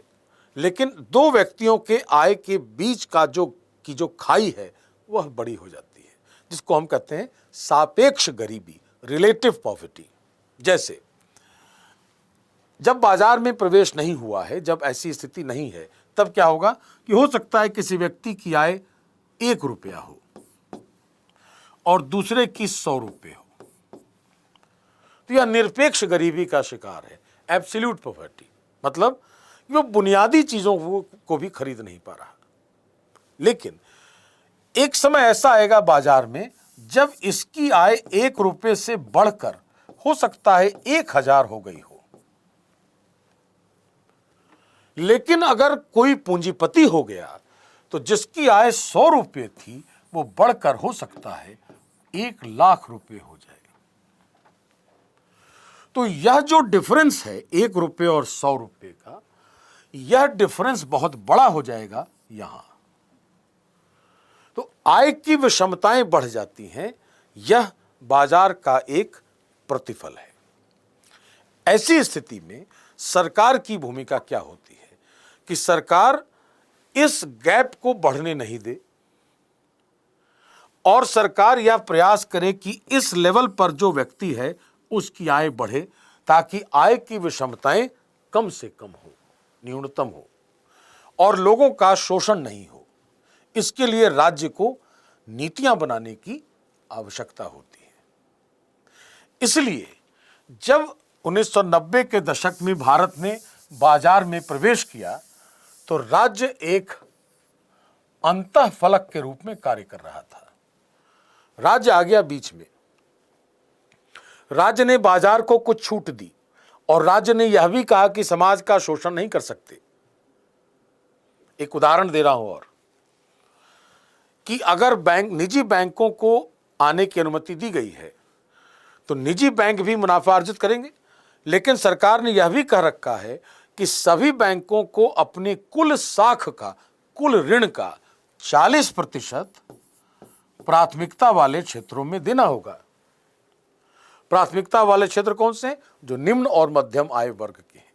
लेकिन दो व्यक्तियों के आय के बीच का जो खाई है वह बड़ी हो जाती है, जिसको हम कहते हैं सापेक्ष गरीबी, रिलेटिव पॉवर्टी। जैसे जब बाजार में प्रवेश नहीं हुआ है, जब ऐसी स्थिति नहीं है, तब क्या होगा कि हो सकता है किसी व्यक्ति की आय 1 रुपया हो और दूसरे की 100 रुपये हो, तो यह निरपेक्ष गरीबी का शिकार है, एब्सोल्यूट पॉवर्टी। मतलब वो बुनियादी चीजों को भी खरीद नहीं पा रहा। लेकिन एक समय ऐसा आएगा बाजार में जब इसकी आय 1 रुपये से बढ़कर हो सकता है 1000 हो गई हो। लेकिन अगर कोई पूंजीपति हो गया तो जिसकी आय 100 रुपये थी वो बढ़कर हो सकता है 1,00,000 रुपये हो जाए। तो यह जो डिफरेंस है 1 रुपये और 100 रुपये का, यह डिफरेंस बहुत बड़ा हो जाएगा यहां। तो आय की विषमताएं बढ़ जाती हैं, यह बाजार का एक प्रतिफल है। ऐसी स्थिति में सरकार की भूमिका क्या होती है कि सरकार इस गैप को बढ़ने नहीं दे और सरकार यह प्रयास करे कि इस लेवल पर जो व्यक्ति है उसकी आय बढ़े, ताकि आय की विषमताएं कम से कम हो, न्यूनतम हो और लोगों का शोषण नहीं हो। इसके लिए राज्य को नीतियां बनाने की आवश्यकता होती है। इसलिए जब 1990 के दशक में भारत ने बाजार में प्रवेश किया तो राज्य एक अंतःफलक के रूप में कार्य कर रहा था। राज्य आ गया बीच में, राज्य ने बाजार को कुछ छूट दी और राज्य ने यह भी कहा कि समाज का शोषण नहीं कर सकते। एक उदाहरण दे रहा हूं और कि अगर निजी बैंकों को आने की अनुमति दी गई है तो निजी बैंक भी मुनाफा अर्जित करेंगे, लेकिन सरकार ने यह भी कह रखा है कि सभी बैंकों को अपने कुल साख का, कुल ऋण का 40% प्राथमिकता वाले क्षेत्रों में देना होगा। प्राथमिकता वाले क्षेत्र कौन से हैं? जो निम्न और मध्यम आय वर्ग के हैं।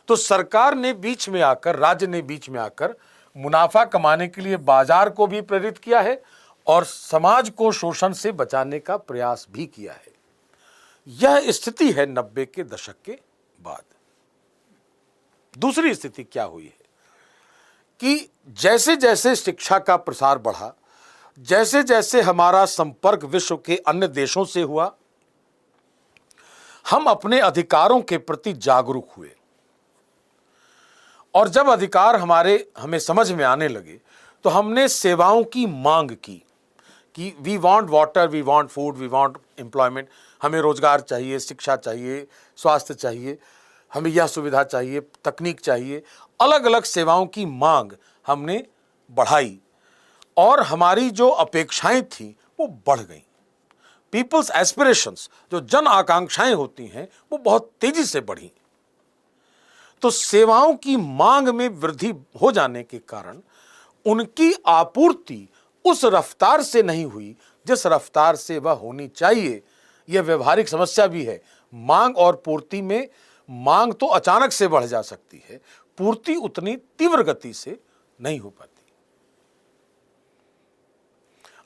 तो सरकार ने बीच में आकर, राज्य ने बीच में आकर मुनाफा कमाने के लिए बाजार को भी प्रेरित किया है और समाज को शोषण से बचाने का प्रयास भी किया है। यह स्थिति है 90 के दशक के बाद। दूसरी स्थिति क्या हुई है कि जैसे जैसे शिक्षा का प्रसार बढ़ा, जैसे जैसे हमारा संपर्क विश्व के अन्य देशों से हुआ, हम अपने अधिकारों के प्रति जागरूक हुए। और जब अधिकार हमें समझ में आने लगे तो हमने सेवाओं की मांग की कि we want water, we want food, we want employment, हमें रोजगार चाहिए, शिक्षा चाहिए, स्वास्थ्य चाहिए, हमें यह सुविधा चाहिए, तकनीक चाहिए। अलग अलग सेवाओं की मांग हमने बढ़ाई और हमारी जो अपेक्षाएं थी वो बढ़ गईं। पीपल्स एस्पिरेशंस, जो जन आकांक्षाएं होती हैं, वो बहुत तेजी से बढ़ी। तो सेवाओं की मांग में वृद्धि हो जाने के कारण उनकी आपूर्ति उस रफ्तार से नहीं हुई जिस रफ्तार से वह होनी चाहिए। यह व्यवहारिक समस्या भी है। मांग और पूर्ति में मांग तो अचानक से बढ़ जा सकती है, पूर्ति उतनी तीव्र गति से नहीं हो पाती।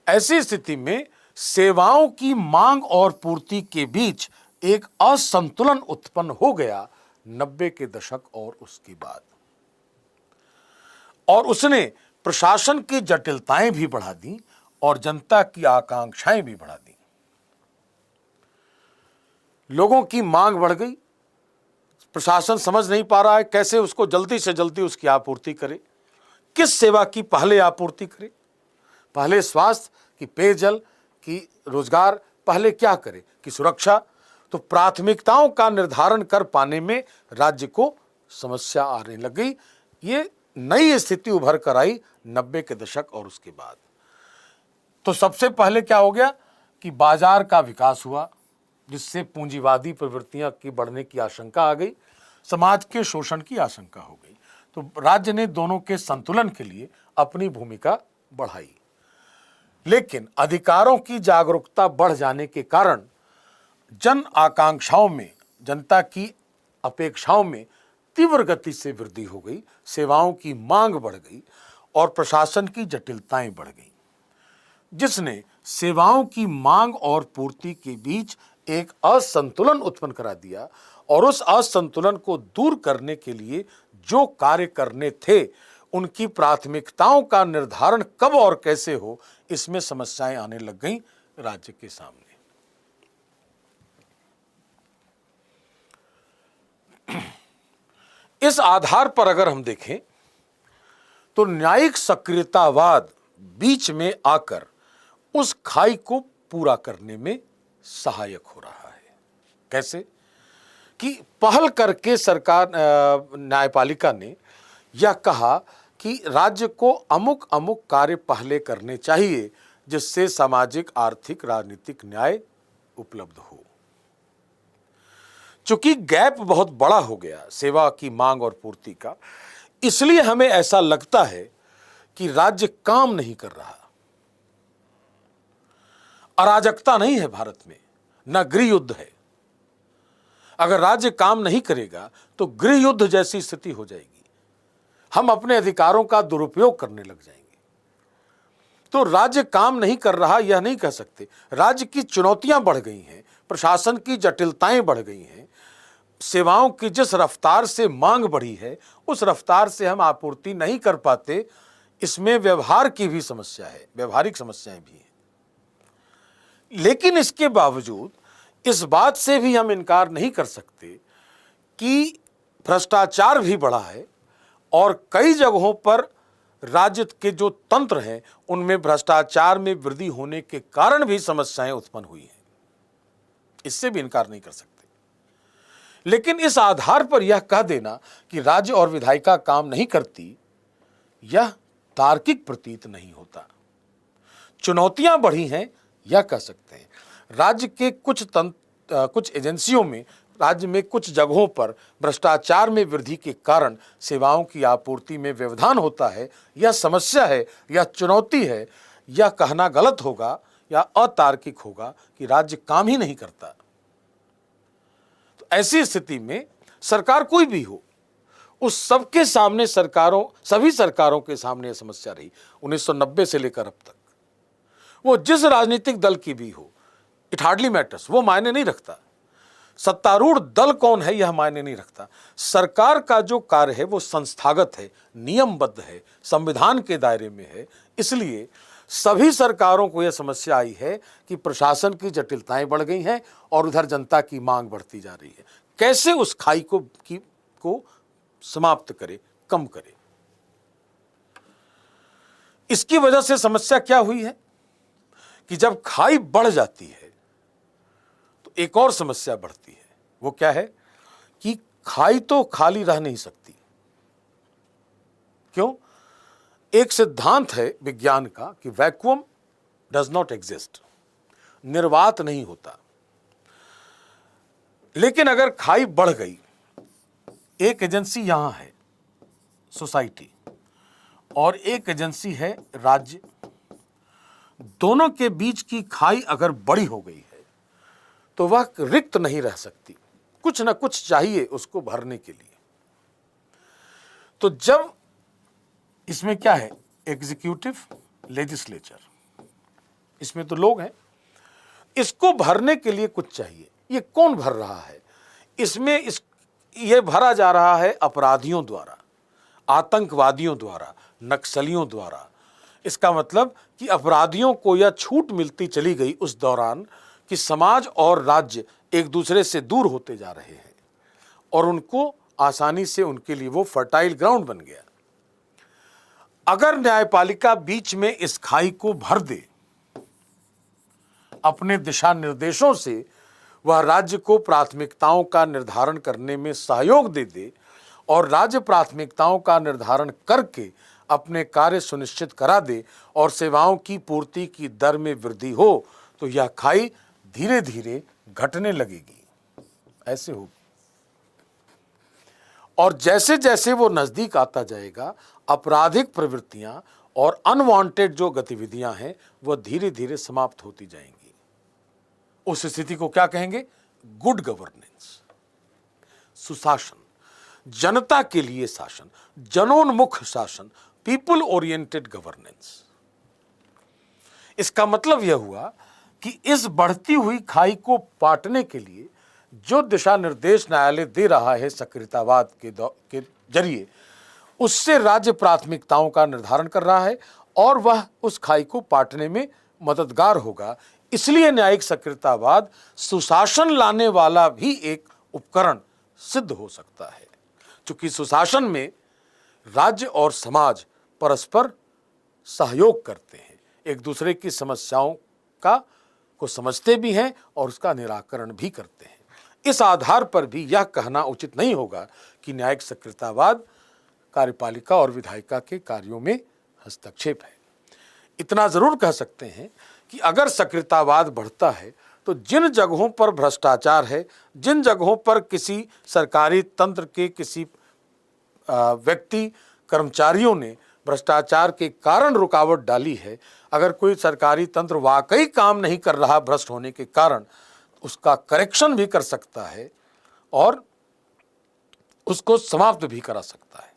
ऐसी स्थिति में सेवाओं की मांग और पूर्ति के बीच एक असंतुलन उत्पन्न हो गया 90 के दशक और उसके बाद, और उसने प्रशासन की जटिलताएं भी बढ़ा दी और जनता की आकांक्षाएं भी बढ़ा दी। लोगों की मांग बढ़ गई, प्रशासन समझ नहीं पा रहा है कैसे उसको जल्दी से जल्दी उसकी आपूर्ति करे, किस सेवा की पहले आपूर्ति करे, पहले स्वास्थ्य कि पेयजल कि रोजगार, पहले क्या करे कि सुरक्षा। तो प्राथमिकताओं का निर्धारण कर पाने में राज्य को समस्या आने लग गई। ये नई स्थिति उभर कर आई 90 के दशक और उसके बाद। तो सबसे पहले क्या हो गया कि बाजार का विकास हुआ, जिससे पूंजीवादी प्रवृत्तियां की बढ़ने की आशंका आ गई, समाज के शोषण की आशंका हो गई। तो राज्य ने दोनों के संतुलन के लिए अपनी भूमिका बढ़ाई। लेकिन अधिकारों की जागरूकता बढ़ जाने के कारण जन आकांक्षाओं में, जनता की अपेक्षाओं में तीव्र गति से वृद्धि हो गई, सेवाओं की मांग बढ़ गई और प्रशासन की जटिलताएं बढ़ गई, जिसने सेवाओं की मांग और पूर्ति के बीच एक असंतुलन उत्पन्न करा दिया। और उस असंतुलन को दूर करने के लिए जो कार्य करने थे, उनकी प्राथमिकताओं का निर्धारण कब और कैसे हो, इसमें समस्याएं आने लग गईं राज्य के सामने। इस आधार पर अगर हम देखें तो न्यायिक सक्रियतावाद बीच में आकर उस खाई को पूरा करने में सहायक हो रहा है। कैसे कि पहल करके सरकार, न्यायपालिका ने यह कहा कि राज्य को अमुक अमुक कार्य पहले करने चाहिए, जिससे सामाजिक, आर्थिक, राजनीतिक न्याय उपलब्ध हो। चूंकि गैप बहुत बड़ा हो गया सेवा की मांग और पूर्ति का, इसलिए हमें ऐसा लगता है कि राज्य काम नहीं कर रहा। अराजकता नहीं है भारत में, न गृह युद्ध है। अगर राज्य काम नहीं करेगा तो गृह युद्ध जैसी स्थिति हो जाएगी, हम अपने अधिकारों का दुरुपयोग करने लग जाएंगे। तो राज्य काम नहीं कर रहा यह नहीं कह सकते। राज्य की चुनौतियां बढ़ गई हैं, प्रशासन की जटिलताएं बढ़ गई हैं, सेवाओं की जिस रफ्तार से मांग बढ़ी है उस रफ्तार से हम आपूर्ति नहीं कर पाते। इसमें व्यवहार की भी समस्या है, व्यवहारिक समस्याएं भी हैं। लेकिन इसके बावजूद इस बात से भी हम इनकार नहीं कर सकते कि भ्रष्टाचार भी बढ़ा है और कई जगहों पर राज्य के जो तंत्र हैं उनमें भ्रष्टाचार में वृद्धि होने के कारण भी समस्याएं उत्पन्न हुई हैं। इससे भी इनकार नहीं कर सकते। लेकिन इस आधार पर यह कह देना कि राज्य और विधायिका काम नहीं करती, यह तार्किक प्रतीत नहीं होता। चुनौतियां बढ़ी हैं यह कह सकते हैं। राज्य के कुछ एजेंसियों में, राज्य में कुछ जगहों पर भ्रष्टाचार में वृद्धि के कारण सेवाओं की आपूर्ति में व्यवधान होता है, यह समस्या है, यह चुनौती है। यह कहना गलत होगा या अतार्किक होगा कि राज्य काम ही नहीं करता। तो ऐसी स्थिति में सरकार कोई भी हो, उस सबके सामने सभी सरकारों के सामने यह समस्या रही 1990 से लेकर अब तक। वो जिस राजनीतिक दल की भी हो, इट हार्डली मैटर्स, वो मायने नहीं रखता। सत्तारूढ़ दल कौन है यह मायने नहीं रखता। सरकार का जो कार्य है वो संस्थागत है, नियमबद्ध है, संविधान के दायरे में है। इसलिए सभी सरकारों को यह समस्या आई है कि प्रशासन की जटिलताएं बढ़ गई हैं और उधर जनता की मांग बढ़ती जा रही है। कैसे उस खाई को समाप्त करे, कम करे। इसकी वजह से समस्या क्या हुई है कि जब खाई बढ़ जाती है तो एक और समस्या बढ़ती है। वो क्या है कि खाई तो खाली रह नहीं सकती। क्यों? एक सिद्धांत है विज्ञान का कि वैक्यूम डज नॉट एग्जिस्ट, निर्वात नहीं होता। लेकिन अगर खाई बढ़ गई, एक एजेंसी यहां है सोसाइटी और एक एजेंसी है राज्य, दोनों के बीच की खाई अगर बड़ी हो गई है तो वह रिक्त नहीं रह सकती, कुछ ना कुछ चाहिए उसको भरने के लिए। तो जब इसमें क्या है, एग्जीक्यूटिव, लेजिस्लेचर, इसमें तो लोग हैं, इसको भरने के लिए कुछ चाहिए। ये कौन भर रहा है? इसमें ये भरा जा रहा है अपराधियों द्वारा, आतंकवादियों द्वारा, नक्सलियों द्वारा। इसका मतलब कि अपराधियों को यह छूट मिलती चली गई उस दौरान कि समाज और राज्य एक दूसरे से दूर होते जा रहे हैं और उनको आसानी से उनके लिए वो फर्टाइल ग्राउंड बन गया। अगर न्यायपालिका बीच में इस खाई को भर दे, अपने दिशा निर्देशों से वह राज्य को प्राथमिकताओं का निर्धारण करने में सहयोग दे दे और राज्य प्राथमिकताओं का निर्धारण करके अपने कार्य सुनिश्चित करा दे और सेवाओं की पूर्ति की दर में वृद्धि हो, तो यह खाई धीरे धीरे घटने लगेगी। ऐसे होगी और जैसे जैसे वो नजदीक आता जाएगा, आपराधिक प्रवृत्तियां और अनवांटेड जो गतिविधियां हैं वह धीरे धीरे समाप्त होती जाएंगी। उस स्थिति को क्या कहेंगे? गुड गवर्नेंस, सुशासन, जनता के लिए शासन, जनोन्मुख शासन, पीपल ओरिएंटेड गवर्नेंस। इसका मतलब यह हुआ कि इस बढ़ती हुई खाई को पाटने के लिए जो दिशा निर्देश न्यायालय दे रहा है सक्रियतावाद के जरिए, उससे राज्य प्राथमिकताओं का निर्धारण कर रहा है और वह उस खाई को पाटने में मददगार होगा। इसलिए न्यायिक सक्रियतावाद सुशासन लाने वाला भी एक उपकरण सिद्ध हो सकता है, क्योंकि सुशासन में राज्य और समाज परस्पर सहयोग करते हैं, एक दूसरे की समस्याओं को समझते भी हैं और उसका निराकरण भी करते हैं। इस आधार पर भी यह कहना उचित नहीं होगा कि न्यायिक सक्रियतावाद कार्यपालिका और विधायिका के कार्यों में हस्तक्षेप है। इतना जरूर कह सकते हैं कि अगर सक्रियतावाद बढ़ता है तो जिन जगहों पर भ्रष्टाचार है, जिन जगहों पर किसी सरकारी तंत्र के किसी व्यक्ति कर्मचारियों ने भ्रष्टाचार के कारण रुकावट डाली है, अगर कोई सरकारी तंत्र वाकई काम नहीं कर रहा भ्रष्ट होने के कारण, उसका करेक्शन भी कर सकता है और उसको समाप्त भी करा सकता है।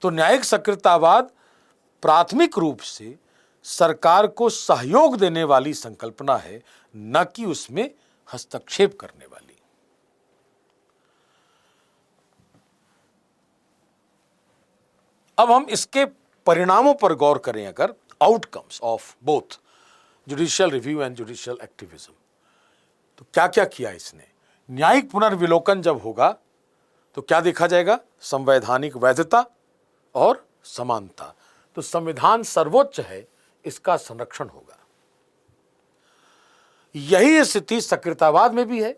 तो न्यायिक सक्रियतावाद प्राथमिक रूप से सरकार को सहयोग देने वाली संकल्पना है, न कि उसमें हस्तक्षेप करने वाली। अब हम इसके परिणामों पर गौर करें, अगर outcomes of both judicial review and judicial activism, तो क्या क्या किया इसने। न्यायिक पुनर्विलोकन जब होगा तो क्या देखा जाएगा? संवैधानिक वैधता और समानता। तो संविधान सर्वोच्च है, इसका संरक्षण होगा। यही स्थिति सक्रियतावाद में भी है।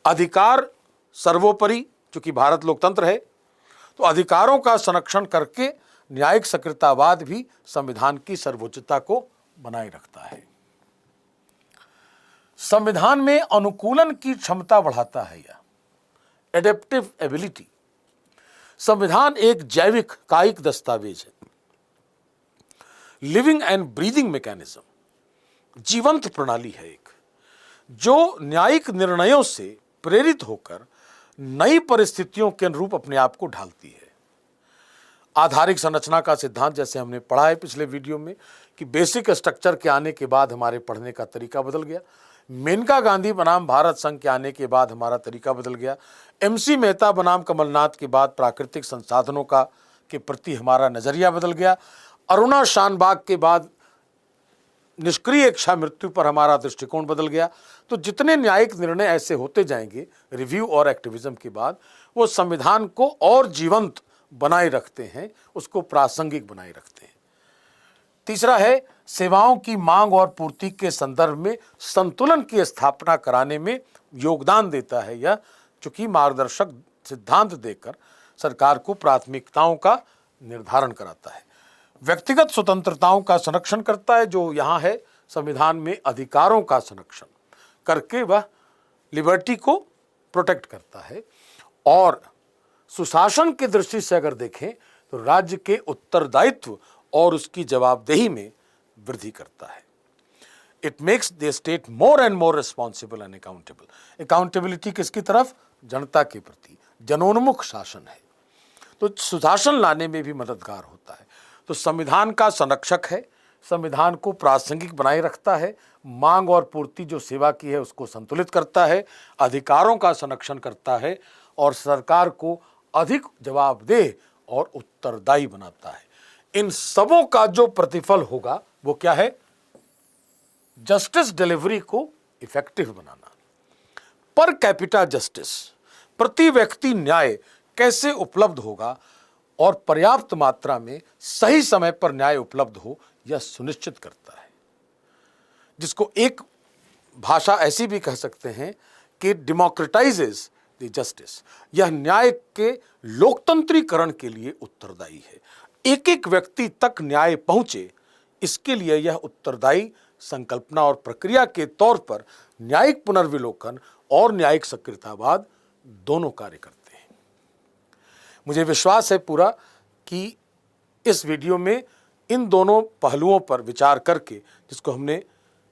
अधिकार सर्वोपरि, चूंकि भारत लोकतंत्र है तो अधिकारों का संरक्षण करके न्यायिक सक्रियतावाद भी संविधान की सर्वोच्चता को बनाए रखता है। संविधान में अनुकूलन की क्षमता बढ़ाता है यह, एडेप्टिव एबिलिटी। संविधान एक जैविक कायिक दस्तावेज है, लिविंग एंड ब्रीदिंग मैकेनिज्म, जीवंत प्रणाली है एक, जो न्यायिक निर्णयों से प्रेरित होकर नई परिस्थितियों के अनुरूप अपने आप को ढालती है। आधारिक संरचना का सिद्धांत, जैसे हमने पढ़ा है पिछले वीडियो में, कि बेसिक स्ट्रक्चर के आने के बाद हमारे पढ़ने का तरीका बदल गया। मेनका गांधी बनाम भारत संघ के आने के बाद हमारा तरीका बदल गया। MC मेहता बनाम कमलनाथ के बाद प्राकृतिक संसाधनों का के प्रति हमारा नजरिया बदल गया। अरुणा शानबाग के बाद निष्क्रिय इच्छा मृत्यु पर हमारा दृष्टिकोण बदल गया। तो जितने न्यायिक निर्णय ऐसे होते जाएंगे रिव्यू और एक्टिविज्म के बाद, वो संविधान को और जीवंत बनाए रखते हैं, उसको प्रासंगिक बनाए रखते हैं। तीसरा है सेवाओं की मांग और पूर्ति के संदर्भ में संतुलन की स्थापना कराने में योगदान देता है यह, चूंकि मार्गदर्शक सिद्धांत देकर सरकार को प्राथमिकताओं का निर्धारण कराता है। व्यक्तिगत स्वतंत्रताओं का संरक्षण करता है, जो यहाँ है संविधान में अधिकारों का संरक्षण करके वह लिबर्टी को प्रोटेक्ट करता है। और सुशासन की दृष्टि से अगर देखें तो राज्य के उत्तरदायित्व और उसकी जवाबदेही में वृद्धि करता है। It makes the state more and more responsible and accountable. Accountability किसकी तरफ? जनता के प्रति। जनोन्मुख शासन है तो सुशासन लाने में भी मददगार होता है। तो संविधान का संरक्षक है, संविधान को प्रासंगिक बनाए रखता है, मांग और पूर्ति जो सेवा की है उसको संतुलित करता है, अधिकारों का संरक्षण करता है और सरकार को अधिक जवाबदेह और उत्तरदायी बनाता है। इन सबों का जो प्रतिफल होगा वो क्या है? जस्टिस डिलीवरी को इफेक्टिव बनाना। पर कैपिटा जस्टिस, प्रति व्यक्ति न्याय कैसे उपलब्ध होगा और पर्याप्त मात्रा में सही समय पर न्याय उपलब्ध हो, यह सुनिश्चित करता है। जिसको एक भाषा ऐसी भी कह सकते हैं कि डेमोक्रेटाइजेस द जस्टिस। यह न्याय के लोकतंत्रीकरण के लिए उत्तरदायी है। एक एक व्यक्ति तक न्याय पहुंचे, इसके लिए यह उत्तरदायी संकल्पना और प्रक्रिया के तौर पर न्यायिक पुनर्विलोकन और न्यायिक सक्रियतावाद दोनों कार्य करते हैं। मुझे विश्वास है पूरा कि इस वीडियो में इन दोनों पहलुओं पर विचार करके, जिसको हमने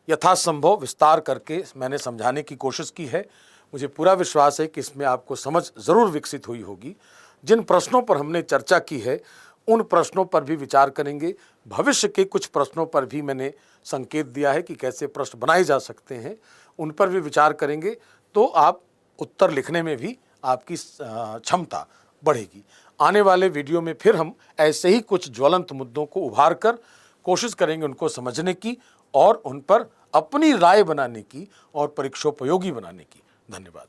यथासंभव विस्तार करके मैंने समझाने की कोशिश की है, मुझे पूरा विश्वास है कि इसमें आपको समझ ज़रूर विकसित हुई होगी। जिन प्रश्नों पर हमने चर्चा की है उन प्रश्नों पर भी विचार करेंगे। भविष्य के कुछ प्रश्नों पर भी मैंने संकेत दिया है कि कैसे प्रश्न बनाए जा सकते हैं, उन पर भी विचार करेंगे तो आप उत्तर लिखने में भी आपकी क्षमता बढ़ेगी। आने वाले वीडियो में फिर हम ऐसे ही कुछ ज्वलंत मुद्दों को उभार कर कोशिश करेंगे उनको समझने की और उन पर अपनी राय बनाने की और परीक्षोपयोगी बनाने की। धन्यवाद।